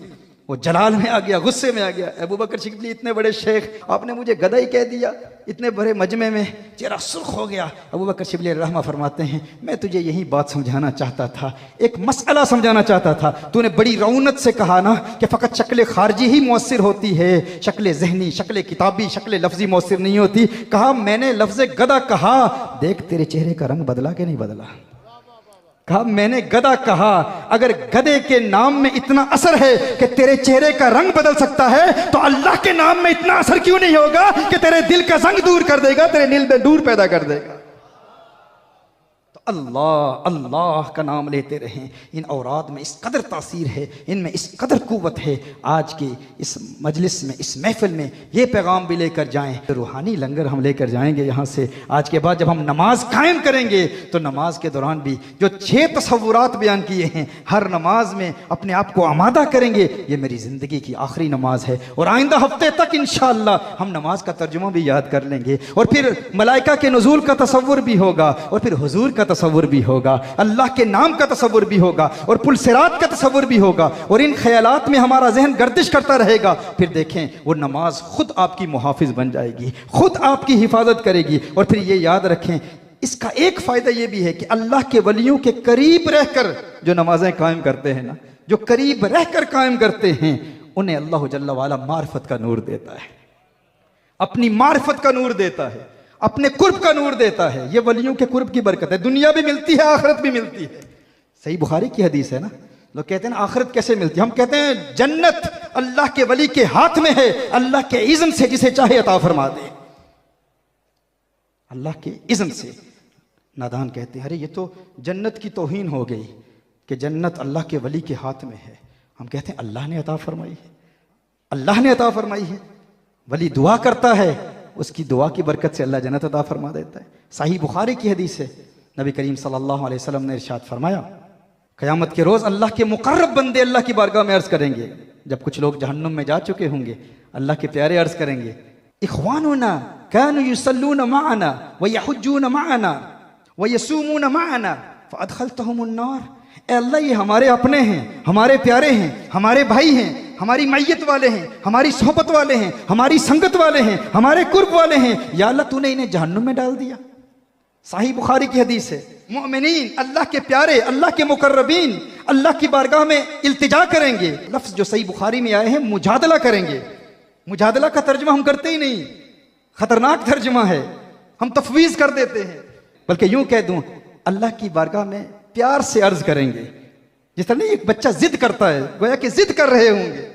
वो जलाल में आ गया, गुस्से में आ गया। अबू बकर शिबली इतने बड़े शेख, आपने मुझे गधा ही कह दिया, इतने बड़े मजमे में चेहरा सुर्ख हो गया। अबू बकर शिबली रहमा फरमाते हैं, मैं तुझे यही बात समझाना चाहता था, एक मसला समझाना चाहता था। तूने बड़ी रौनक से कहा ना कि फ़कत शक्ल खारजी ही मौसर होती है, शक्ल जहनी, शक्ल किताबी, शक्ल लफ्जी मौसर नहीं होती। कहा मैंने लफ्ज़ गधा कहा, देख तेरे चेहरे का रंग बदला कि नहीं बदला। कहा मैंने गधा कहा, अगर गधे के नाम में इतना असर है कि तेरे चेहरे का रंग बदल सकता है, तो अल्लाह के नाम में इतना असर क्यों नहीं होगा कि तेरे दिल का जंग दूर कर देगा, तेरे दिल में नूर पैदा कर देगा। तो अल्लाह अल्लाह का नाम लेते रहें। इन औराद में इस कदर तासीर है, इनमें इस कदर कुव्वत है। आज की इस मजलिस में, इस महफिल में ये पैगाम भी लेकर जाएं। रूहानी लंगर हम लेकर जाएंगे यहाँ से। आज के बाद जब हम नमाज कायम करेंगे तो नमाज के दौरान भी जो 6 तसव्वुरात बयान किए हैं, हर नमाज में अपने आप को आमादा करेंगे, ये मेरी ज़िंदगी की आखिरी नमाज है और आइंदा हफ्ते तक इंशाअल्लाह हम नमाज का तर्जुमा भी याद कर लेंगे। और फिर मलाइका के नुज़ूल का तसव्वुर भी होगा, और फिर हुजूर का तसव्वुर भी होगा, अल्लाह के नाम का तसव्वुर भी होगा, और पुल सिरात का तसव्वुर भी होगा। और इन ख्यालात में हमारा जहन गर्दिश करता रहेगा। फिर देखें वो नमाज खुद आपकी मुहाफिज बन जाएगी, खुद आपकी हिफाजत करेगी। और फिर ये याद रखें, इसका एक फायदा ये भी है कि अल्लाह के वलियों के करीब रहकर जो नमाजें कायम करते हैं ना, जो करीब रहकर कायम करते हैं, उन्हें अल्लाह जल्ला वाला मार्फत का नूर देता है, अपनी मार्फत का नूर देता है, अपने कुर्ब का नूर देता है। ये वलियों के कुर्ब की बरकत है, दुनिया भी मिलती है, आखिरत भी मिलती है। सही बुखारी की हदीस है ना। लोग कहते हैं ना आखिरत कैसे मिलती है, हम कहते हैं जन्नत अल्लाह के वली के हाथ में है, अल्लाह के इज़्न से जिसे चाहे अता फरमा दे, अल्लाह के इज़्न से। नादान कहते हैं अरे ये तो जन्नत की तौहीन हो गई कि जन्नत अल्लाह के वली के हाथ में है। हम कहते हैं अल्लाह ने अता फरमाई है, अल्लाह ने अता फरमाई है। वली दुआ करता है, उसकी दुआ की बरकत से अल्लाह जन्नत अता फरमा देता है। सही बुखारी की हदीस है, नबी करीम सल्लल्लाहु अलैहि वसल्लम ने इरशाद फरमाया, क़यामत के रोज़ अल्लाह के मुक़र्रब बंदे अल्लाह की बारगाह में अर्ज़ करेंगे, जब कुछ लोग जहन्नुम में जा चुके होंगे, अल्लाह के प्यारे अर्ज़ करेंगे, इख़वानुना कानू युसल्लूना मअना व यहुज्जूना मअना व यसूमूना मअना फ़अदख़लतहुमुन नार। ए अल्लाह ये हमारे अपने हैं, हमारे प्यारे हैं, हमारे भाई हैं, हमारी मैयत वाले हैं, हमारी सोहबत वाले हैं, हमारी संगत वाले हैं, हमारे कुर्ब वाले हैं, या अल्लाह तूने इन्हें जहन्नुम में डाल दिया। सही बुखारी की हदीस है। मोमिनीन अल्लाह के प्यारे, अल्लाह के मुकर्रबीन अल्लाह की बारगाह में इल्तिजा करेंगे। लफ्ज़ जो सही बुखारी में आए हैं मुजादला करेंगे। मुजादला का तर्जुमा हम करते ही नहीं, खतरनाक तर्जुमा है, हम तफवीज कर देते हैं। बल्कि यूं कह दूं, अल्लाह की बारगाह में प्यार से अर्ज करेंगे, जिस तरह एक बच्चा जिद करता है, गोया कि जिद कर रहे होंगे,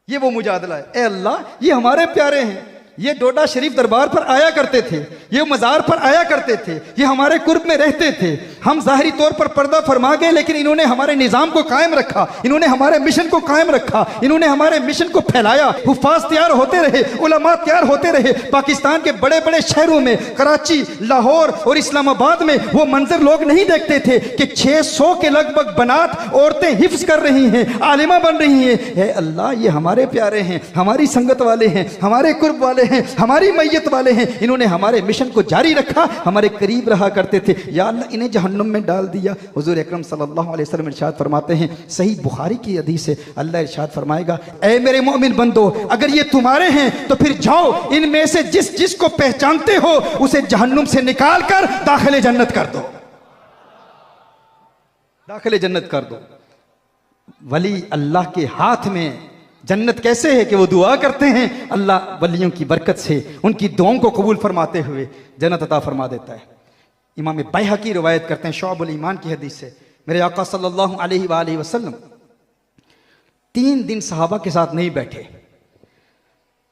ये वो मुजादला है। ए अल्लाह ये हमारे प्यारे हैं, ये डोडा शरीफ दरबार पर आया करते थे, ये मज़ार पर आया करते थे, ये हमारे कुर्ब में रहते थे। हम ज़ाहिरी तौर पर पर्दा फरमा गए, लेकिन इन्होंने हमारे निज़ाम को कायम रखा, इन्होंने हमारे मिशन को कायम रखा, इन्होंने हमारे मिशन को फैलाया। हुफ़ाज़ तैयार होते रहे, उलमा तैयार होते रहे। पाकिस्तान के बड़े बड़े शहरों में, कराची, लाहौर और इस्लामाबाद में वो मंजर लोग नहीं देखते थे कि 600 के लगभग बनात औरतें हिफ्ज़ कर रही हैं, आलिमा बन रही हैं। हे अल्लाह ये हमारे प्यारे हैं, हमारी संगत वाले हैं, हमारे कुर्ब वाले हैं, हमारी मैयत वाले हैं, इन्होंने हमारे मिशन को जारी रखा, हमारे करीब रहा करते थे। या अल्लाह इन्हें जहन्नुम में डाल दिया। हुजूर अकरम सल्लल्लाहु अलैहि वसल्लम इरशाद फरमाते हैं, सही बुखारी की हदीस है, अल्लाह इरशाद फरमाएगा, ऐ मेरे मोमिन बंदो, अगर ये तुम्हारे हैं तो फिर जाओ, इनमें से जिस जिस को पहचानते हो उसे जहन्नुम से निकाल कर दाखिले जन्नत कर दो, दाखिले जन्नत कर दो। वली अल्लाह के हाथ में जन्नत कैसे है कि वो दुआ करते हैं, अल्लाह वलियों की बरकत से उनकी दुआओं को कबूल फरमाते हुए जन्नत अता फरमा देता है। इमाम बैहकी रिवायत करते हैं शौबुल ईमान की हदीस से, मेरे आका सल्लल्लाहु अलैहि वसल्लम 3 दिन सहाबा के साथ नहीं बैठे।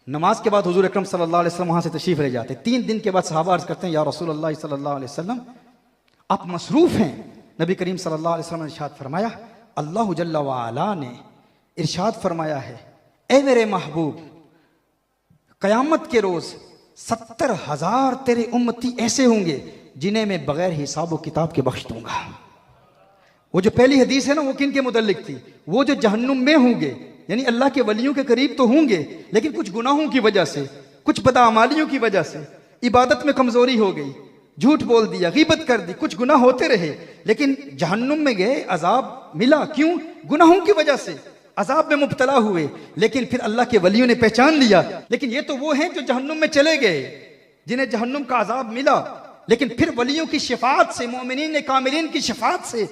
नमाज के बाद हुजूर अकरम सल्लल्लाहु अलैहि वसल्लम वहाँ से तशरीफ़ ले जाते। 3 दिन के बाद सहाबा अर्ज़ करते हैं, या रसूलल्लाह सल्लल्लाहु अलैहि वसल्लम आप मसरूफ़ हैं। नबी करीम सल्लल्लाहु अलैहि वसल्लम ने इरशाद फरमाया, अल्लाह जल्ला व अला ने इरशाद फरमाया है, ए मेरे महबूब, क़यामत के रोज़ 70,000 तेरे उम्मती ऐसे होंगे जिन्हें मैं बगैर हिसाब व किताब के बख्श दूंगा। वो जो पहली हदीस है ना, वो किन के मुतल्लिक थी? वो जो जहन्नुम में होंगे, यानी अल्लाह के वलियों के करीब तो होंगे, लेकिन कुछ गुनाहों की वजह से, कुछ बदअमालियों की वजह से, इबादत में कमजोरी हो गई, झूठ बोल दिया, गीबत कर दी, कुछ गुनाह होते रहे, लेकिन जहन्नुम में गए, अजाब मिला। क्यों? गुनाहों की वजह से अजाब में मुब्तला हुए, लेकिन फिर अल्लाह के वलियों ने पहचान लिया। लेकिन ये तो वो हैं जो जहन्नुम में चले गए, जिन्हें जहन्नुम का अजाब मिला, लेकिन फिर वलियों की शफाअत से, मोमिनीन कामिलीन की शफाअत से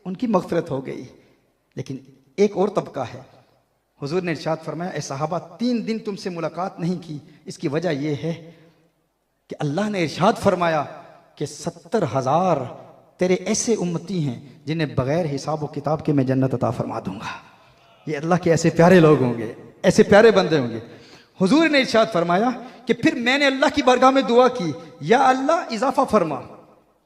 उनकी मगफिरत हो गई। लेकिन एक और तबका है, हुजूर ने इरशाद फरमाया, ए सहाबा 3 दिन तुमसे मुलाकात नहीं की, इसकी वजह यह है कि अल्लाह ने इरशाद फरमाया कि 70,000 तेरे ऐसे उम्मती हैं जिन्हें बगैर हिसाब व किताब के मैं जन्नत अता फरमा दूंगा। ये अल्लाह के ऐसे प्यारे लोग होंगे, ऐसे प्यारे बंदे होंगे। हुजूर ने इरशाद फरमाया कि फिर मैंने अल्लाह की बारगाह में दुआ की, या अल्लाह इजाफा फरमा।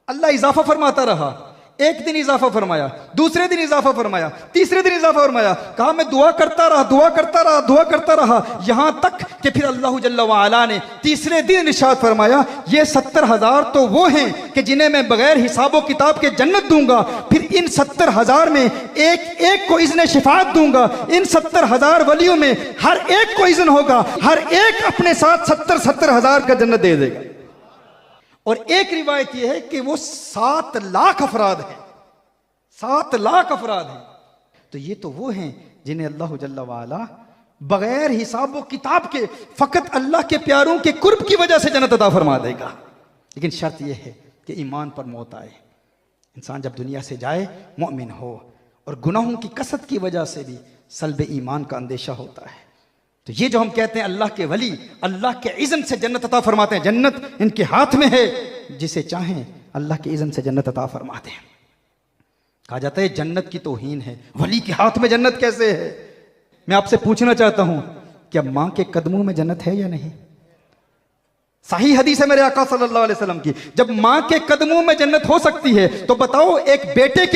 अल्लाह इजाफा फरमाता रहा, एक दिन इजाफा फरमाया, दूसरे दिन इजाफा फरमाया, तीसरे दिन इजाफा फरमाया। कहा मैं दुआ करता रहा, दुआ करता रहा, दुआ करता रहा, यहां तक कि फिर अल्लाह जल्ला व अला ने तीसरे दिन इरशाद फरमाया, ये 70,000 तो वो हैं कि जिन्हें मैं बगैर हिसाबो किताब के जन्नत दूंगा। फिर इन 70,000 में एक एक को इज़्न शिफात दूंगा। इन 70,000 वलियों में हर एक को इज़्न होगा, हर एक अपने साथ 70,000 का जन्नत दे देगा। और एक रिवायत यह है कि वो 7 लाख अफराद हैं, 7 लाख अफराद हैं। तो ये तो वो हैं जिन्हें अल्लाह जल्ला वाला बगैर हिसाब व किताब के फकत अल्लाह के प्यारों के कुर्ब की वजह से जन्नत अता फरमा देगा। लेकिन शर्त यह है कि ईमान पर मौत आए। इंसान जब दुनिया से जाए मोमिन हो, और गुनाहों की कसरत की वजह से भी सल्ब ईमान का अंदेशा होता है। तो ये जो हम कहते हैं अल्लाह के वली अल्लाह के इज़्न से जन्नत अता फरमाते हैं, जन्नत इनके हाथ में है, जिसे चाहें अल्लाह के इज़्न से जन्नत अता फरमाते हैं। कहा जाता है जन्नत की तौहीन है, वली के हाथ में जन्नत कैसे है? मैं आपसे पूछना चाहता हूं, क्या मां के कदमों में जन्नत है या नहीं? सही हदीस है मेरे आका सल्लल्लाहु अलैहि वसल्लम की, जब मां के कदमों में जन्नत हो सकती है, तो बताओ एक बेटे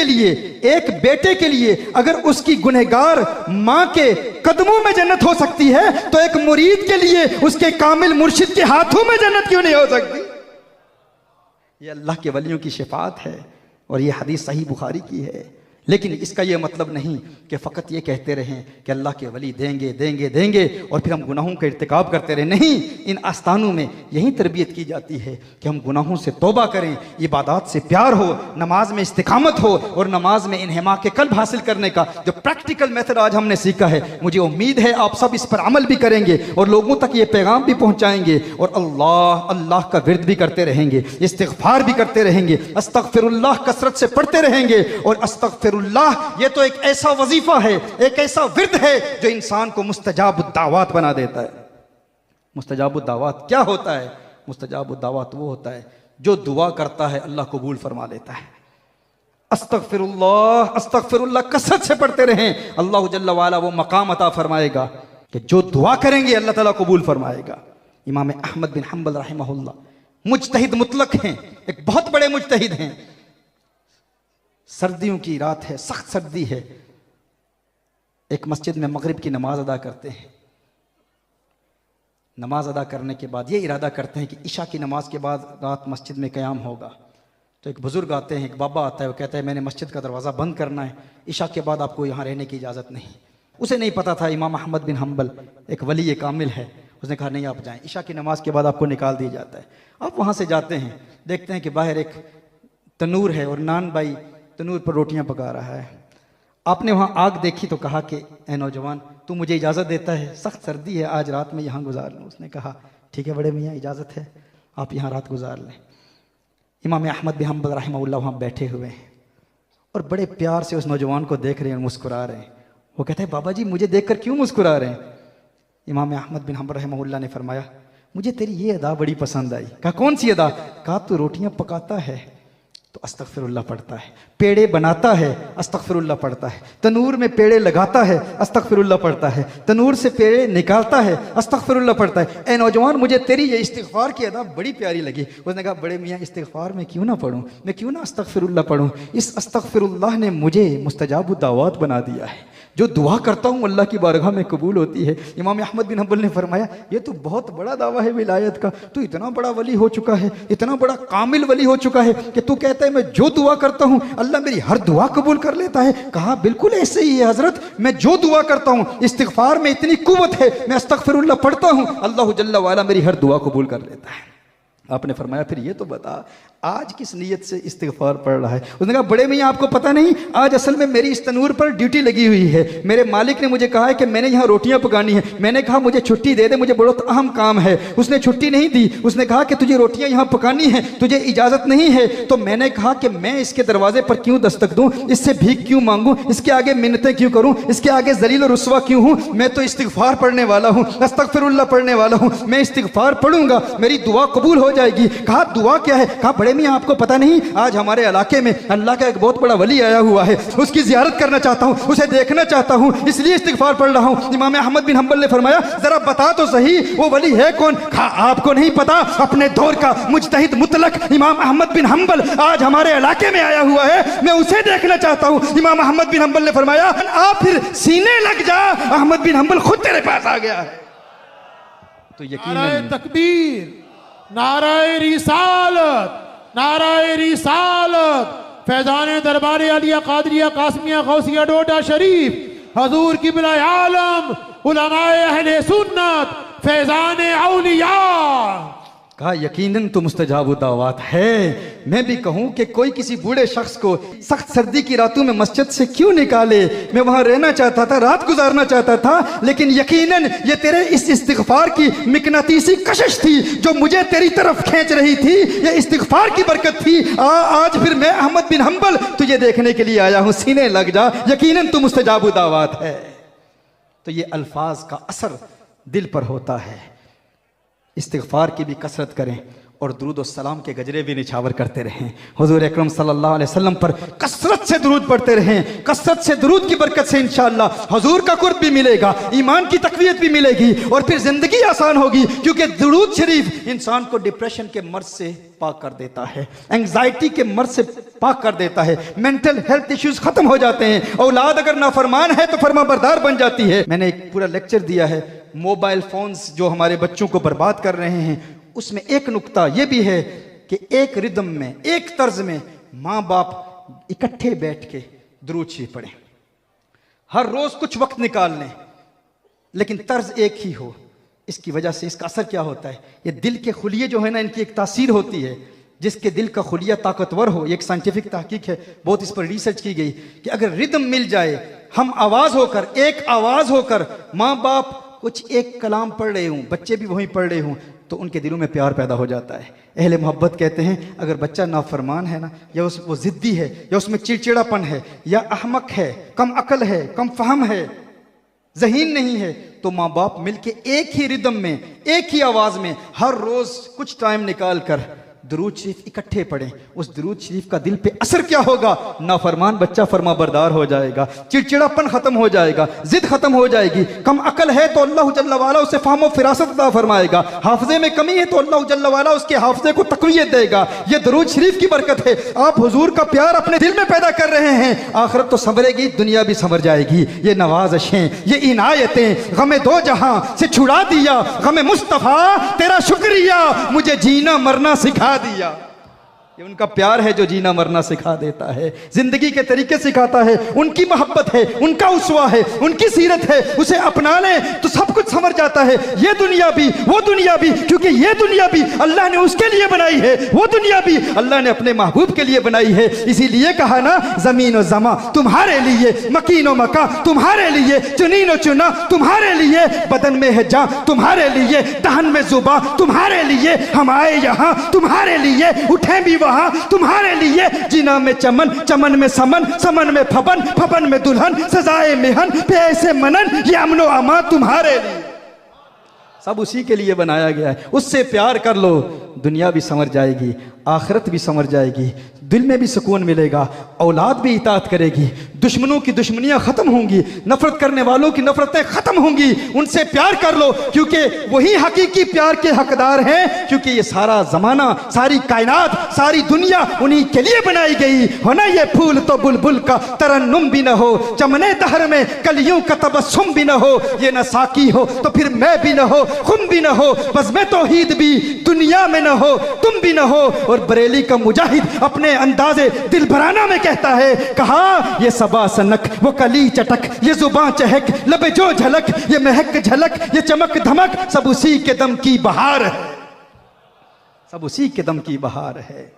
के लिए अगर उसकी गुनहगार मां के कदमों में जन्नत हो सकती है, तो एक मुरीद के लिए उसके कामिल मुर्शिद के हाथों में जन्नत क्यों नहीं हो सकती? ये अल्लाह के वलियों की शिफात है, और ये हदीस सही बुखारी की है। लेकिन इसका यह मतलब नहीं कि फ़कत ये कहते रहें कि अल्लाह के वली देंगे देंगे देंगे और फिर हम गुनाहों का इर्तिकाब करते रहें। नहीं, इन आस्थानों में यही तरबियत की जाती है कि हम गुनाहों से तौबा करें, इबादत से प्यार हो, नमाज में इस्तिकामत हो, और नमाज में इन्हिमा के कल्ब हासिल करने का जो प्रैक्टिकल मेथड आज हमने सीखा है, मुझे उम्मीद है आप सब इस पर अमल भी करेंगे और लोगों तक ये पैगाम भी पहुँचाएंगे, और अल्लाह का विर्द भी करते रहेंगे, इस्तिग़फ़ार भी करते रहेंगे, अस्तग़फ़िरुल्लाह कसरत से पढ़ते रहेंगे। और अस्तग़फ़िरुल्लाह ये तो एक ऐसा वजीफा है, एक ऐसा विर्द है जो इंसान को मुस्तजाबुद्दावात बना देता है। मुस्तजाबुद्दावात क्या होता है? मुस्तजाबुद्दावात वो होता है जो दुआ करता है अल्लाह कबूल फरमा लेता है। अस्तग़फ़िरुल्लाह अस्तग़फ़िरुल्लाह कसरत से पढ़ते रहें, अल्लाह जल्ला वाला वो मकाम अता फरमाएगा कि जो दुआ करेंगे अल्लाह ताला कबूल फरमाएगा। इमाम अहमद बिन हम्बल रहमहुल्लाह मुज्तहिद मुतलक हैं, एक बहुत बड़े मुज्तहिद हैं। सर्दियों की रात है, सख्त सर्दी है, एक मस्जिद में मगरिब की नमाज अदा करते हैं। नमाज अदा करने के बाद ये इरादा करते हैं कि इशा की नमाज के बाद रात मस्जिद में क़याम होगा। तो एक बुज़ुर्ग आते हैं, एक बाबा आता है, वो कहता है मैंने मस्जिद का दरवाज़ा बंद करना है, इशा के बाद आपको यहाँ रहने की इजाज़त नहीं। उसे नहीं पता था इमाम अहमद बिन हम्बल एक वली कामिल है। उसने कहा नहीं आप जाएं, इशा की नमाज के बाद आपको निकाल दिया जाता है। आप वहाँ से जाते हैं, देखते हैं कि बाहर एक तनूर है और नान भाई तनूर पर रोटियां पका रहा है। आपने वहाँ आग देखी तो कहा कि ए नौजवान, तू मुझे इजाज़त देता है, सख्त सर्दी है, आज रात में यहाँ गुजार लूँ। उसने कहा ठीक है बड़े मियाँ, इजाज़त है, आप यहाँ रात गुजार लें। इमाम अहमद बिन हम्बल रहमहुल्लाह वहाँ बैठे हुए हैं और बड़े प्यार से उस नौजवान को देख रहे हैं और मुस्कुरा रहे हैं। वो कहते हैं बाबा जी मुझे देखकर क्यों मुस्कुरा रहे हैं? इमाम अहमद बिन हम्बल रहमहुल्लाह ने फरमाया मुझे तेरी ये अदा बड़ी पसंद आई। कहा कौन सी अदा? कहा तू रोटियां पकाता है तो अस्तग़फ़िरुल्लाह पढ़ता है, पेड़े बनाता है अस्तग़फ़िरुल्लाह पढ़ता है, तनूर में पेड़े लगाता है अस्तग़फ़िरुल्लाह पढ़ता है, तनूर से पेड़े निकालता है अस्तग़फ़िरुल्लाह पढ़ता है। ए नौजवान मुझे तेरी ये इस्तिग़फ़ार की अदा बड़ी प्यारी लगी। उसने कहा बड़े मियाँ इस्तिग़फ़ार में क्यों ना पढ़ूँ, मैं क्यों ना अस्तग़फ़िरुल्लाह पढ़ूँ? इस अस्तग़फ़िरुल्लाह ने मुझे मुस्तजाबुद्दावात बना दिया है, जो दुआ करता हूँ अल्लाह की बारगाह में कबूल होती है। इमाम अहमद बिन हम्बल ने फरमाया ये तो बहुत बड़ा दावा है विलायत का, तू इतना बड़ा वली हो चुका है, इतना बड़ा कामिल वली हो चुका है कि तू कहता है मैं जो दुआ करता हूँ अल्लाह मेरी हर दुआ कबूल कर लेता है। कहा बिल्कुल ऐसे ही है हजरत, मैं जो दुआ करता हूँ इस्तिग़फ़ार में इतनी कुव्वत है, मैं अस्तग़फ़िरुल्लाह पढ़ता हूँ अल्लाह जल्ला वाला मेरी हर दुआ कबूल कर लेता है। आपने फरमाया फिर ये तो बता आज किस नीयत से इस्तिग़फ़ार पढ़ रहा है। उसने कहा बड़े मियाँ आपको पता नहीं, आज असल में मेरी इस तनूर पर ड्यूटी लगी हुई है। मेरे मालिक ने मुझे कहा है कि मैंने यहाँ रोटियाँ पकानी है। मैंने कहा मुझे छुट्टी दे दे, मुझे बहुत अहम काम है। उसने छुट्टी नहीं दी। उसने कहा कि तुझे रोटियाँ यहाँ पकानी है, तुझे इजाज़त नहीं है। तो मैंने कहा कि मैं इसके दरवाजे पर क्यों दस्तक दूँ, इससे भीख क्यों मांगूँ, इसके आगे मिन्नतें क्यों करूँ, इसके आगे ज़लील और रुस्वा क्यों हूँ। मैं तो इस्तिग़फ़ार पढ़ने वाला हूँ, अस्तग़फ़िरुल्लाह पढ़ने वाला हूँ। मैं इस्तिग़फ़ार पढ़ूंगा, मेरी दुआ कबूल हो जाएगी। कहा दुआ क्या है? कहा बड़े मियाँ आपको पता नहीं, आज हमारे इलाके में अल्लाह का एक बहुत बड़ा वली आया हुआ है, उसकी ज़ियारत करना चाहता हूँ, उसे देखना चाहता हूँ, इसलिए इस्तिग़फ़ार पढ़ रहा हूँ। इमाम अहमद बिन हम्बल ने फरमाया जरा बता तो सही वो वली है कौन? कहा आपको नहीं पता, अपने दौर का मुज्तहिद मुतलक इमाम अहमद बिन हम्बल आज हमारे इलाके में आया हुआ है, मैं उसे देखना चाहता हूँ। इमाम अहमद बिन हम्बल ने फरमाया आप फिर सीने लग जा, अहमद बिन हम्बल खुद तेरे पास आ गया है। तो नाराए तकबीर, नाराए रिसालत, नाराए रिसालत, फैजान दरबार आलिया कादरिया कासमिया गौसिया डोडा शरीफ, हजूर किबला आलम, उलमाए अहले सुन्नत, फैजान औलिया। कहा यकीनन तो मुस्तजाब दावत है। मैं भी कहूं कि कोई किसी बूढ़े शख्स को सख्त सर्दी की रातों में मस्जिद से क्यों निकाले, मैं वहां रहना चाहता था, रात गुजारना चाहता था, लेकिन यकीनन ये तेरे इस इस्तिग़फ़ार की मिकनातीसी कशिश थी जो मुझे तेरी तरफ खींच रही थी। ये इस्तिग़फ़ार की बरकत थी। आज फिर मैं अहमद बिन हम्बल तुझे देखने के लिए आया हूं, सीने लग जा, यकीनन तू मुस्तजाब दावत है। तो ये अल्फाज का असर दिल पर होता है। इस्तिग़फ़ार की भी कसरत करें और दुरूद और सलाम के गजरे भी निछावर करते रहें। हुज़ूर अकरम सल्लल्लाहु अलैहि वसल्लम पर कसरत से दुरूद पढ़ते रहें। कसरत से दुरूद की बरकत से इंशाअल्लाह हुज़ूर का कुर्ब भी मिलेगा, ईमान की तक़वियत भी मिलेगी और फिर ज़िंदगी आसान होगी, क्योंकि दुरूद शरीफ इंसान को डिप्रेशन के मर्ज़ से पाक कर देता है, एंग्जाइटी के मर्ज़ से पाक कर देता है, मेंटल हेल्थ इश्यूज ख़त्म हो जाते हैं। औलाद अगर नाफरमान है तो फरमाबरदार बन जाती है। मैंने एक पूरा लेक्चर दिया है मोबाइल फ़ोन्स जो हमारे बच्चों को बर्बाद कर रहे हैं, उसमें एक नुक्ता यह भी है कि एक रिदम में, एक तर्ज में माँ बाप इकट्ठे बैठ के दुरूद शरीफ पढ़ें, हर रोज कुछ वक्त निकाल लें, लेकिन तर्ज एक ही हो। इसकी वजह से इसका असर क्या होता है, ये दिल के खुलिये जो है ना, इनकी एक तासीर होती है। जिसके दिल का खुलिया ताकतवर हो, ये एक साइंटिफिक तहकीक है, बहुत इस पर रिसर्च की गई कि अगर रिदम मिल जाए, हम आवाज होकर, एक आवाज होकर, माँ बाप कुछ एक कलाम पढ़ रहे हूँ, बच्चे भी वहीं पढ़ रहे हूँ, तो उनके दिलों में प्यार पैदा हो जाता है। अहले मोहब्बत कहते हैं अगर बच्चा नाफरमान है ना, या वो ज़िद्दी है, या उसमें चिड़चिड़ापन है, या अहमक है, कम अकल है, कम फहम है, ज़हीन नहीं है, तो माँ बाप मिलके एक ही रिदम में, एक ही आवाज़ में हर रोज़ कुछ टाइम निकाल कर दुरूद शरीफ इकट्ठे पढ़ें। उस दुरूद शरीफ का दिल पे असर क्या होगा, नाफरमान बच्चा फरमा बरदार हो जाएगा, चिड़चिड़ापन खत्म हो जाएगा, जिद खत्म हो जाएगी। कम अकल है तो अल्लाह जल्ल वाला उसे फाहम फिरासत अता फरमाएगा, हाफजे में कमी है तो अल्लाह जल्ल वाला उसके हाफजे को तक़वियत देगा। ये दुरूद शरीफ की बरकत है। आप हुजूर का प्यार अपने दिल में पैदा कर रहे हैं, आखिरत तो संवरेगी, दुनिया भी संवर जाएगी। ये नवाज़िशें, ये इनायतें गमे दो जहां से छुड़ा दिया, गमे मुस्तफ़ा तेरा शुक्रिया मुझे जीना मरना सिखा दिया। ये उनका प्यार है जो जीना मरना सिखा देता है, जिंदगी के तरीके सिखाता है, उनकी मोहब्बत है, उनका उसवा है, उनकी सीरत है, उसे अपना लें तो सब कुछ समझ जाता है। ये दुनिया भी, वो दुनिया भी, क्योंकि ये दुनिया भी अल्लाह ने उसके लिए बनाई है, वो दुनिया भी अल्लाह ने अपने महबूब के लिए बनाई है। इसीलिए कहा ना, जमीन और जमा तुम्हारे लिए, मकीन और मका तुम्हारे लिए, चुनीन और चुना तुम्हारे लिए, बदन में है जान तुम्हारे लिए, दहन में जुबा तुम्हारे लिए, हम आए यहाँ तुम्हारे लिए, उठे भी वहां तुम्हारे लिए, जीना में चमन, चमन में समन, समन में फबन, फबन में दुल्हन, सजाए मेहन पे ऐसे मनन, ये अमनो अमा तुम्हारे लिए। सब उसी के लिए बनाया गया है। उससे प्यार कर लो, दुनिया भी संवर जाएगी, आखिरत भी संवर जाएगी, दिल में भी सुकून मिलेगा, औलाद भी इताअत करेगी, दुश्मनों की दुश्मनियां खत्म होंगी, नफरत करने वालों की नफरतें खत्म होंगी। उनसे प्यार कर लो, क्योंकि वही हकीकी प्यार के हकदार हैं, क्योंकि ये सारा जमाना, सारी कायनात, सारी दुनिया उन्हीं के लिए बनाई गई हो ना। ये फूल तो बुलबुल का तरन्नुम भी न हो, चमने दहर में कलियों का तबस्सुम भी न हो, ये न साकी हो तो फिर मैं भी न हो, खुम भी न हो, बज़्म तौहीद भी दुनिया में न हो, तुम भी न हो। और बरेली का मुजाहिद अपने अंदाजे दिलबराना में कहता है, कहा ये सबा सनक, वो कली चटक, ये जुबां चहक, लबे जो झलक, ये महक झलक, ये चमक धमक, सब उसी के दम की बहार है, सब उसी के दम की बहार है।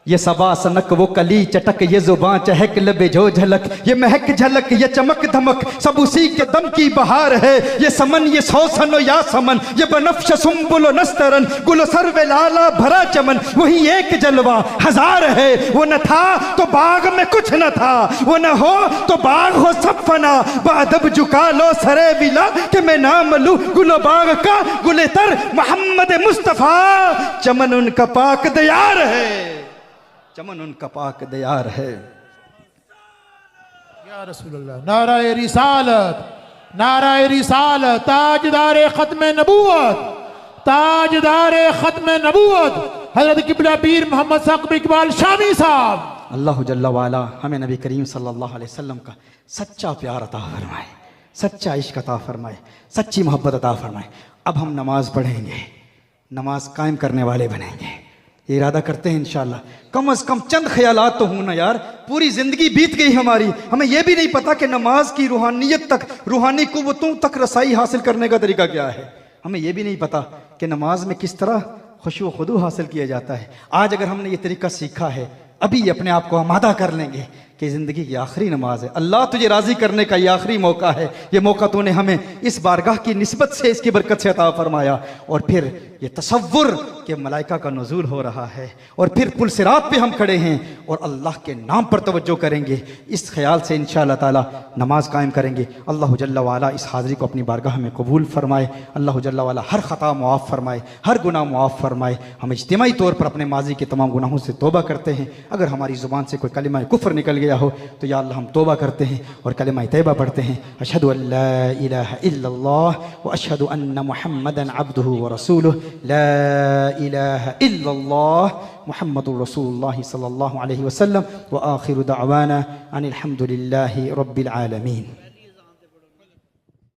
ये सबा सनक वो कली चटक, ये जुबां चहक लबे जो झलक, ये महक झलक ये चमक धमक, सब उसी के दम की बहार है। ये समन ये सौसन या समन, ये बनफ्श सुम्बुल नस्तरन, गुल सर्वे लाला भरा चमन, वही एक जलवा हजार है। वो न था तो बाग में कुछ न था, वो न हो तो बाग हो सब फना, बादब झुका लो सरे विला कि मैं नाम लूं गुल बाग का गुले तर मोहम्मद मुस्तफा। चमन उनका पाक दयार है, चमन उनका पाक दयार है। या रसूलल्लाह, नाराए रिसालत, नाराए रिसालत, ताजदारे खत्म नबूवत, ताजदारे खत्म नबूवत हजरत किबला पीर मोहम्मद साकिब इकबाल शामी साहब। अल्लाह जल्ला वाला हमें नबी करीम सल्लल्लाहु अलैहि वसल्लम का सच्चा प्यार अता फरमाए, सच्चा इश्क अता फरमाए, सच्ची मोहब्बत अता फरमाए। अब हम नमाज पढ़ेंगे, नमाज कायम करने वाले बनेंगे, ये इरादा करते हैं इंशाअल्लाह। कम से कम चंद ख्यालात तो हों ना यार, पूरी ज़िंदगी बीत गई हमारी, हमें यह भी नहीं पता कि नमाज की रूहानियत तक, रूहानी कुव्वतों तक रसाई हासिल करने का तरीका क्या है। हमें यह भी नहीं पता कि नमाज में किस तरह खुशू खुदू हासिल किया जाता है। आज अगर हमने ये तरीका सीखा है, अभी अपने आप को आमादा कर लेंगे कि ज़िंदगी की आखिरी नमाज है, अल्लाह तुझे राज़ी करने का ये आखिरी मौका है। ये मौका तूने हमें इस बारगाह की निस्बत से, इसकी बरकत से अता फरमाया। और फिर ये तसव्वुर कि मलाइका का नुज़ूल हो रहा है, और फिर पुल सिरात पे हम खड़े हैं और अल्लाह के नाम पर तवज्जो करेंगे, इस ख्याल से इंशाअल्लाह ताला नमाज कायम करेंगे। अल्लाह जल्ला वाला इस हाज़री को अपनी बारगाह में कबूल फरमाए। अल्लाह जल्ला वाला हर ख़ता मुआफ़ फरमाए, हर गुनाह मुआफ़ फरमाए। हम इज्तिमाई तौर पर अपने माजी के तमाम गुनाहों से तौबा करते हैं। अगर हमारी ज़ुबान से कोई कलिमा कुफ्र निकल गया हो तो या अल्लाह हम तौबा करते हैं और कलिमा तैयबा पढ़ते हैं। अशहदु अल्ला इलाहा इल्लल्लाह व अशहदु अन्न मुहम्मदन अब्दुहु व रसूलुहु, ला इलाहा इल्लल्लाह मुहम्मदुर रसूलुल्लाह सल्लल्लाहु अलैहि वसल्लम व आखिरु दअवाना अनिल हम्दुलिल्लाहि रब्बिल आलमीन।